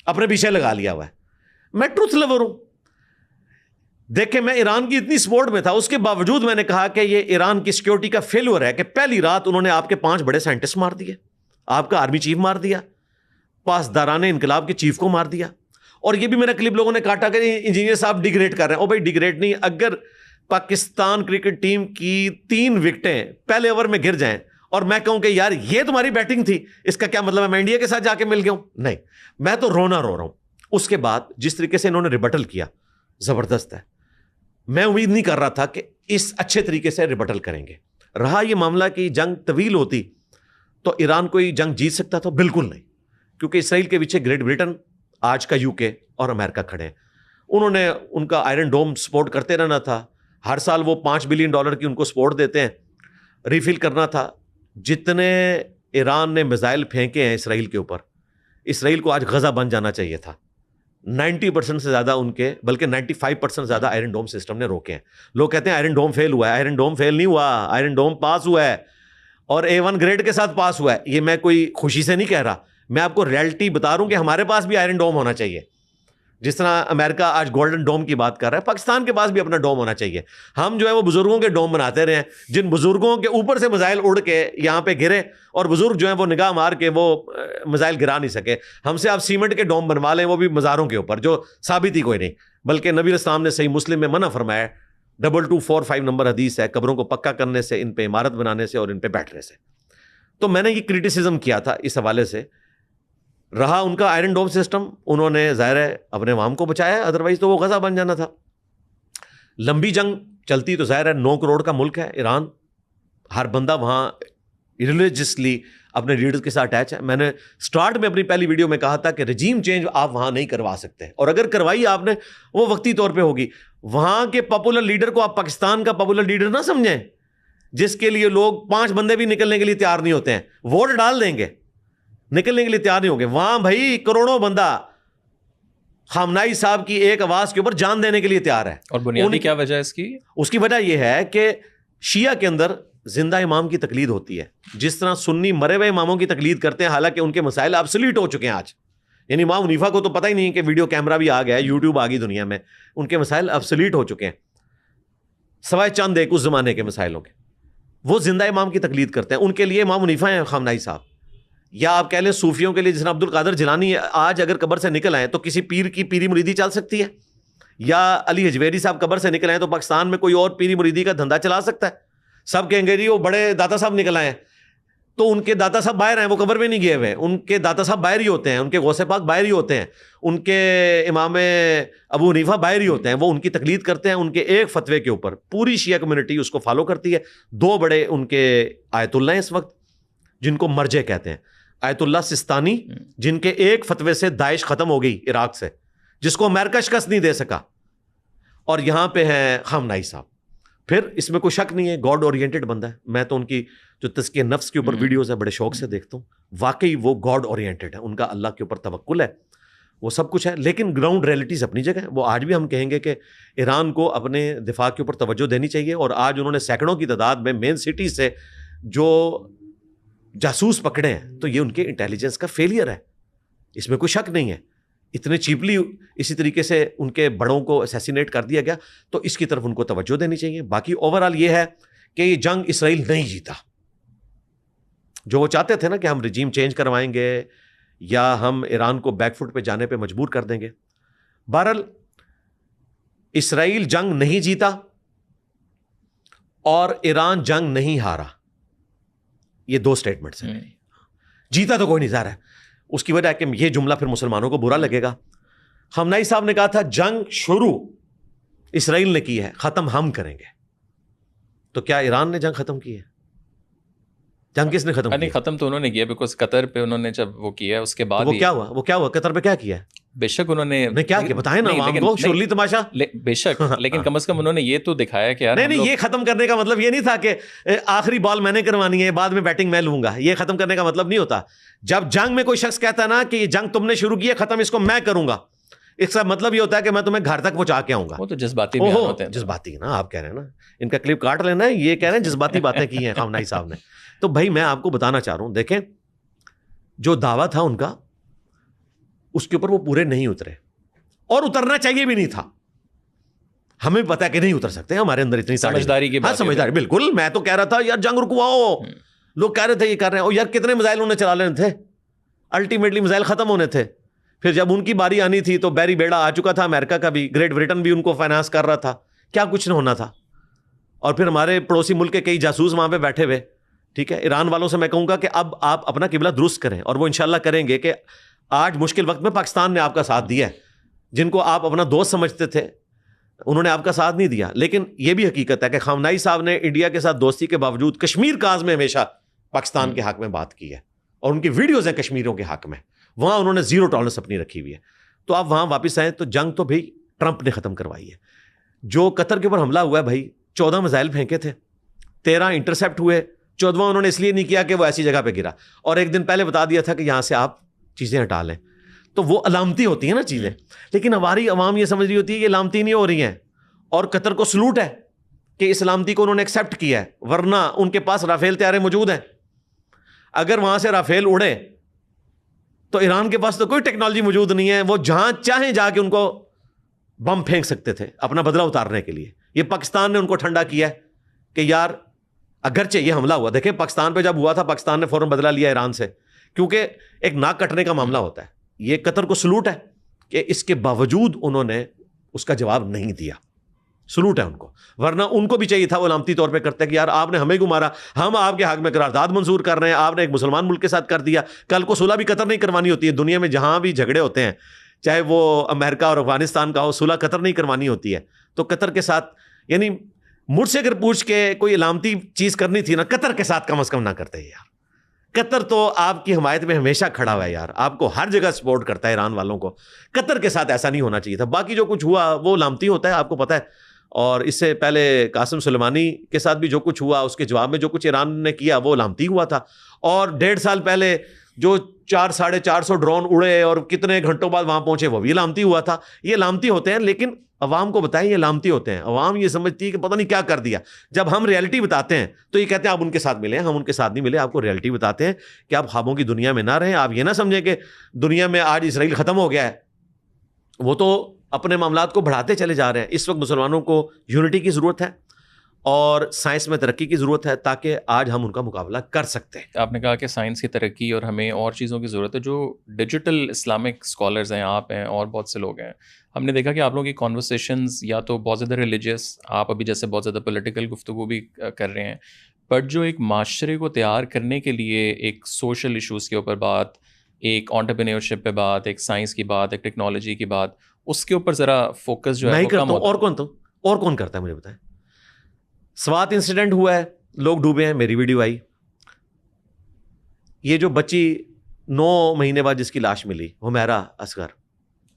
اپنے پیچھے لگا لیا ہوا ہے. میں ٹروتھ لور ہوں. دیکھیں میں ایران کی اتنی سپورٹ میں تھا, اس کے باوجود میں نے کہا کہ یہ ایران کی سیکیورٹی کا فیلور ہے کہ پہلی رات انہوں نے آپ کے 5 بڑے سائنٹسٹ مار دیے, آپ کا آرمی چیف مار دیا, پاسداران انقلاب کے چیف کو مار دیا. اور یہ بھی میرا کلپ لوگوں نے کاٹا کہ انجینئر صاحب ڈیگریڈ کر رہے ہیں. او بھائی ڈیگریڈ نہیں, اگر پاکستان کرکٹ ٹیم کی 3 وکٹیں پہلے اوور میں گر جائیں اور میں کہوں کہ یار یہ تمہاری بیٹنگ تھی, اس کا کیا مطلب ہے میں انڈیا کے ساتھ جا کے مل گیا ہوں؟ نہیں, میں تو رونا رو رہا ہوں. اس کے بعد جس طریقے سے انہوں نے ریبٹل کیا زبردست ہے. میں امید نہیں کر رہا تھا کہ اس اچھے طریقے سے ریبٹل کریں گے. رہا یہ معاملہ کہ جنگ طویل ہوتی تو ایران کوئی جنگ جیت سکتا تھا؟ بالکل نہیں, کیونکہ اسرائیل کے پیچھے گریٹ برٹن, آج کا UK اور امریکہ کھڑے ہیں. انہوں نے ان کا آئرن ڈوم سپورٹ کرتے رہنا تھا. ہر سال وہ $5 بلین کی ان کو سپورٹ دیتے ہیں, ریفل کرنا تھا. جتنے ایران نے میزائل پھینکے ہیں اسرائیل کے اوپر, اسرائیل کو آج غزہ بن جانا چاہیے تھا. 90% سے زیادہ ان کے, بلکہ 95% زیادہ آئرن ڈوم سسٹم نے روکے ہیں. لوگ کہتے ہیں آئرن ڈوم فیل ہوا ہے. آئرن ڈوم فیل نہیں ہوا, آئرن ڈوم پاس ہوا ہے. اور A1 گریڈ کے ساتھ پاس ہوا ہے. یہ میں کوئی خوشی سے نہیں کہہ رہا, میں آپ کو ریئلٹی بتا رہا ہوں کہ ہمارے پاس بھی آئرن ڈوم ہونا چاہیے. جس طرح امریکہ آج گولڈن ڈوم کی بات کر رہا ہے, پاکستان کے پاس بھی اپنا ڈوم ہونا چاہیے. ہم جو ہے وہ بزرگوں کے ڈوم بناتے رہے ہیں, جن بزرگوں کے اوپر سے میزائل اڑ کے یہاں پہ گرے اور بزرگ جو ہیں وہ نگاہ مار کے وہ میزائل گرا نہیں سکے. ہم سے آپ سیمنٹ کے ڈوم بنوا لیں, وہ بھی مزاروں کے اوپر, جو ثابت ہی کوئی نہیں. بلکہ نبی اسلام نے صحیح مسلم میں منع فرمایا, 2245 نمبر حدیث ہے, قبروں کو پکا کرنے سے, ان پہ عمارت بنانے سے اور ان پہ بیٹھنے سے. تو میں نے یہ کرٹیسزم کیا تھا اس حوالے سے. رہا ان کا آئرن ڈوم سسٹم, انہوں نے ظاہر ہے اپنے عوام کو بچایا, ادروائز تو وہ غزہ بن جانا تھا. لمبی جنگ چلتی تو ظاہر ہے 9 کروڑ کا ملک ہے ایران, ہر بندہ وہاں ریلیجسلی اپنے لیڈرز کے ساتھ اٹیچ ہے. میں نے سٹارٹ میں اپنی پہلی ویڈیو میں کہا تھا کہ رجیم چینج آپ وہاں نہیں کروا سکتے, اور اگر کروائی آپ نے وہ وقتی طور پہ ہوگی. وہاں کے پاپولر لیڈر کو آپ پاکستان کا پاپولر لیڈر نہ سمجھیں, جس کے لیے لوگ 5 بندے بھی نکلنے کے لیے تیار نہیں ہوتے ہیں. ووٹ ڈال دیں گے, نکلنے کے لیے تیار نہیں ہوں گے. وہاں بھائی کروڑوں بندہ خامنائی صاحب کی ایک آواز کے اوپر جان دینے کے لیے تیار ہے. اور بنیادی کیا وجہ ہے اس کی؟ اس کی وجہ یہ ہے کہ شیعہ کے اندر زندہ امام کی تقلید ہوتی ہے, جس طرح سنی مرے ہوئے اماموں کی تقلید کرتے ہیں, حالانکہ ان کے مسائل ابسلیٹ ہو چکے ہیں آج. یعنی امام حنیفہ کو تو پتہ ہی نہیں کہ ویڈیو کیمرہ بھی آ گیا ہے, یوٹیوب آ گئی دنیا میں, ان کے مسائل ابسلیٹ ہو چکے ہیں سوائے چند ایک اس زمانے کے مسائلوں کے. وہ زندہ امام کی تقلید کرتے ہیں, ان کے لیے امام حنیفہ ہیں خامنائی صاحب. یا آپ کہہ لیں صوفیوں کے لیے جس طرح عبد القادر جیلانی آج اگر قبر سے نکل آئے تو کسی پیر کی پیری مریدی چل سکتی ہے, یا علی حجویری صاحب قبر سے نکل آئے تو پاکستان میں کوئی اور پیری مریدی کا دھندا چلا سکتا ہے؟ سب کہیں گے جی وہ بڑے داتا صاحب نکل آئے ہیں, تو ان کے داتا صاحب باہر ہیں, وہ قبر میں نہیں گئے ہوئے. ان کے داتا صاحب باہر ہی ہوتے ہیں, ان کے غوث پاک باہر ہی ہوتے ہیں, ان کے امام ابو حنیفہ باہر ہی ہوتے ہیں. وہ ان کی تقلید کرتے ہیں, ان کے ایک فتوے کے اوپر پوری شیعہ کمیونٹی اس کو فالو کرتی ہے. 2 بڑے ان کے آیت اللہ ہیں اس وقت, جن کو مرجع کہتے ہیں. آیت اللہ سستانی, جن کے ایک فتوے سے داعش ختم ہو گئی عراق سے, جس کو امریکہ شکست نہیں دے سکا. اور یہاں پہ ہیں خامنائی صاحب. پھر اس میں کوئی شک نہیں ہے گاڈ اورینٹڈ بندہ ہے. میں تو ان کی جو تزکیہ نفس کے اوپر ویڈیوز ہیں بڑے شوق سے دیکھتا ہوں. واقعی وہ گاڈ اورینٹڈ ہے, ان کا اللہ کے اوپر توکل ہے, وہ سب کچھ ہے. لیکن گراؤنڈ ریئلٹیز اپنی جگہ ہے. وہ آج بھی ہم کہیں گے کہ ایران کو اپنے دفاع کے اوپر توجہ دینی چاہیے. اور آج انہوں نے سینکڑوں کی تعداد میں مین سٹی سے جو جاسوس پکڑے ہیں, تو یہ ان کے انٹیلیجنس کا فیلئر ہے, اس میں کوئی شک نہیں ہے. اتنے چیپلی اسی طریقے سے ان کے بڑوں کو اسیسینیٹ کر دیا گیا, تو اس کی طرف ان کو توجہ دینی چاہیے. باقی اوورآل یہ ہے کہ یہ جنگ اسرائیل نہیں جیتا. جو وہ چاہتے تھے نا کہ ہم رجیم چینج کروائیں گے یا ہم ایران کو بیک فٹ پہ جانے پہ مجبور کر دیں گے. بہرحال اسرائیل جنگ نہیں جیتا اور ایران جنگ نہیں ہارا, یہ 2 سٹیٹمنٹس ہیں. جیتا تو کوئی نہیں جا رہا ہے. اس کی وجہ ہے کہ یہ جملہ پھر مسلمانوں کو برا لگے گا. خامنائی صاحب نے کہا تھا جنگ شروع اسرائیل نے کی ہے, ختم ہم کریں گے. تو کیا ایران نے جنگ ختم کی ہے؟ جنگ کس نے ختم کی؟ نہیں, ختم تو انہوں نے کیا, بیکاز قطر پہ انہوں نے جب وہ کیا اس کے بعد وہ کیا ہوا قطر پہ کیا کیا ہے؟ بے شک انہوں نے کیا کیا بتائیں نا عوام کو, شرلی تماشا. بے شک, لیکن کم از کم انہوں نے یہ تو دکھایا کہ نہیں, یہ ختم کرنے کا مطلب یہ نہیں تھا کہ آخری بال میں نے کروانی ہے, بعد میں بیٹنگ میں لوں گا. یہ ختم کرنے کا مطلب نہیں ہوتا. جب جنگ میں کوئی شخص کہتا ہے نا کہ یہ جنگ تم نے شروع کی ہے, ختم اس کو میں کروں گا, اس کا مطلب یہ ہوتا ہے کہ میں تمہیں گھر تک پہنچا کے آؤں گا. وہ تو جذباتی بیان ہوتے ہیں. جذباتی نا, آپ کہہ رہے ہیں نا, ان کا کلپ کاٹ لینا ہے. یہ کہہ رہے ہیں جذباتی باتیں کی ہیں خامنائی صاحب نے. تو بھائی میں آپ کو بتانا چاہ رہا ہوں, دیکھیں جو دعویٰ تھا ان کا, اس کے اوپر وہ پورے نہیں اترے, اور اترنا چاہیے بھی نہیں تھا. ہمیں پتا ہے کہ نہیں اتر سکتے, ہمارے اندر اتنی سمجھداری کی بات. سمجھداری بالکل. میں تو کہہ رہا تھا یار جنگ رکواؤ, لوگ کہہ رہے تھے یہ کر رہے ہیں, اور یار کتنے میزائل انہیں چلا لینے تھے, الٹیمیٹلی میزائل ختم ہونے تھے. پھر جب ان کی باری آنی تھی تو بیری بیڑا آ چکا تھا, امریکہ کا بھی, گریٹ برٹن بھی ان کو فائنانس کر رہا تھا, کیا کچھ نہ ہونا تھا. اور پھر ہمارے پڑوسی ملک کے کئی جاسوس وہاں پہ بیٹھے ہوئے. ٹھیک ہے, ایران والوں سے میں کہوں گا کہ اب آپ اپنا قبلہ درست کریں, اور وہ انشاءاللہ کریں گے. کہ آج مشکل وقت میں پاکستان نے آپ کا ساتھ دیا ہے, جن کو آپ اپنا دوست سمجھتے تھے انہوں نے آپ کا ساتھ نہیں دیا. لیکن یہ بھی حقیقت ہے کہ خامنائی صاحب نے انڈیا کے ساتھ دوستی کے باوجود کشمیر کاز میں ہمیشہ پاکستان کے حق میں بات کی ہے, اور ان کی ویڈیوز ہیں کشمیریوں کے حق میں, وہاں انہوں نے 0 ٹالرنس اپنی رکھی ہوئی ہے. تو آپ وہاں واپس آئیں, تو جنگ تو بھائی ٹرمپ نے ختم کروائی ہے. جو قطر کے اوپر حملہ ہوا ہے بھائی, 14 میزائل پھینکے تھے, 13 انٹرسیپٹ ہوئے, 14واں انہوں نے اس لیے نہیں کیا کہ وہ ایسی جگہ پہ گرا, اور ایک دن پہلے بتا دیا تھا کہ یہاں سے آپ چیزیں ہٹا لیں. تو وہ علامتی ہوتی ہیں نا چیزیں, لیکن ہماری عوام یہ سمجھ رہی ہوتی ہے یہ علامتی نہیں ہو رہی ہیں. اور قطر کو سلوٹ ہے کہ اس علامتی کو انہوں نے ایکسیپٹ کیا ہے, ورنہ ان کے پاس رافیل طیارے موجود ہیں, اگر وہاں سے رافیل اڑے تو ایران کے پاس تو کوئی ٹیکنالوجی موجود نہیں ہے, وہ جہاں چاہیں جا کے ان کو بم پھینک سکتے تھے اپنا بدلہ اتارنے کے لیے. یہ پاکستان نے ان کو ٹھنڈا کیا ہے کہ یار اگرچہ یہ حملہ ہوا, دیکھیں پاکستان پہ جب ہوا تھا پاکستان نے فوراً بدلہ لیا ایران سے, کیونکہ ایک ناک کٹنے کا معاملہ ہوتا ہے. یہ قطر کو سلوٹ ہے کہ اس کے باوجود انہوں نے اس کا جواب نہیں دیا, سلوٹ ہے ان کو, ورنہ ان کو بھی چاہیے تھا وہ علامتی طور پہ کرتے کہ یار آپ نے ہمیں کیوں مارا, ہم آپ کے حق میں قرارداد منظور کر رہے ہیں, آپ نے ایک مسلمان ملک کے ساتھ کر دیا. کل کو صلح بھی قطر نہیں کروانی ہوتی ہے, دنیا میں جہاں بھی جھگڑے ہوتے ہیں چاہے وہ امریکہ اور افغانستان کا ہو, صلح قطر نہیں کروانی ہوتی ہے. تو قطر کے ساتھ, یعنی مجھ سے اگر پوچھ کے کوئی علامتی چیز کرنی تھی نا, قطر کے ساتھ کم از کم نہ کرتے یار. قطر تو آپ کی حمایت میں ہمیشہ کھڑا ہوا ہے یار, آپ کو ہر جگہ سپورٹ کرتا ہے ایران والوں کو. قطر کے ساتھ ایسا نہیں ہونا چاہیے تھا. باقی جو کچھ ہوا وہ علامتی ہوتا ہے, آپ کو پتہ ہے. اور اس سے پہلے قاسم سلیمانی کے ساتھ بھی جو کچھ ہوا, اس کے جواب میں جو کچھ ایران نے کیا وہ علامتی ہوا تھا. اور 1.5 سال پہلے جو 400-450 ڈرون اڑے اور کتنے گھنٹوں بعد وہاں پہنچے وہ بھی علامتی ہوا تھا. یہ علامتی ہوتے ہیں, لیکن عوام کو بتائیں یہ علامتی ہوتے ہیں. عوام یہ سمجھتی ہے کہ پتہ نہیں کیا کر دیا. جب ہم ریئلٹی بتاتے ہیں تو یہ کہتے ہیں آپ ان کے ساتھ ملے. ہم ان کے ساتھ نہیں ملے, آپ کو ریئلٹی بتاتے ہیں کہ آپ خوابوں کی دنیا میں نہ رہیں. آپ یہ نہ سمجھیں کہ دنیا میں آج اسرائیل ختم ہو گیا ہے, وہ تو اپنے معاملات کو بڑھاتے چلے جا رہے ہیں. اس وقت مسلمانوں کو یونٹی کی ضرورت ہے اور سائنس میں ترقی کی ضرورت ہے تاکہ آج ہم ان کا مقابلہ کر سکتے ہیں. آپ نے کہا کہ سائنس کی ترقی اور ہمیں اور چیزوں کی ضرورت ہے. جو ڈیجیٹل اسلامک اسکالرز ہیں, آپ ہیں اور بہت سے لوگ ہیں, ہم نے دیکھا کہ آپ لوگوں کی کانورسیشنز یا تو بہت زیادہ ریلیجیس, آپ ابھی جیسے بہت زیادہ پولیٹیکل گفتگو بھی کر رہے ہیں, بٹ جو ایک معاشرے کو تیار کرنے کے لیے ایک سوشل ایشوز کے اوپر بات, ایک انٹرپرینیورشپ پہ بات, ایک سائنس کی بات, ایک ٹیکنالوجی کی بات, اس کے اوپر ذرا فوکس جو ہے وہ کم ہوتا ہے. اور کون کرتا ہے مجھے بتائیں. سوات انسیڈنٹ ہوا ہے, لوگ ڈوبے ہیں, میری ویڈیو آئی. یہ جو بچی 9 مہینے بعد جس کی لاش ملی, حمیرہ اصغر,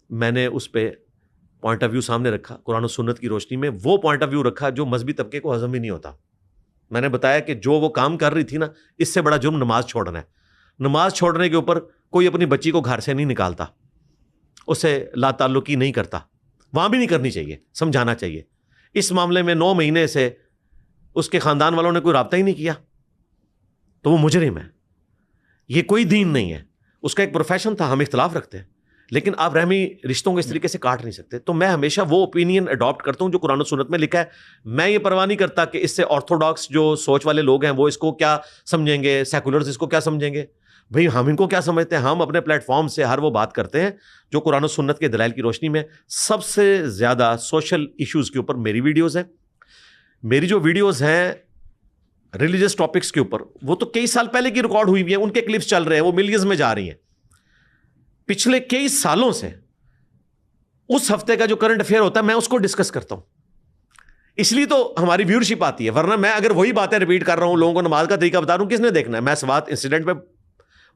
میں نے اس پہ پوائنٹ آف ویو سامنے رکھا قرآن و سنت کی روشنی میں. وہ پوائنٹ آف ویو رکھا جو مذہبی طبقے کو ہضم ہی نہیں ہوتا. میں نے بتایا کہ جو وہ کام کر رہی تھی نا, اس سے بڑا جرم نماز چھوڑنا ہے. نماز چھوڑنے کے اوپر کوئی اپنی بچی کو گھر سے نہیں نکالتا, اسے لا تعلقی نہیں کرتا, وہاں بھی نہیں کرنی چاہیے, سمجھانا چاہیے. اس معاملے میں 9 مہینے سے اس کے خاندان والوں نے کوئی رابطہ ہی نہیں کیا, تو وہ مجرم ہے. یہ کوئی دین نہیں ہے, اس کا ایک پروفیشن تھا. ہم اختلاف رکھتے ہیں لیکن آپ رحمی رشتوں کو اس طریقے سے کاٹ نہیں سکتے. تو میں ہمیشہ وہ اوپینین اڈاپٹ کرتا ہوں جو قرآن و سنت میں لکھا ہے. میں یہ پرواہ نہیں کرتا کہ اس سے آرتھوڈاکس جو سوچ والے لوگ ہیں وہ اس کو کیا سمجھیں گے, سیکولرز اس کو کیا سمجھیں گے. بھئی ہم ان کو کیا سمجھتے ہیں. ہم اپنے پلیٹ فارم سے ہر وہ بات کرتے ہیں جو قرآن و سنت کے دلائل کی روشنی میں. سب سے زیادہ سوشل ایشوز کے اوپر میری ویڈیوز ہیں. میری جو ویڈیوز ہیں ریلیجس ٹاپکس کے اوپر, وہ تو کئی سال پہلے کی ریکارڈ ہوئی ہوئی ہیں, ان کے کلپس چل رہے ہیں, وہ ملینز میں جا رہی ہیں. پچھلے کئی سالوں سے اس ہفتے کا جو کرنٹ افیئر ہوتا ہے میں اس کو ڈسکس کرتا ہوں, اس لیے تو ہماری ویورشپ آتی ہے. ورنہ میں اگر وہی باتیں ریپیٹ کر رہا ہوں, لوگوں کو نماز کا طریقہ بتا رہا ہوں, کس نے دیکھنا ہے. میں سوات انسیڈنٹ پہ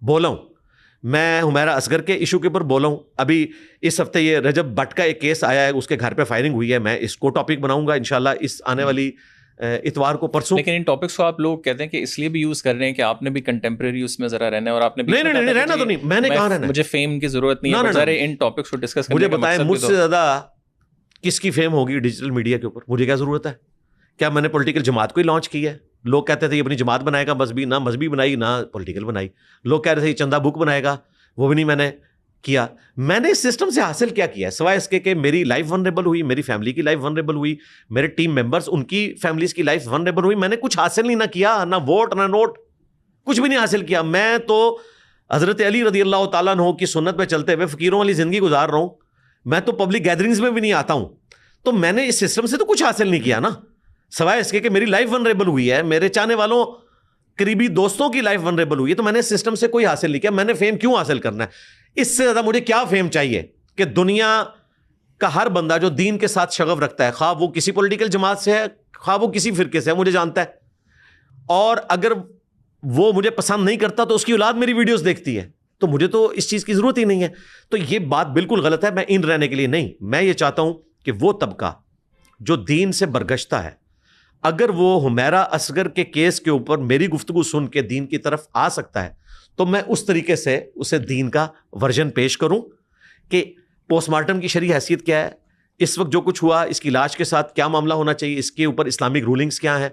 بولا ہوں, میں حمیرہ اصغر کے ایشو کے اوپر بولا ہوں. ابھی اس ہفتے یہ رجب بٹ کا ایک کیس آیا ہے, اس کے گھر پہ فائرنگ ہوئی ہے. میں اس کو ٹاپک بناؤں گا انشاءاللہ اس آنے والی اتوار کو, پرسوں. لیکن ان ٹاپکس کو آپ لوگ کہتے ہیں کہ اس لیے بھی یوز کر رہے ہیں کہ آپ نے بھی کنٹمپریری اس میں ذرا رہنا ہے, اور آپ نے نہیں رہنا تو نہیں, میں نے کہا رہنا, مجھے فیم کی ضرورت نہیں ہے. ذرا ان ٹاپکس کو ڈسکس کرنے مجھے بتائیں مجھ سے زیادہ کس کی فیم ہوگی ڈیجیٹل میڈیا کے اوپر. مجھے کیا ضرورت ہے. کیا میں نے پولیٹیکل جماعت کو ہی لانچ کی ہے. لوگ کہتے تھے یہ اپنی جماعت بنائے گا, مذہبی نہ مذہبی بنائی نہ پولیٹیکل بنائی. لوگ کہہ رہے تھے یہ چندہ بک بنائے گا, وہ بھی نہیں میں نے کیا. میں نے اس سسٹم سے حاصل کیا ہے سوائے اس کے کہ میری لائف ونریبل ہوئی, میری فیملی کی لائف ونریبل ہوئی, میرے ٹیم ممبرز ان کی فیملیز کی لائف ونریبل ہوئی. میں نے کچھ حاصل نہیں نہ کیا, نہ ووٹ نہ نوٹ, کچھ بھی نہیں حاصل کیا. میں تو حضرت علی رضی اللہ تعالیٰ عنہ کی سنت پہ چلتے ہوئے فقیروں والی زندگی گزار رہا ہوں. میں تو پبلک گیدرنگز میں بھی نہیں آتا ہوں. تو میں نے اس سسٹم سے تو کچھ حاصل نہیں کیا نا, سوائے اس کے کہ میری لائف ونریبل ہوئی ہے, میرے چاہنے والوں قریبی دوستوں کی لائف ونریبل ہوئی ہے. تو میں نے اس سسٹم سے کوئی حاصل نہیں کیا. میں نے فیم کیوں حاصل کرنا ہے. اس سے زیادہ مجھے کیا فیم چاہیے کہ دنیا کا ہر بندہ جو دین کے ساتھ شغف رکھتا ہے, خواہ وہ کسی پولیٹیکل جماعت سے ہے, خواہ وہ کسی فرقے سے ہے, مجھے جانتا ہے. اور اگر وہ مجھے پسند نہیں کرتا تو اس کی اولاد میری ویڈیوز دیکھتی ہے. تو مجھے تو اس چیز کی ضرورت ہی نہیں ہے. تو یہ بات بالکل غلط ہے. میں ان رہنے کے لیے نہیں, میں یہ چاہتا ہوں کہ وہ طبقہ جو دین سے برگشتہ ہے, اگر وہ حمیرہ اصغر کے کیس کے اوپر میری گفتگو سن کے دین کی طرف آ سکتا ہے تو میں اس طریقے سے اسے دین کا ورژن پیش کروں کہ پوسٹ مارٹم کی شرعی حیثیت کیا ہے, اس وقت جو کچھ ہوا اس کی لاش کے ساتھ کیا معاملہ ہونا چاہیے, اس کے اوپر اسلامک رولنگز کیا ہیں,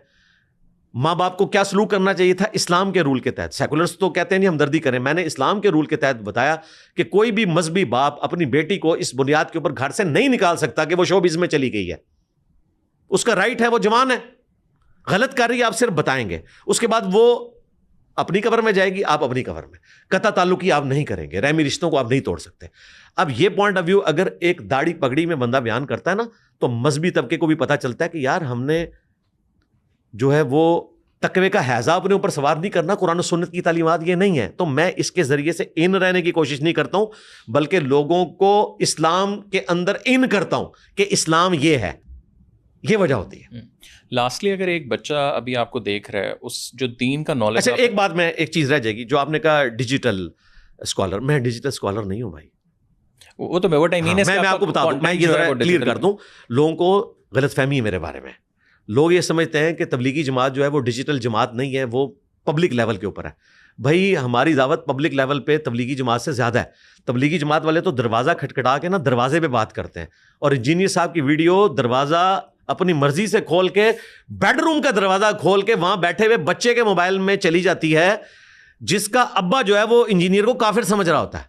ماں باپ کو کیا سلوک کرنا چاہیے تھا اسلام کے رول کے تحت. سیکولرز تو کہتے ہیں نہیں ہمدردی کریں, میں نے اسلام کے رول کے تحت بتایا کہ کوئی بھی مذہبی باپ اپنی بیٹی کو اس بنیاد کے اوپر گھر سے نہیں نکال سکتا کہ وہ شوبز میں چلی گئی ہے. اس کا رائٹ ہے, وہ جوان ہے, غلط کر رہی ہے, آپ صرف بتائیں گے. اس کے بعد وہ اپنی قبر میں جائے گی, آپ اپنی قبر میں. قطع تعلقی آپ نہیں کریں گے, رحمی رشتوں کو آپ نہیں توڑ سکتے. اب یہ پوائنٹ آف ویو اگر ایک داڑھی پگڑی میں بندہ بیان کرتا ہے نا, تو مذہبی طبقے کو بھی پتہ چلتا ہے کہ یار ہم نے جو ہے وہ تقوی کا حیضہ اپنے اوپر سوار نہیں کرنا, قرآن و سنت کی تعلیمات یہ نہیں ہے. تو میں اس کے ذریعے سے ان رہنے کی کوشش نہیں کرتا ہوں, بلکہ لوگوں کو اسلام کے اندر ان کرتا ہوں کہ اسلام یہ ہے. یہ وجہ ہوتی ہے. لاسٹلی اگر ایک بچہ ابھی آپ کو دیکھ رہا ہے, اس جو دین کا نالج. اچھا ایک بات میں ایک چیز رہ جائے گی, جو آپ نے کہا ڈیجیٹل اسکالر, میں ڈیجیٹل اسکالر نہیں ہوں بھائی. وہ تو میں آپ کو بتا دوں, میں یہ ذرا کلیئر کر دوں, لوگوں کو غلط فہمی ہے میرے بارے میں. لوگ یہ سمجھتے ہیں کہ تبلیغی جماعت جو ہے وہ ڈیجیٹل جماعت نہیں ہے, وہ پبلک لیول کے اوپر ہے. بھائی ہماری دعوت پبلک لیول پہ تبلیغی جماعت سے زیادہ ہے. تبلیغی جماعت والے تو دروازہ کھٹکھٹا کے نا دروازے پہ بات کرتے ہیں, اور انجینئر صاحب کی ویڈیو دروازہ اپنی مرضی سے کھول کے, بیڈ روم کا دروازہ کھول کے وہاں بیٹھے ہوئے بچے کے موبائل میں چلی جاتی ہے, جس کا ابا جو ہے وہ انجینئر کو کافر سمجھ رہا ہوتا ہے.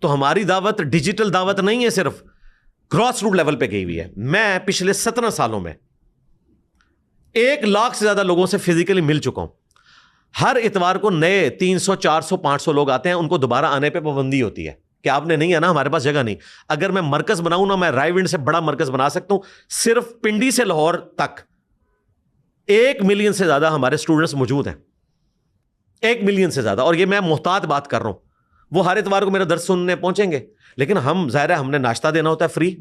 تو ہماری دعوت ڈیجیٹل دعوت نہیں ہے, صرف گراس روٹ لیول پہ گئی ہوئی ہے. میں پچھلے 17 سالوں میں 1 لاکھ سے زیادہ لوگوں سے فزیکلی مل چکا ہوں. ہر اتوار کو نئے 300 400 500 لوگ آتے ہیں, ان کو دوبارہ آنے پہ پابندی ہوتی ہے کہ آپ نے نہیں آنا, ہمارے پاس جگہ نہیں. اگر میں مرکز بناؤں نا, میں رائے ونڈ سے بڑا مرکز بنا سکتا ہوں. صرف پنڈی سے لاہور تک 1 ملین سے زیادہ ہمارے اسٹوڈنٹس موجود ہیں, 1 ملین سے زیادہ. اور یہ میں محتاط بات کر رہا ہوں, وہ ہر اتوار کو میرا درس سننے پہنچیں گے. لیکن ہم ظاہر ہے ہم نے ناشتہ دینا ہوتا ہے فری,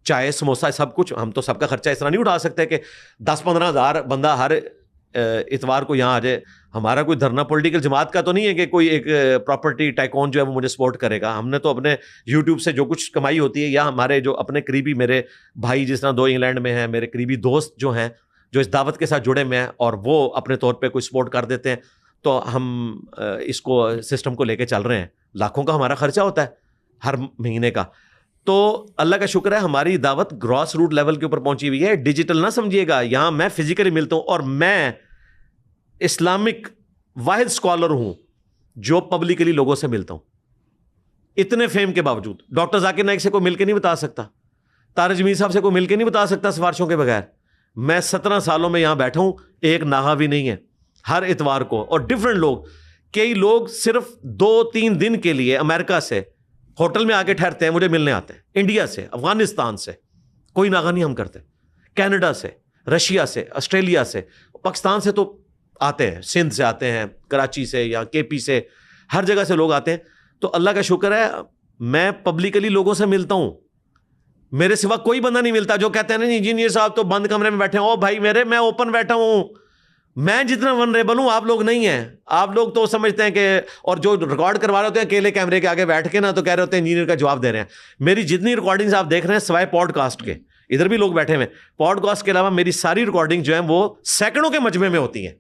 چائے سموسہ سب کچھ. ہم تو سب کا خرچہ اس طرح نہیں اٹھا سکتے کہ 10-15 ہزار بندہ ہر اتوار کو یہاں آ جائے. ہمارا کوئی دھرنا پولیٹیکل جماعت کا تو نہیں ہے کہ کوئی ایک پراپرٹی ٹائکون جو ہے وہ مجھے سپورٹ کرے گا. ہم نے تو اپنے یوٹیوب سے جو کچھ کمائی ہوتی ہے, یا ہمارے جو اپنے قریبی میرے بھائی جس طرح 2 انگلینڈ میں ہیں, میرے قریبی دوست جو ہیں جو اس دعوت کے ساتھ جڑے ہوئے ہیں, اور وہ اپنے طور پہ کوئی سپورٹ کر دیتے ہیں, تو ہم اس کو سسٹم کو لے کے چل رہے ہیں. لاکھوں کا ہمارا خرچہ ہوتا ہے ہر مہینے کا. تو اللہ کا شکر ہے ہماری دعوت گراس روٹ لیول کے اوپر پہنچی ہوئی ہے. ڈیجیٹل نہ سمجھیے گا, یہاں میں فزیکلی ملتا ہوں, اور میں اسلامک واحد اسکالر ہوں جو پبلکلی لوگوں سے ملتا ہوں. اتنے فیم کے باوجود ڈاکٹر ذاکر نائک سے کوئی مل کے نہیں بتا سکتا, طارق جمیل صاحب سے کوئی مل کے نہیں بتا سکتا سفارشوں کے بغیر. میں 17 سالوں میں یہاں بیٹھا ہوں, ایک ناغہ بھی نہیں ہے ہر اتوار کو. اور ڈفرینٹ لوگ, کئی لوگ صرف 2-3 دن کے لیے امریکہ سے ہوٹل میں آ کے ٹھہرتے ہیں, مجھے ملنے آتے ہیں. انڈیا سے, افغانستان سے, کوئی ناغہ نہیں ہم کرتے, کینیڈا سے, رشیا سے, آسٹریلیا سے, پاکستان سے تو آتے ہیں, سندھ سے آتے ہیں, کراچی سے یا کے پی سے, ہر جگہ سے لوگ آتے ہیں. تو اللہ کا شکر ہے میں پبلکلی لوگوں سے ملتا ہوں. میرے سوا کوئی بندہ نہیں ملتا جو کہتے ہیں نہیں انجینئر صاحب تو بند کمرے میں بیٹھے ہیں. او بھائی میرے, میں اوپن بیٹھا ہوں. میں جتنا ونریبل ہوں آپ لوگ نہیں ہیں. آپ لوگ تو سمجھتے ہیں کہ, اور جو ریکارڈ کروا رہے ہوتے ہیں اکیلے کیمرے کے آگے بیٹھ کے نا, تو کہہ رہے ہوتے ہیں انجینئر کا جواب دے رہے ہیں. میری جتنی ریکارڈنگز آپ دیکھ رہے ہیں سوائے پوڈ کاسٹ کے, ادھر بھی لوگ بیٹھے ہوئے, پوڈ کاسٹ کے علاوہ میری ساری ریکارڈنگ جو ہیں وہ سیکنڈوں کے مجمع میں ہوتی ہیں.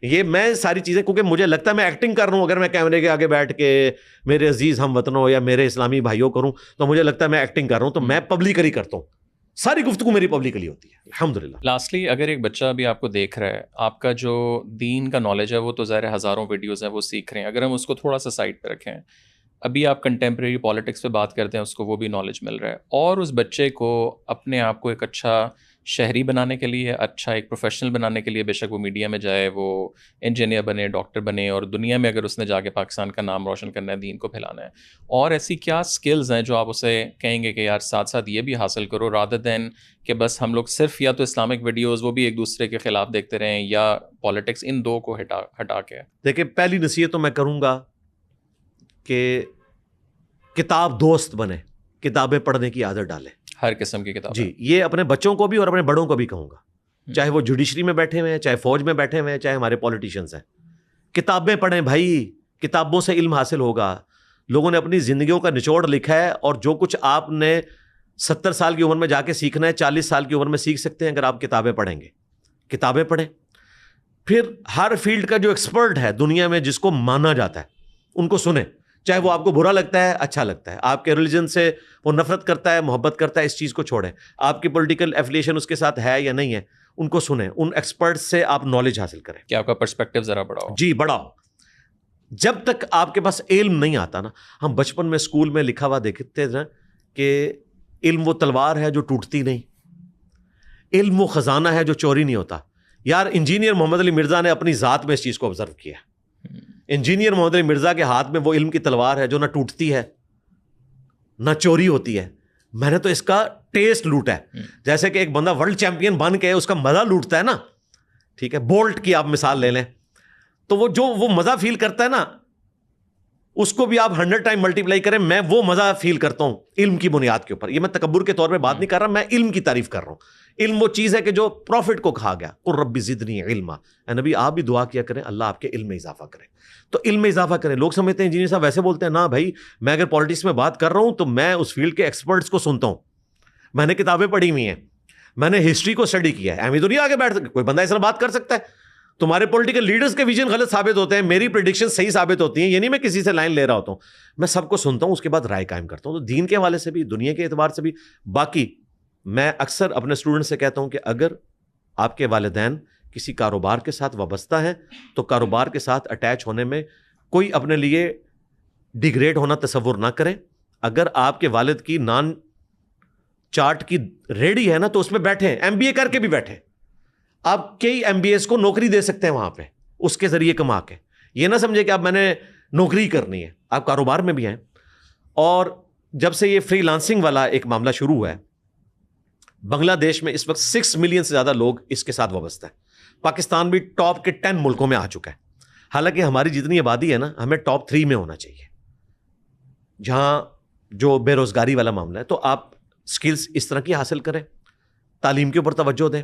یہ میں ساری چیزیں, کیونکہ مجھے لگتا ہے میں ایکٹنگ کر رہا ہوں. اگر میں کیمرے کے آگے بیٹھ کے میرے عزیز ہم وطنوں یا میرے اسلامی بھائیوں کروں تو مجھے لگتا ہے میں ایکٹنگ کر رہا ہوں. تو میں پبلکلی کرتا ہوں, ساری گفتگو میری پبلکلی ہوتی ہے الحمدللہ. لاسٹلی اگر ایک بچہ ابھی آپ کو دیکھ رہا ہے, آپ کا جو دین کا نالج ہے وہ تو ظاہر ہزاروں ویڈیوز ہیں وہ سیکھ رہے ہیں, اگر ہم اس کو تھوڑا سا سائڈ پہ رکھیں, ابھی آپ کنٹمپریری پالیٹکس پہ بات کرتے ہیں, اس کو وہ بھی نالج مل رہا ہے, اور اس بچے کو اپنے آپ کو ایک اچھا شہری بنانے کے لیے, اچھا ایک پروفیشنل بنانے کے لیے, بے شک وہ میڈیا میں جائے, وہ انجینئر بنے, ڈاکٹر بنے, اور دنیا میں اگر اس نے جا کے پاکستان کا نام روشن کرنا ہے, دین کو پھیلانا ہے, اور ایسی کیا سکلز ہیں جو آپ اسے کہیں گے کہ یار ساتھ ساتھ یہ بھی حاصل کرو, رادر دین کہ بس ہم لوگ صرف یا تو اسلامک ویڈیوز وہ بھی ایک دوسرے کے خلاف دیکھتے رہیں, یا پالیٹکس, ان دو کو ہٹا کے. دیکھیں پہلی نصیحت تو میں کروں گا کہ کتاب دوست بنے, کتابیں پڑھنے کی عادت ڈالیں, ہر قسم کی کتاب. جی, یہ اپنے بچوں کو بھی اور اپنے بڑوں کو بھی کہوں گا, چاہے وہ جوڈیشری میں بیٹھے ہوئے ہیں, چاہے فوج میں بیٹھے ہوئے ہیں, چاہے ہمارے پولیٹیشینز ہیں. کتابیں پڑھیں بھائی, کتابوں سے علم حاصل ہوگا. لوگوں نے اپنی زندگیوں کا نچوڑ لکھا ہے, اور جو کچھ آپ نے 70 سال کی عمر میں جا کے سیکھنا ہے 40 سال کی عمر میں سیکھ سکتے ہیں اگر آپ کتابیں پڑھیں گے. کتابیں پڑھیں. پھر ہر فیلڈ کا جو ایکسپرٹ ہے دنیا میں جس کو مانا جاتا ہے ان کو سنیں, چاہے وہ آپ کو برا لگتا ہے اچھا لگتا ہے, آپ کے ریلیجن سے وہ نفرت کرتا ہے محبت کرتا ہے, اس چیز کو چھوڑیں. آپ کی پولیٹیکل ایفیلیشن اس کے ساتھ ہے یا نہیں ہے ان کو سنیں, ان ایکسپرٹ سے آپ نالج حاصل کریں کہ آپ کا پرسپیکٹو ذرا بڑا ہو. جی بڑا ہو. جب تک آپ کے پاس علم نہیں آتا نا, ہم بچپن میں اسکول میں لکھا ہوا دیکھتے تھے کہ علم وہ تلوار ہے جو ٹوٹتی نہیں, علم وہ خزانہ ہے جو چوری نہیں ہوتا. یار انجینئر محمد علی مرزا نے اپنی ذات میں اس چیز کو آبزرو کیا. انجینئر محمد علی مرزا کے ہاتھ میں وہ علم کی تلوار ہے جو نہ ٹوٹتی ہے نہ چوری ہوتی ہے. میں نے تو اس کا ٹیسٹ لوٹا ہے. جیسے کہ ایک بندہ ورلڈ چیمپئن بن کے اس کا مزہ لوٹتا ہے نا, ٹھیک ہے, بولٹ کی آپ مثال لے لیں, تو وہ جو وہ مزہ فیل کرتا ہے نا, اس کو بھی آپ 100 ٹائم ملٹیپلائی کریں, میں وہ مزہ فیل کرتا ہوں علم کی بنیاد کے اوپر. یہ میں تکبر کے طور پہ بات نہیں کر رہا, میں علم کی تعریف کر رہا ہوں. علم وہ چیز ہے کہ جو پروفٹ کو کہا گیا, قل رب زدنی علما. اے نبی آپ بھی دعا کیا کریں اللہ آپ کے علم میں اضافہ کرے. تو علم میں اضافہ کریں. لوگ سمجھتے ہیں انجینئر صاحب ویسے بولتے ہیں, نہ بھائی, میں اگر پالیٹکس میں بات کر رہا ہوں تو میں اس فیلڈ کے ایکسپرٹس کو سنتا ہوں, میں نے کتابیں پڑھی ہوئی ہیں, میں نے ہسٹری کو اسٹڈی کیا ہے. ایویں تو نہیں آگے بیٹھ سکتے, کوئی بندہ اس طرح بات کر سکتا ہے. تمہارے پولیٹیکل لیڈرز کے ویژن غلط ثابت ہوتے ہیں, میری پریڈکشن صحیح ثابت ہوتی ہیں. یہ نہیں میں کسی سے لائن لے رہا ہوتا ہوں, میں سب کو سنتا ہوں, اس کے بعد رائے قائم کرتا ہوں. تو دین کے حوالے سے بھی, دنیا کے اعتبار سے بھی. باقی میں اکثر اپنے اسٹوڈنٹ سے کہتا ہوں کہ اگر آپ کے والدین کسی کاروبار کے ساتھ وابستہ ہیں تو کاروبار کے ساتھ اٹیچ ہونے میں کوئی اپنے لیے ڈیگریڈ ہونا تصور نہ کریں. اگر آپ کے والد کی نان چارٹ کی ریڈی ہے نا تو اس میں بیٹھیں, MBA کر کے بھی بیٹھیں. آپ کئی MBAs کو نوکری دے سکتے ہیں وہاں پہ, اس کے ذریعے کما کے. یہ نہ سمجھے کہ اب میں نے نوکری کرنی ہے, آپ کاروبار میں بھی ہیں. اور جب سے یہ فری لانسنگ والا ایک معاملہ شروع ہوا ہے, بنگلہ دیش میں اس وقت 6 ملین سے زیادہ لوگ اس کے ساتھ وابستہ ہیں. پاکستان بھی ٹاپ کے 10 ملکوں میں آ چکا ہے. حالانکہ ہماری جتنی آبادی ہے نا, ہمیں ٹاپ 3 میں ہونا چاہیے جہاں جو بے روزگاری والا معاملہ ہے. تو آپ سکلز اس طرح کی حاصل کریں, تعلیم کے اوپر توجہ دیں.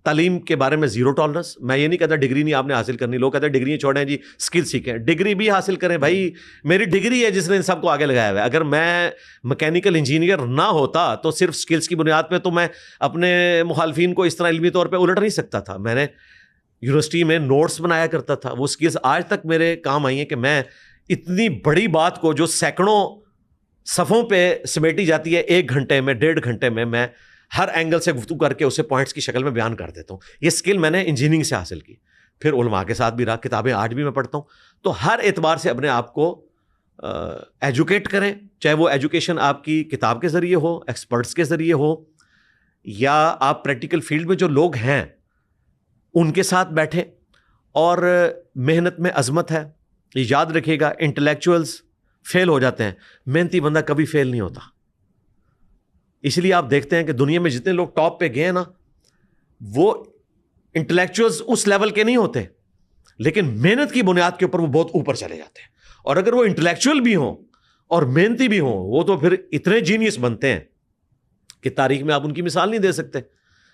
تعلیم کے بارے میں زیرو ٹالرنس. میں یہ نہیں کہتا ڈگری نہیں آپ نے حاصل کرنی, لوگ کہتے ہیں ڈگری چھوڑیں جی اسکل سیکھیں. ڈگری بھی حاصل کریں بھائی, میری ڈگری ہے جس نے ان سب کو آگے لگایا ہوا ہے. اگر میں میکینیکل انجینئر نہ ہوتا تو صرف اسکلس کی بنیاد پہ تو میں اپنے مخالفین کو اس طرح علمی طور پہ الٹ نہیں سکتا تھا. میں نے یونیورسٹی میں نوٹس بنایا کرتا تھا, وہ اسکلس آج تک میرے کام آئی ہیں کہ میں اتنی بڑی بات کو جو سینکڑوں صفوں پہ سمیٹی جاتی ہے 1 گھنٹے میں 1.5 گھنٹے میں ہر اینگل سے گفتگو کر کے اسے پوائنٹس کی شکل میں بیان کر دیتا ہوں. یہ اسکل میں نے انجینئرنگ سے حاصل کی, پھر علماء کے ساتھ بھی رہا, کتابیں آج بھی میں پڑھتا ہوں. تو ہر اعتبار سے اپنے آپ کو ایجوکیٹ کریں, چاہے وہ ایجوکیشن آپ کی کتاب کے ذریعے ہو, ایکسپرٹس کے ذریعے ہو, یا آپ پریکٹیکل فیلڈ میں جو لوگ ہیں ان کے ساتھ بیٹھیں. اور محنت میں عظمت ہے, یہ یاد رکھیے گا. انٹلیکچوئلس فیل ہو جاتے ہیں, محنتی بندہ کبھی فیل نہیں ہوتا. اس لیے آپ دیکھتے ہیں کہ دنیا میں جتنے لوگ ٹاپ پہ گئے نا, وہ انٹلیکچوئلز اس لیول کے نہیں ہوتے, لیکن محنت کی بنیاد کے اوپر وہ بہت اوپر چلے جاتے ہیں. اور اگر وہ انٹلیکچوئل بھی ہوں اور محنتی بھی ہوں, وہ تو پھر اتنے جینیس بنتے ہیں کہ تاریخ میں آپ ان کی مثال نہیں دے سکتے.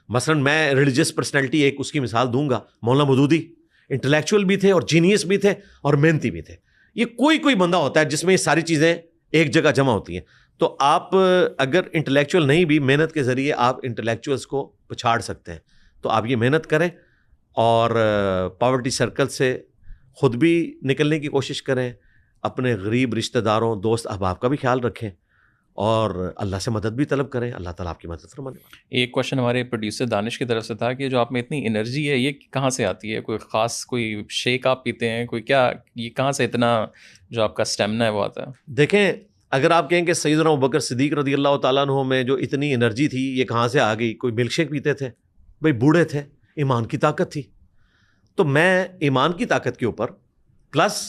مثلا میں ریلیجیس پرسنالٹی ایک اس کی مثال دوں گا, مولانا مودودی. انٹلیکچوئل بھی تھے اور جینیس بھی تھے اور محنتی بھی تھے. یہ کوئی بندہ ہوتا ہے جس میں یہ ساری چیزیں ایک جگہ جمع ہوتی ہیں. تو آپ اگر انٹلیکچوئل نہیں بھی, محنت کے ذریعے آپ انٹلیکچوئلس کو پچھاڑ سکتے ہیں. تو آپ یہ محنت کریں اور پاورٹی سرکل سے خود بھی نکلنے کی کوشش کریں, اپنے غریب رشتہ داروں, دوست احباب کا بھی خیال رکھیں, اور اللہ سے مدد بھی طلب کریں. اللہ تعالیٰ آپ کی مدد فرمانے والا. ایک کوشچن ہمارے پروڈیوسر دانش کی طرف سے تھا کہ جو آپ میں اتنی انرجی ہے یہ کہاں سے آتی ہے؟ کوئی خاص کوئی شیک آپ پیتے ہیں, کوئی کیا, یہ کہاں سے اتنا جو آپ کا اسٹیمنا ہے وہ آتا ہے؟ دیکھیں, اگر آپ کہیں کہ سیدنا ابوبکر صدیق رضی اللہ تعالیٰ عنہ میں جو اتنی انرجی تھی یہ کہاں سے آ گئی؟ کوئی ملک شیک پیتے تھے؟ بھائی بوڑھے تھے, ایمان کی طاقت تھی. تو میں ایمان کی طاقت کے اوپر پلس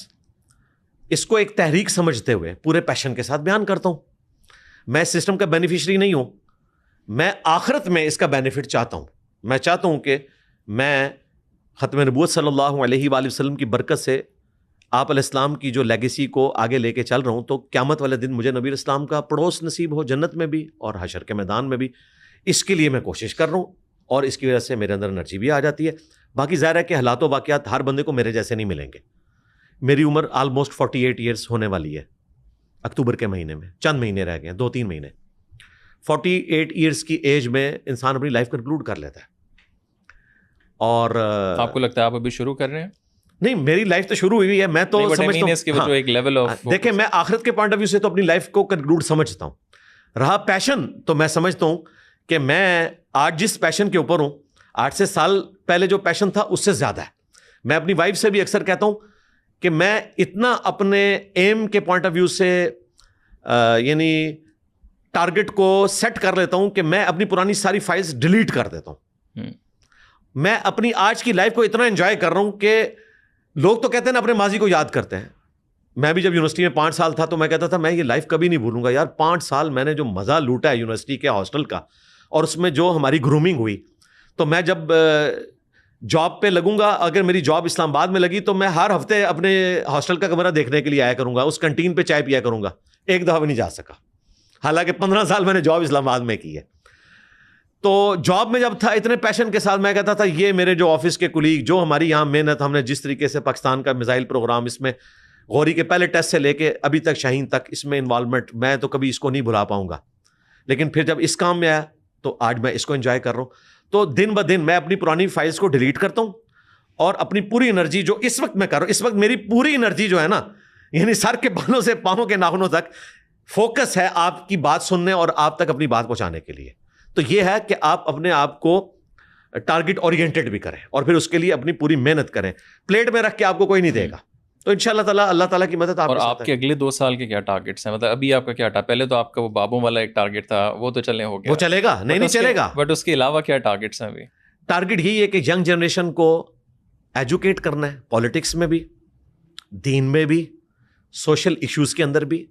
اس کو ایک تحریک سمجھتے ہوئے پورے پیشن کے ساتھ بیان کرتا ہوں. میں سسٹم کا بینیفیشری نہیں ہوں, میں آخرت میں اس کا بینیفٹ چاہتا ہوں. میں چاہتا ہوں کہ میں ختم نبوت صلی اللہ علیہ وآلہ وسلم کی برکت سے آپ علیہ السلام کی جو لیگیسی کو آگے لے کے چل رہا ہوں, تو قیامت والے دن مجھے نبی اسلام کا پڑوس نصیب ہو جنت میں بھی اور حشر کے میدان میں بھی. اس کے لیے میں کوشش کر رہا ہوں, اور اس کی وجہ سے میرے اندر انرجی بھی آ جاتی ہے. باقی ظاہر ہے کہ حالات و واقعات ہر بندے کو میرے جیسے نہیں ملیں گے. میری عمر آلموسٹ 48 ایئرس ہونے والی ہے اکتوبر کے مہینے میں, چند مہینے رہ گئے ہیں, 2-3 مہینے. 48 ایئرس کی ایج میں انسان اپنی لائف کنکلوڈ کر لیتا ہے. اور آپ کو لگتا ہے آپ ابھی شروع کر رہے ہیں؟ نہیں, میری لائف تو شروع ہوئی ہے. میں تو سمجھتا ہوں, دیکھیں میں آخرت کے پوائنٹ آف ویو سے تو اپنی لائف کو کنکلوڈ سمجھتا ہوں. رہا پیشن, تو میں سمجھتا ہوں کہ میں آج جس پیشن کے اوپر ہوں, 8 سے سال پہلے جو پیشن تھا اس سے زیادہ ہے. میں اپنی وائف سے بھی اکثر کہتا ہوں کہ میں اتنا اپنے ایم کے پوائنٹ آف ویو سے یعنی ٹارگٹ کو سیٹ کر لیتا ہوں کہ میں اپنی پرانی ساری فائلز ڈیلیٹ کر دیتا ہوں. میں اپنی آج کی لائف کو اتنا انجوائے کر رہا ہوں کہ لوگ تو کہتے ہیں نا اپنے ماضی کو یاد کرتے ہیں. میں بھی جب یونیورسٹی میں 5 سال تھا تو میں کہتا تھا میں یہ لائف کبھی نہیں بھولوں گا یار. 5 سال میں نے جو مزہ لوٹا ہے یونیورسٹی کے ہاسٹل کا, اور اس میں جو ہماری گرومنگ ہوئی, تو میں جب جاب پہ لگوں گا, اگر میری جاب اسلام آباد میں لگی تو میں ہر ہفتے اپنے ہاسٹل کا کمرہ دیکھنے کے لیے آیا کروں گا, اس کینٹین پہ چائے پیا کروں گا. ایک دفعہ بھی نہیں جا سکا, حالانکہ 15 سال میں نے جاب اسلام آباد میں کی ہے. تو جاب میں جب تھا اتنے پیشن کے ساتھ میں کہتا تھا یہ میرے جو آفس کے کولیگ, جو ہماری یہاں محنت, ہم نے جس طریقے سے پاکستان کا میزائل پروگرام, اس میں غوری کے پہلے ٹیسٹ سے لے کے ابھی تک شاہین تک اس میں انوالومنٹ, میں تو کبھی اس کو نہیں بھلا پاؤں گا. لیکن پھر جب اس کام میں آیا تو آج میں اس کو انجوائے کر رہا ہوں. تو دن بہ دن میں اپنی پرانی فائلز کو ڈیلیٹ کرتا ہوں, اور اپنی پوری انرجی جو اس وقت میں کر رہا ہوں, اس وقت میری پوری انرجی جو ہے نا, یعنی سر کے بالوں سے پاؤں کے ناخنوں تک فوکس ہے آپ کی بات سننے اور آپ تک اپنی بات پہنچانے کے لیے. تو یہ ہے کہ آپ اپنے آپ کو ٹارگٹ اورینٹڈ بھی کریں اور پھر اس کے لیے اپنی پوری محنت کریں. پلیٹ میں رکھ کے آپ کو کوئی نہیں دے گا. تو انشاءاللہ تعالیٰ اللہ تعالیٰ کی مدد آپ. اور آپ کے اگلے 2 سال کے کیا ٹارگٹس ہیں؟ مطلب ابھی آپ کا کیا پہلے تو آپ کا وہ بابوں والا ایک ٹارگٹ تھا, وہ تو چلے ہو گیا, وہ چلے گا, نہیں چلے گا, بٹ اس کے علاوہ کیا ٹارگٹس ہیں ابھی؟ ٹارگٹ یہی ہے کہ ینگ جنریشن کو ایجوکیٹ کرنا ہے, پالیٹکس میں بھی, دین میں بھی, سوشل ایشوز کے اندر بھی.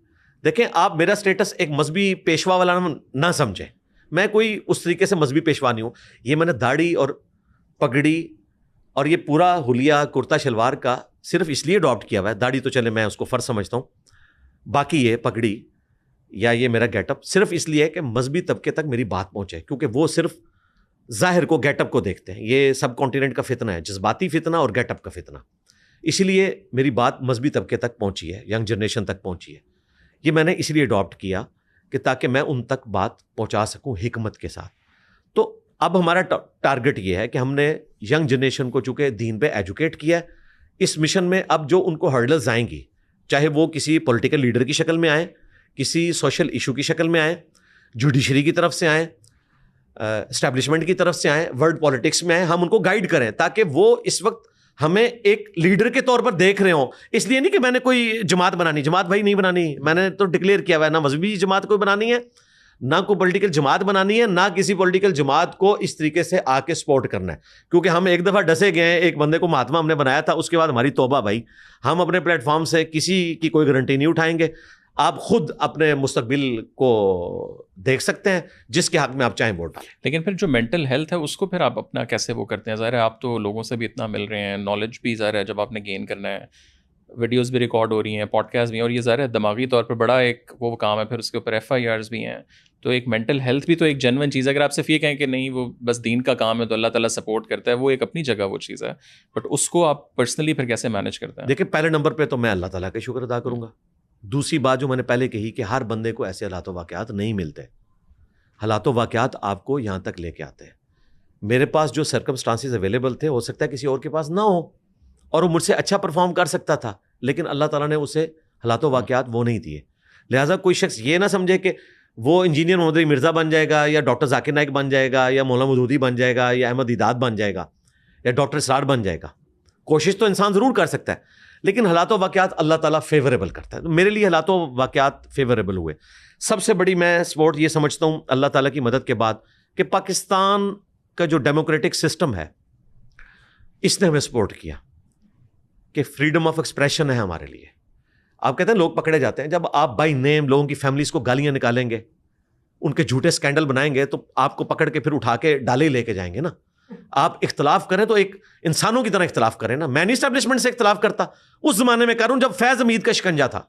دیکھیں آپ میرا اسٹیٹس ایک مذہبی پیشوا والا نہ سمجھیں, میں کوئی اس طریقے سے مذہبی پیشوا نہیں ہوں. یہ میں نے داڑھی اور پگڑی اور یہ پورا حلیہ کرتا شلوار کا صرف اس لیے اڈاپٹ کیا ہوا ہے. داڑھی تو چلے میں اس کو فرض سمجھتا ہوں, باقی یہ پگڑی یا یہ میرا گیٹ اپ صرف اس لیے ہے کہ مذہبی طبقے تک میری بات پہنچے, کیونکہ وہ صرف ظاہر کو, گیٹ اپ کو دیکھتے ہیں. یہ سب کانٹیننٹ کا فتنہ ہے, جذباتی فتنہ اور گیٹ اپ کا فتنہ. اسی لیے میری بات مذہبی طبقے تک پہنچی ہے, ینگ جنریشن تک پہنچی ہے. یہ میں نے اس لیے اڈاپٹ کیا کہ تاکہ میں ان تک بات پہنچا سکوں حکمت کے ساتھ. تو اب ہمارا ٹارگٹ یہ ہے کہ ہم نے ینگ جنریشن کو چونکہ دین پہ ایجوکیٹ کیا ہے, اس مشن میں اب جو ان کو ہرڈلز آئیں گی, چاہے وہ کسی پولیٹیکل لیڈر کی شکل میں آئیں, کسی سوشل ایشو کی شکل میں آئیں, جوڈیشری کی طرف سے آئیں, اسٹیبلشمنٹ کی طرف سے آئیں, ورلڈ پالیٹکس میں آئیں, ہم ان کو گائیڈ کریں تاکہ وہ اس وقت ہمیں ایک لیڈر کے طور پر دیکھ رہے ہوں. اس لیے نہیں کہ میں نے کوئی جماعت بنانی, جماعت بھائی نہیں بنانی, میں نے تو ڈکلیئر کیا ہوا ہے, نہ مذہبی جماعت کوئی بنانی ہے, نہ کوئی پولیٹیکل جماعت بنانی ہے, نہ کسی پولیٹیکل جماعت کو اس طریقے سے آ کے سپورٹ کرنا ہے. کیونکہ ہم ایک دفعہ ڈسے گئے ہیں, ایک بندے کو مہاتما ہم نے بنایا تھا, اس کے بعد ہماری توبہ بھائی, ہم اپنے پلیٹ فارم سے کسی کی کوئی گارنٹی نہیں اٹھائیں گے. آپ خود اپنے مستقبل کو دیکھ سکتے ہیں, جس کے حق میں آپ چاہیں ووٹ ڈالیں. لیکن پھر جو مینٹل ہیلتھ ہے اس کو پھر آپ اپنا کیسے وہ کرتے ہیں؟ ظاہر ہے آپ تو لوگوں سے بھی اتنا مل رہے ہیں, نالج بھی ظاہر ہے جب آپ نے گین کرنا ہے, ویڈیوز بھی ریکارڈ ہو رہی ہیں, پوڈ کاسٹ بھی ہیں, اور یہ ظاہر ہے دماغی طور پر بڑا ایک وہ کام ہے. پھر اس کے اوپر FIRs بھی ہیں, تو ایک مینٹل ہیلتھ بھی تو ایک جینوئن چیز ہے. اگر آپ صرف یہ کہیں کہ نہیں وہ بس دین کا کام ہے تو اللہ تعالیٰ سپورٹ کرتا ہے, وہ ایک اپنی جگہ وہ چیز ہے, بٹ اس کو آپ پرسنلی پھر کیسے مینیج کرتے ہیں؟ دیکھیں پہلے نمبر پہ تو میں اللہ تعالیٰ کا شکر ادا کروں گا. دوسری بات جو میں نے پہلے کہی کہ ہر بندے کو ایسے حالات و واقعات نہیں ملتے. حالات و واقعات آپ کو یہاں تک لے کے آتے ہیں. میرے پاس جو سرکمسٹانسز اویلیبل تھے, ہو سکتا ہے کسی اور کے پاس نہ ہو, اور وہ مجھ سے اچھا پرفارم کر سکتا تھا, لیکن اللہ تعالیٰ نے اسے حالات و واقعات وہ نہیں دیے. لہٰذا کوئی شخص یہ نہ سمجھے کہ وہ انجینئر محمد علی مرزا بن جائے گا, یا ڈاکٹر ذاکر نائک بن جائے گا, یا مولانا مودودی بن جائے گا, یا احمد دیدات بن جائے گا, یا ڈاکٹر اسرار بن جائے گا. کوشش تو انسان ضرور کر سکتا ہے, لیکن حالات و واقعات اللہ تعالیٰ فیوریبل کرتا ہے. تو میرے لیے حالات و واقعات فیوریبل ہوئے. سب سے بڑی میں سپورٹ یہ سمجھتا ہوں اللہ تعالیٰ کی مدد کے بعد کہ پاکستان کا جو ڈیموکریٹک سسٹم ہے, اس نے ہمیں سپورٹ کیا کہ فریڈم آف ایکسپریشن ہے ہمارے لیے. آپ کہتے ہیں لوگ پکڑے جاتے ہیں, جب آپ بائی نیم لوگوں کی فیملیز کو گالیاں نکالیں گے, ان کے جھوٹے اسکینڈل بنائیں گے, تو آپ کو پکڑ کے پھر اٹھا کے ڈالے لے کے جائیں گے نا. آپ اختلاف کریں تو ایک انسانوں کی طرح اختلاف کریں نا. میں نہیں اسٹیبلشمنٹ سے اختلاف کرتا, اس زمانے میں کروں جب فیض حمید کا شکنجا تھا,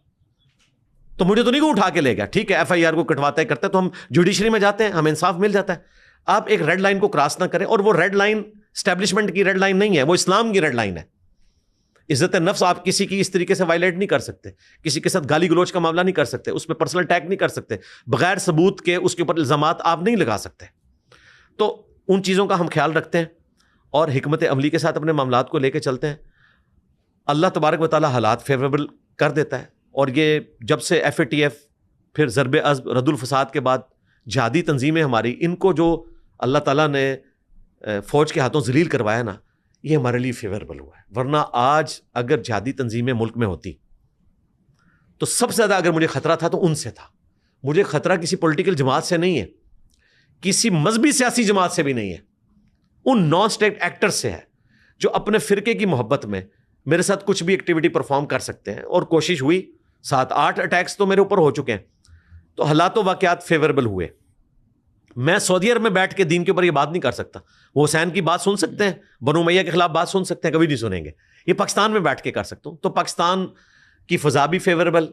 تو مجھے تو نہیں کو اٹھا کے لے گیا. ٹھیک ہے FIR کو کٹواتے کرتے تو ہم جوڈیشری میں جاتے ہیں, ہمیں انصاف مل جاتا ہے. آپ ایک ریڈ لائن کو کراس نہ کریں, اور وہ ریڈ لائن اسٹیبلشمنٹ کی ریڈ لائن نہیں ہے, وہ اسلام کی ریڈ لائن ہے. عزت نفس آپ کسی کی اس طریقے سے وائلیٹ نہیں کر سکتے, کسی کے ساتھ گالی گلوچ کا معاملہ نہیں کر سکتے, اس پہ پرسنل اٹیک نہیں کر سکتے, بغیر ثبوت کے اس کے اوپر الزامات آپ نہیں لگا سکتے. تو ان چیزوں کا ہم خیال رکھتے ہیں اور حکمت عملی کے ساتھ اپنے معاملات کو لے کے چلتے ہیں. اللہ تبارک و تعالیٰ حالات فیوریبل کر دیتا ہے. اور یہ جب سے FATF, پھر ضرب عزب, رد الفساد کے بعد جہادی تنظیمیں ہماری, ان کو جو اللہ تعالیٰ نے فوج کے ہاتھوں ذلیل کروایا نا, یہ ہمارے لیے فیوریبل ہوا ہے. ورنہ آج اگر جہادی تنظیمیں ملک میں ہوتی تو سب سے زیادہ اگر مجھے خطرہ تھا تو ان سے تھا. مجھے خطرہ کسی پولیٹیکل جماعت سے نہیں ہے, کسی مذہبی سیاسی جماعت سے بھی نہیں ہے, ان نان اسٹیٹ ایکٹر سے ہے جو اپنے فرقے کی محبت میں میرے ساتھ کچھ بھی ایکٹیویٹی پرفارم کر سکتے ہیں. اور کوشش ہوئی, 7-8 اٹیکس تو میرے اوپر ہو چکے ہیں, تو حالات و واقعات فیوریبل ہوئے. میں سعودی عرب میں بیٹھ کے دین کے اوپر یہ بات نہیں کر سکتا. وہ حسین کی بات سن سکتے ہیں, بنو امیہ کے خلاف بات سن سکتے ہیں, کبھی نہیں سنیں گے. یہ پاکستان میں بیٹھ کے کر سکتا ہوں. تو پاکستان کی فضا بھی فیوریبل,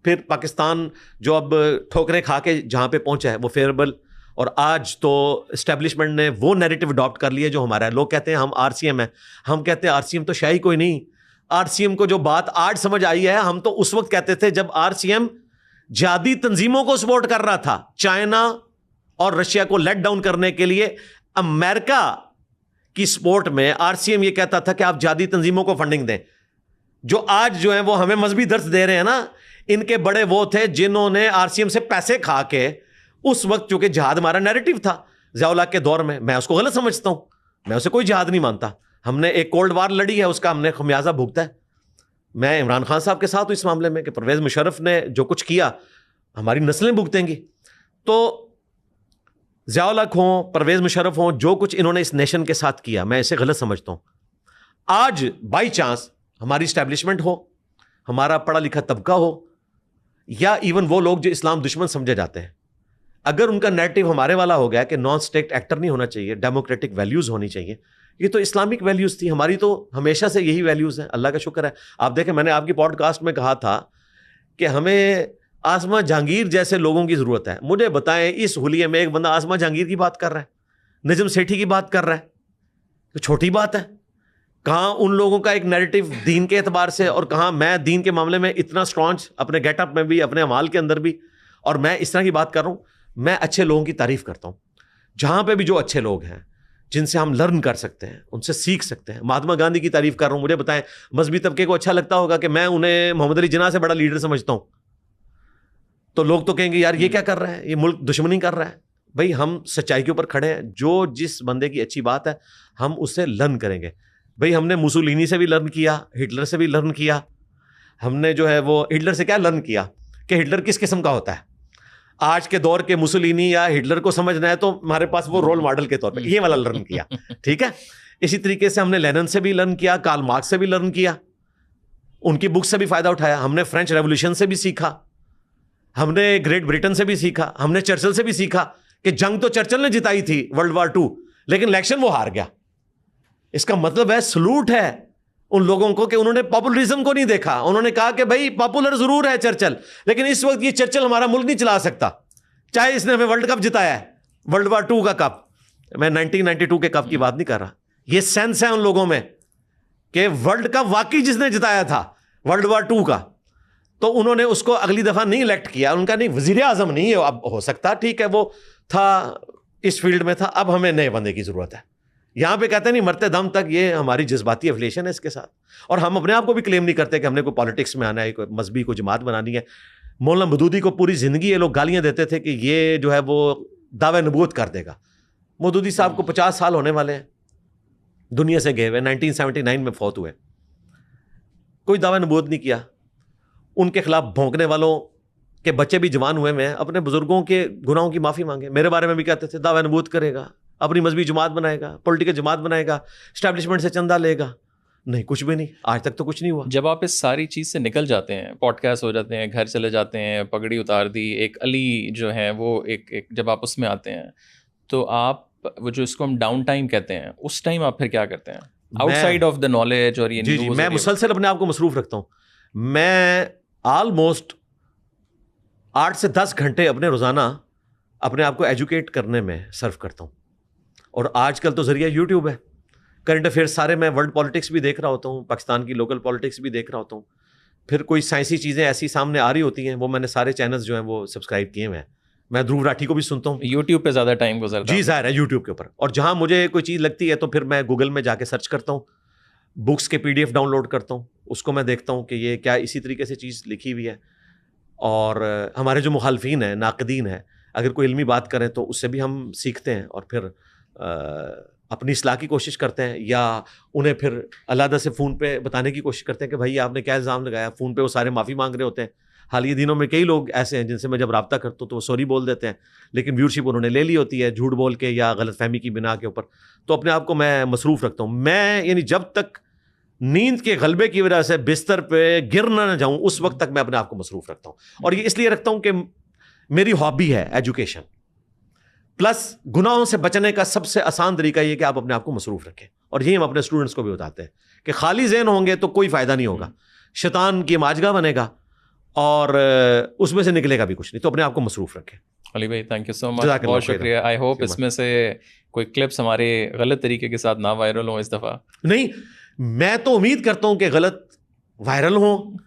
پھر پاکستان جو اب ٹھوکریں کھا کے جہاں پہ پہنچا ہے وہ فیوریبل. اور آج تو اسٹیبلشمنٹ نے وہ نیریٹو اڈاپٹ کر لیا جو ہمارا ہے. لوگ کہتے ہیں ہم آر سی ایم ہیں, ہم کہتے ہیں آر سی ایم تو شاہی کوئی نہیں. آر سی ایم کو جو بات آج سمجھ آئی ہے, ہم تو اس وقت کہتے تھے جب آر سی ایم جہادی تنظیموں کو سپورٹ کر رہا تھا. چائنا اور رشیا کو لیٹ ڈاؤن کرنے کے لیے امریکہ کی سپورٹ میں آر سی ایم یہ کہتا تھا کہ آپ جہادی تنظیموں کو فنڈنگ دیں. جو آج جو ہیں وہ ہمیں مذہبی درس دے رہے ہیں نا, ان کے بڑے وہ تھے جنہوں نے آر سی ایم سے پیسے کھا کے اس وقت, چونکہ جہاد ہمارا نیریٹو تھا ضیاء الحق کے دور میں اس کو غلط سمجھتا ہوں, میں اسے کوئی جہاد نہیں مانتا. ہم نے ایک کولڈ وار لڑی ہے, اس کا ہم نے خمیازہ بھگتا ہے. میں عمران خان صاحب کے ساتھ ہوں اس معاملے میں کہ پرویز مشرف نے جو کچھ کیا ہماری نسلیں بھگتیں گی. تو ضیاء الحق ہوں, پرویز مشرف ہوں, جو کچھ انہوں نے اس نیشن کے ساتھ کیا میں اسے غلط سمجھتا ہوں. آج بائی چانس ہماری اسٹیبلشمنٹ ہو, ہمارا پڑھا لکھا طبقہ ہو, یا ایون وہ لوگ جو اسلام دشمن سمجھے جاتے ہیں, اگر ان کا نیریٹو ہمارے والا ہو گیا کہ نان اسٹیٹ ایکٹر نہیں ہونا چاہیے, ڈیموکریٹک ویلیوز ہونی چاہیے, یہ تو اسلامک ویلیوز تھی, ہماری تو ہمیشہ سے یہی ویلیوز ہیں. اللہ کا شکر ہے. آپ دیکھیں میں نے آپ کی پوڈ کاسٹ میں کہا تھا کہ ہمیں آسما جہانگیر جیسے لوگوں کی ضرورت ہے. مجھے بتائیں اس حلیے میں ایک بندہ آسما جہانگیر کی بات کر رہا ہے, نجم سیٹھی کی بات کر رہا ہے, تو چھوٹی بات ہے. کہاں ان لوگوں کا ایک نیریٹو دین کے اعتبار سے, اور کہاں میں دین کے معاملے میں اتنا اسٹرانچ اپنے گیٹ اپ میں بھی, اپنے اعمال کے اندر بھی, اور میں اس طرح کی بات کر رہا ہوں. میں اچھے لوگوں کی تعریف کرتا ہوں, جہاں پہ بھی جو اچھے لوگ ہیں جن سے ہم لرن کر سکتے ہیں, ان سے سیکھ سکتے ہیں. مہاتما گاندھی کی تعریف کر رہا ہوں. مجھے بتائیں مذہبی طبقے کو اچھا لگتا ہوگا کہ میں انہیں محمد علی جناح سے بڑا لیڈر سمجھتا ہوں, تو لوگ تو کہیں گے یار یہ کیا کر رہا ہے, یہ ملک دشمنی کر رہا ہے. بھائی ہم سچائی کے اوپر کھڑے ہیں, جو جس بندے کی اچھی بات ہے ہم اس سے لرن کریں گے. بھائی ہم نے موسولینی سے بھی لرن کیا, ہٹلر سے بھی لرن کیا. ہم نے جو ہے وہ ہٹلر سے کیا لرن کیا کہ ہٹلر کس قسم کا ہوتا ہے. آج کے دور کے موسولینی یا ہٹلر کو سمجھنا ہے تو ہمارے پاس وہ رول ماڈل کے طور پہ یہ والا لرن کیا. ٹھیک ہے. اسی طریقے سے ہم نے لینن سے بھی لرن کیا, کارل مارکس سے بھی لرن کیا, ان کی بک سے بھی فائدہ اٹھایا. ہم نے فرینچ ریولیوشن سے بھی سیکھا, ہم نے گریٹ بریٹن سے بھی سیکھا, ہم نے چرچل سے بھی سیکھا کہ جنگ تو چرچل نے جتائی تھی ورلڈ وار 2, لیکن الیکشن وہ ہار گیا. اس کا مطلب ہے سلوٹ ہے ان لوگوں کو کہ انہوں نے پاپولرزم کو نہیں دیکھا. انہوں نے کہا کہ بھائی پاپولر ضرور ہے چرچل, لیکن اس وقت یہ چرچل ہمارا ملک نہیں چلا سکتا, چاہے اس نے ہمیں ورلڈ کپ جتایا ہے, ورلڈ وار 2 کا کپ. میں 1992 کے کپ کی بات نہیں کر رہا. یہ سینس ہے ان لوگوں میں کہ ورلڈ کپ واقعی جس نے جتایا تھا ورلڈ وار 2 کا, تو انہوں نے اس کو اگلی دفعہ نہیں الیکٹ کیا. ان کا نہیں, وزیر اعظم نہیں ہے, اب ہو سکتا ٹھیک ہے وہ تھا اس فیلڈ میں تھا, اب ہمیں نئے بندے کی ضرورت ہے. یہاں پہ کہتے ہیں نہیں مرتے دم تک یہ ہماری جذباتی افیلیشن ہے اس کے ساتھ, اور ہم اپنے آپ کو بھی کلیم نہیں کرتے کہ ہم نے کوئی پالیٹکس میں آنا ہے, کوئی مذہبی کو جماعت بنانی ہے. مولانا مودودی کو پوری زندگی یہ لوگ گالیاں دیتے تھے کہ یہ جو ہے وہ دعوی نبوت کر دے گا. مودودی صاحب کو 50 سال ہونے والے ہیں دنیا سے گئے ہوئے, 1979 میں فوت ہوئے, کوئی دعوی نبوت نہیں کیا. ان کے خلاف بھونکنے والوں کے بچے بھی جوان ہوئے میں اپنے بزرگوں کے گناہوں کی معافی مانگے. میرے بارے میں بھی کہتے تھے دعوی نبوت کرے گا, اپنی مذہبی جماعت بنائے گا, پولیٹیکل جماعت بنائے گا, اسٹیبلشمنٹ سے چندہ لے گا. نہیں, کچھ بھی نہیں, آج تک تو کچھ نہیں ہوا. جب آپ اس ساری چیز سے نکل جاتے ہیں, پوڈ کاسٹ ہو جاتے ہیں, گھر چلے جاتے ہیں, پگڑی اتار دی, ایک علی جو ہے وہ ایک جب آپ اس میں آتے ہیں تو آپ وہ جو اس کو ہم ڈاؤن ٹائم کہتے ہیں, اس ٹائم آپ پھر کیا کرتے ہیں out side of the knowledge? اور یہ جی میں مسلسل اپنے آپ کو مصروف رکھتا ہوں. میں آلموسٹ 8 سے 10 گھنٹے اپنے روزانہ اپنے آپ کو ایجوکیٹ کرنے میں صرف کرتا ہوں. اور آج کل تو ذریعہ یوٹیوب ہے, کرنٹ افیئرس سارے, میں ورلڈ پالیٹکس بھی دیکھ رہا ہوتا ہوں, پاکستان کی لوکل پالیٹکس بھی دیکھ رہا ہوتا ہوں. پھر کوئی سائنسی چیزیں ایسی سامنے آ رہی ہوتی ہیں, وہ میں نے سارے چینلز جو ہیں وہ سبسکرائب کیے ہوئے ہیں. میں دھروو راٹھی کو بھی سنتا ہوں. یوٹیوب پہ زیادہ ٹائم گزرتا ہے؟ جی ظاہر ہے یوٹیوب کے اوپر. اور جہاں مجھے کوئی چیز لگتی ہے تو پھر میں گوگل میں جا کے سرچ کرتا ہوں, بکس کے PDF ڈاؤن لوڈ کرتا ہوں, اس کو میں دیکھتا ہوں کہ یہ کیا اسی طریقے سے چیز لکھی ہوئی ہے. اور ہمارے جو مخالفین ہیں, ناقدین ہیں, اگر کوئی علمی بات کریں تو اس سے بھی ہم سیکھتے ہیں, اور پھر اپنی اصلاح کی کوشش کرتے ہیں یا انہیں پھر علیحدہ سے فون پہ بتانے کی کوشش کرتے ہیں کہ بھائی آپ نے کیا الزام لگایا. فون پہ وہ سارے معافی مانگ رہے ہوتے ہیں. حالیہ دنوں میں کئی لوگ ایسے ہیں جن سے میں جب رابطہ کرتا ہوں تو وہ سوری بول دیتے ہیں, لیکن ویورشپ انہوں نے لے لی ہوتی ہے جھوٹ بول کے یا غلط فہمی کی بنا کے اوپر. تو اپنے آپ کو میں مصروف رکھتا ہوں. میں یعنی جب تک نیند کے غلبے کی وجہ سے بستر پہ گر نہ جاؤں اس وقت تک میں اپنے آپ کو مصروف رکھتا ہوں. اور یہ اس لیے رکھتا ہوں کہ میری ہابی ہے ایجوکیشن, پلس گناہوں سے بچنے کا سب سے آسان طریقہ یہ کہ آپ اپنے آپ کو مصروف رکھیں. اور یہی ہم اپنے اسٹوڈنٹس کو بھی بتاتے ہیں کہ خالی ذہن ہوں گے تو کوئی فائدہ نہیں ہوگا, شیطان کی ماجگاہ بنے گا اور اس میں سے نکلے گا بھی کچھ نہیں. تو اپنے آپ کو مصروف رکھیں. علی بھائی تھینک یو سو مچ, بہت شکریہ. آئی ہوپ اس میں سے کوئی کلپس ہمارے غلط طریقے کے ساتھ نہ وائرل ہوں اس دفعہ. نہیں, میں تو امید کرتا ہوں کہ غلط وائرل ہوں,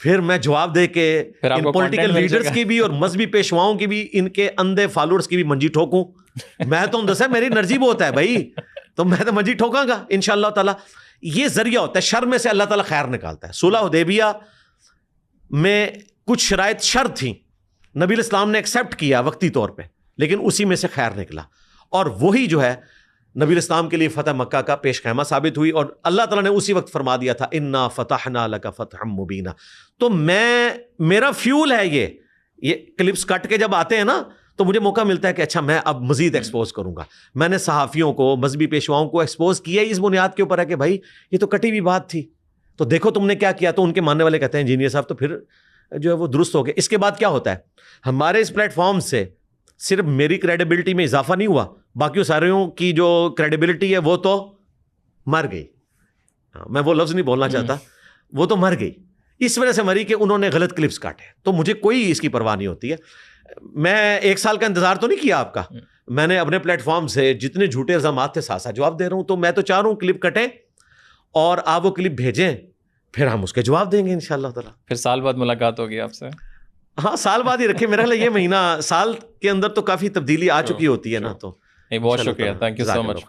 پھر میں جواب دے کے ان پولیٹیکل لیڈرز کی بھی اور مذہبی پیشواؤں کی بھی, ان کے اندھے فالوورز کی بھی منجی ٹھوکوں. میں تو دسا میری انرجی بہت ہے بھائی, تو میں تو منجی ٹھوکاں گا انشاءاللہ تعالیٰ. یہ ذریعہ ہوتا ہے, شر میں سے اللہ تعالیٰ خیر نکالتا ہے. صلح حدیبیہ میں کچھ شرائط شر تھیں, نبی علیہ السلام نے ایکسیپٹ کیا وقتی طور پہ, لیکن اسی میں سے خیر نکلا, اور وہی جو ہے نبی علیہ السلام کے لیے فتح مکہ کا پیش خیمہ ثابت ہوئی, اور اللہ تعالیٰ نے اسی وقت فرما دیا تھا انا فتحنا لک فتحا مبینا. تو میرا فیول ہے یہ کلپس کٹ کے جب آتے ہیں نا تو مجھے موقع ملتا ہے کہ اچھا میں اب مزید ایکسپوز کروں گا. میں نے صحافیوں کو, مذہبی پیشواؤں کو ایکسپوز کیا اس بنیاد کے اوپر ہے کہ بھائی یہ تو کٹی ہوئی بات تھی, تو دیکھو تم نے کیا کیا. تو ان کے ماننے والے کہتے ہیں انجینئر صاحب تو پھر جو ہے وہ درست ہو گئے. اس کے بعد کیا ہوتا ہے, ہمارے اس پلیٹ فارم سے صرف میری کریڈیبلٹی میں اضافہ نہیں ہوا, باقیوں ساروں کی جو کریڈیبلٹی ہے وہ تو مر گئی. میں وہ لفظ نہیں بولنا چاہتا, وہ تو مر گئی. اس وجہ سے مری کہ انہوں نے غلط کلپس کاٹے. تو مجھے کوئی اس کی پرواہ نہیں ہوتی ہے. میں 1 سال کا انتظار تو نہیں کیا آپ کا, میں نے اپنے پلیٹ فارم سے جتنے جھوٹے الزامات تھے ساتھ ساتھ جواب دے رہا ہوں. تو میں تو چاہ رہا ہوں کلپ کٹیں اور آپ وہ کلپ بھیجیں, پھر ہم اس کے جواب دیں گے انشاءاللہ تعالیٰ. پھر سال بعد ملاقات ہوگی آپ سے. ہاں سال بعد ہی رکھے, میرا خیال ہے یہ مہینہ سال کے اندر تو کافی تبدیلی آ چکی ہوتی ہے نا. تو بہت شکریہ, تھینک یو سو مچ.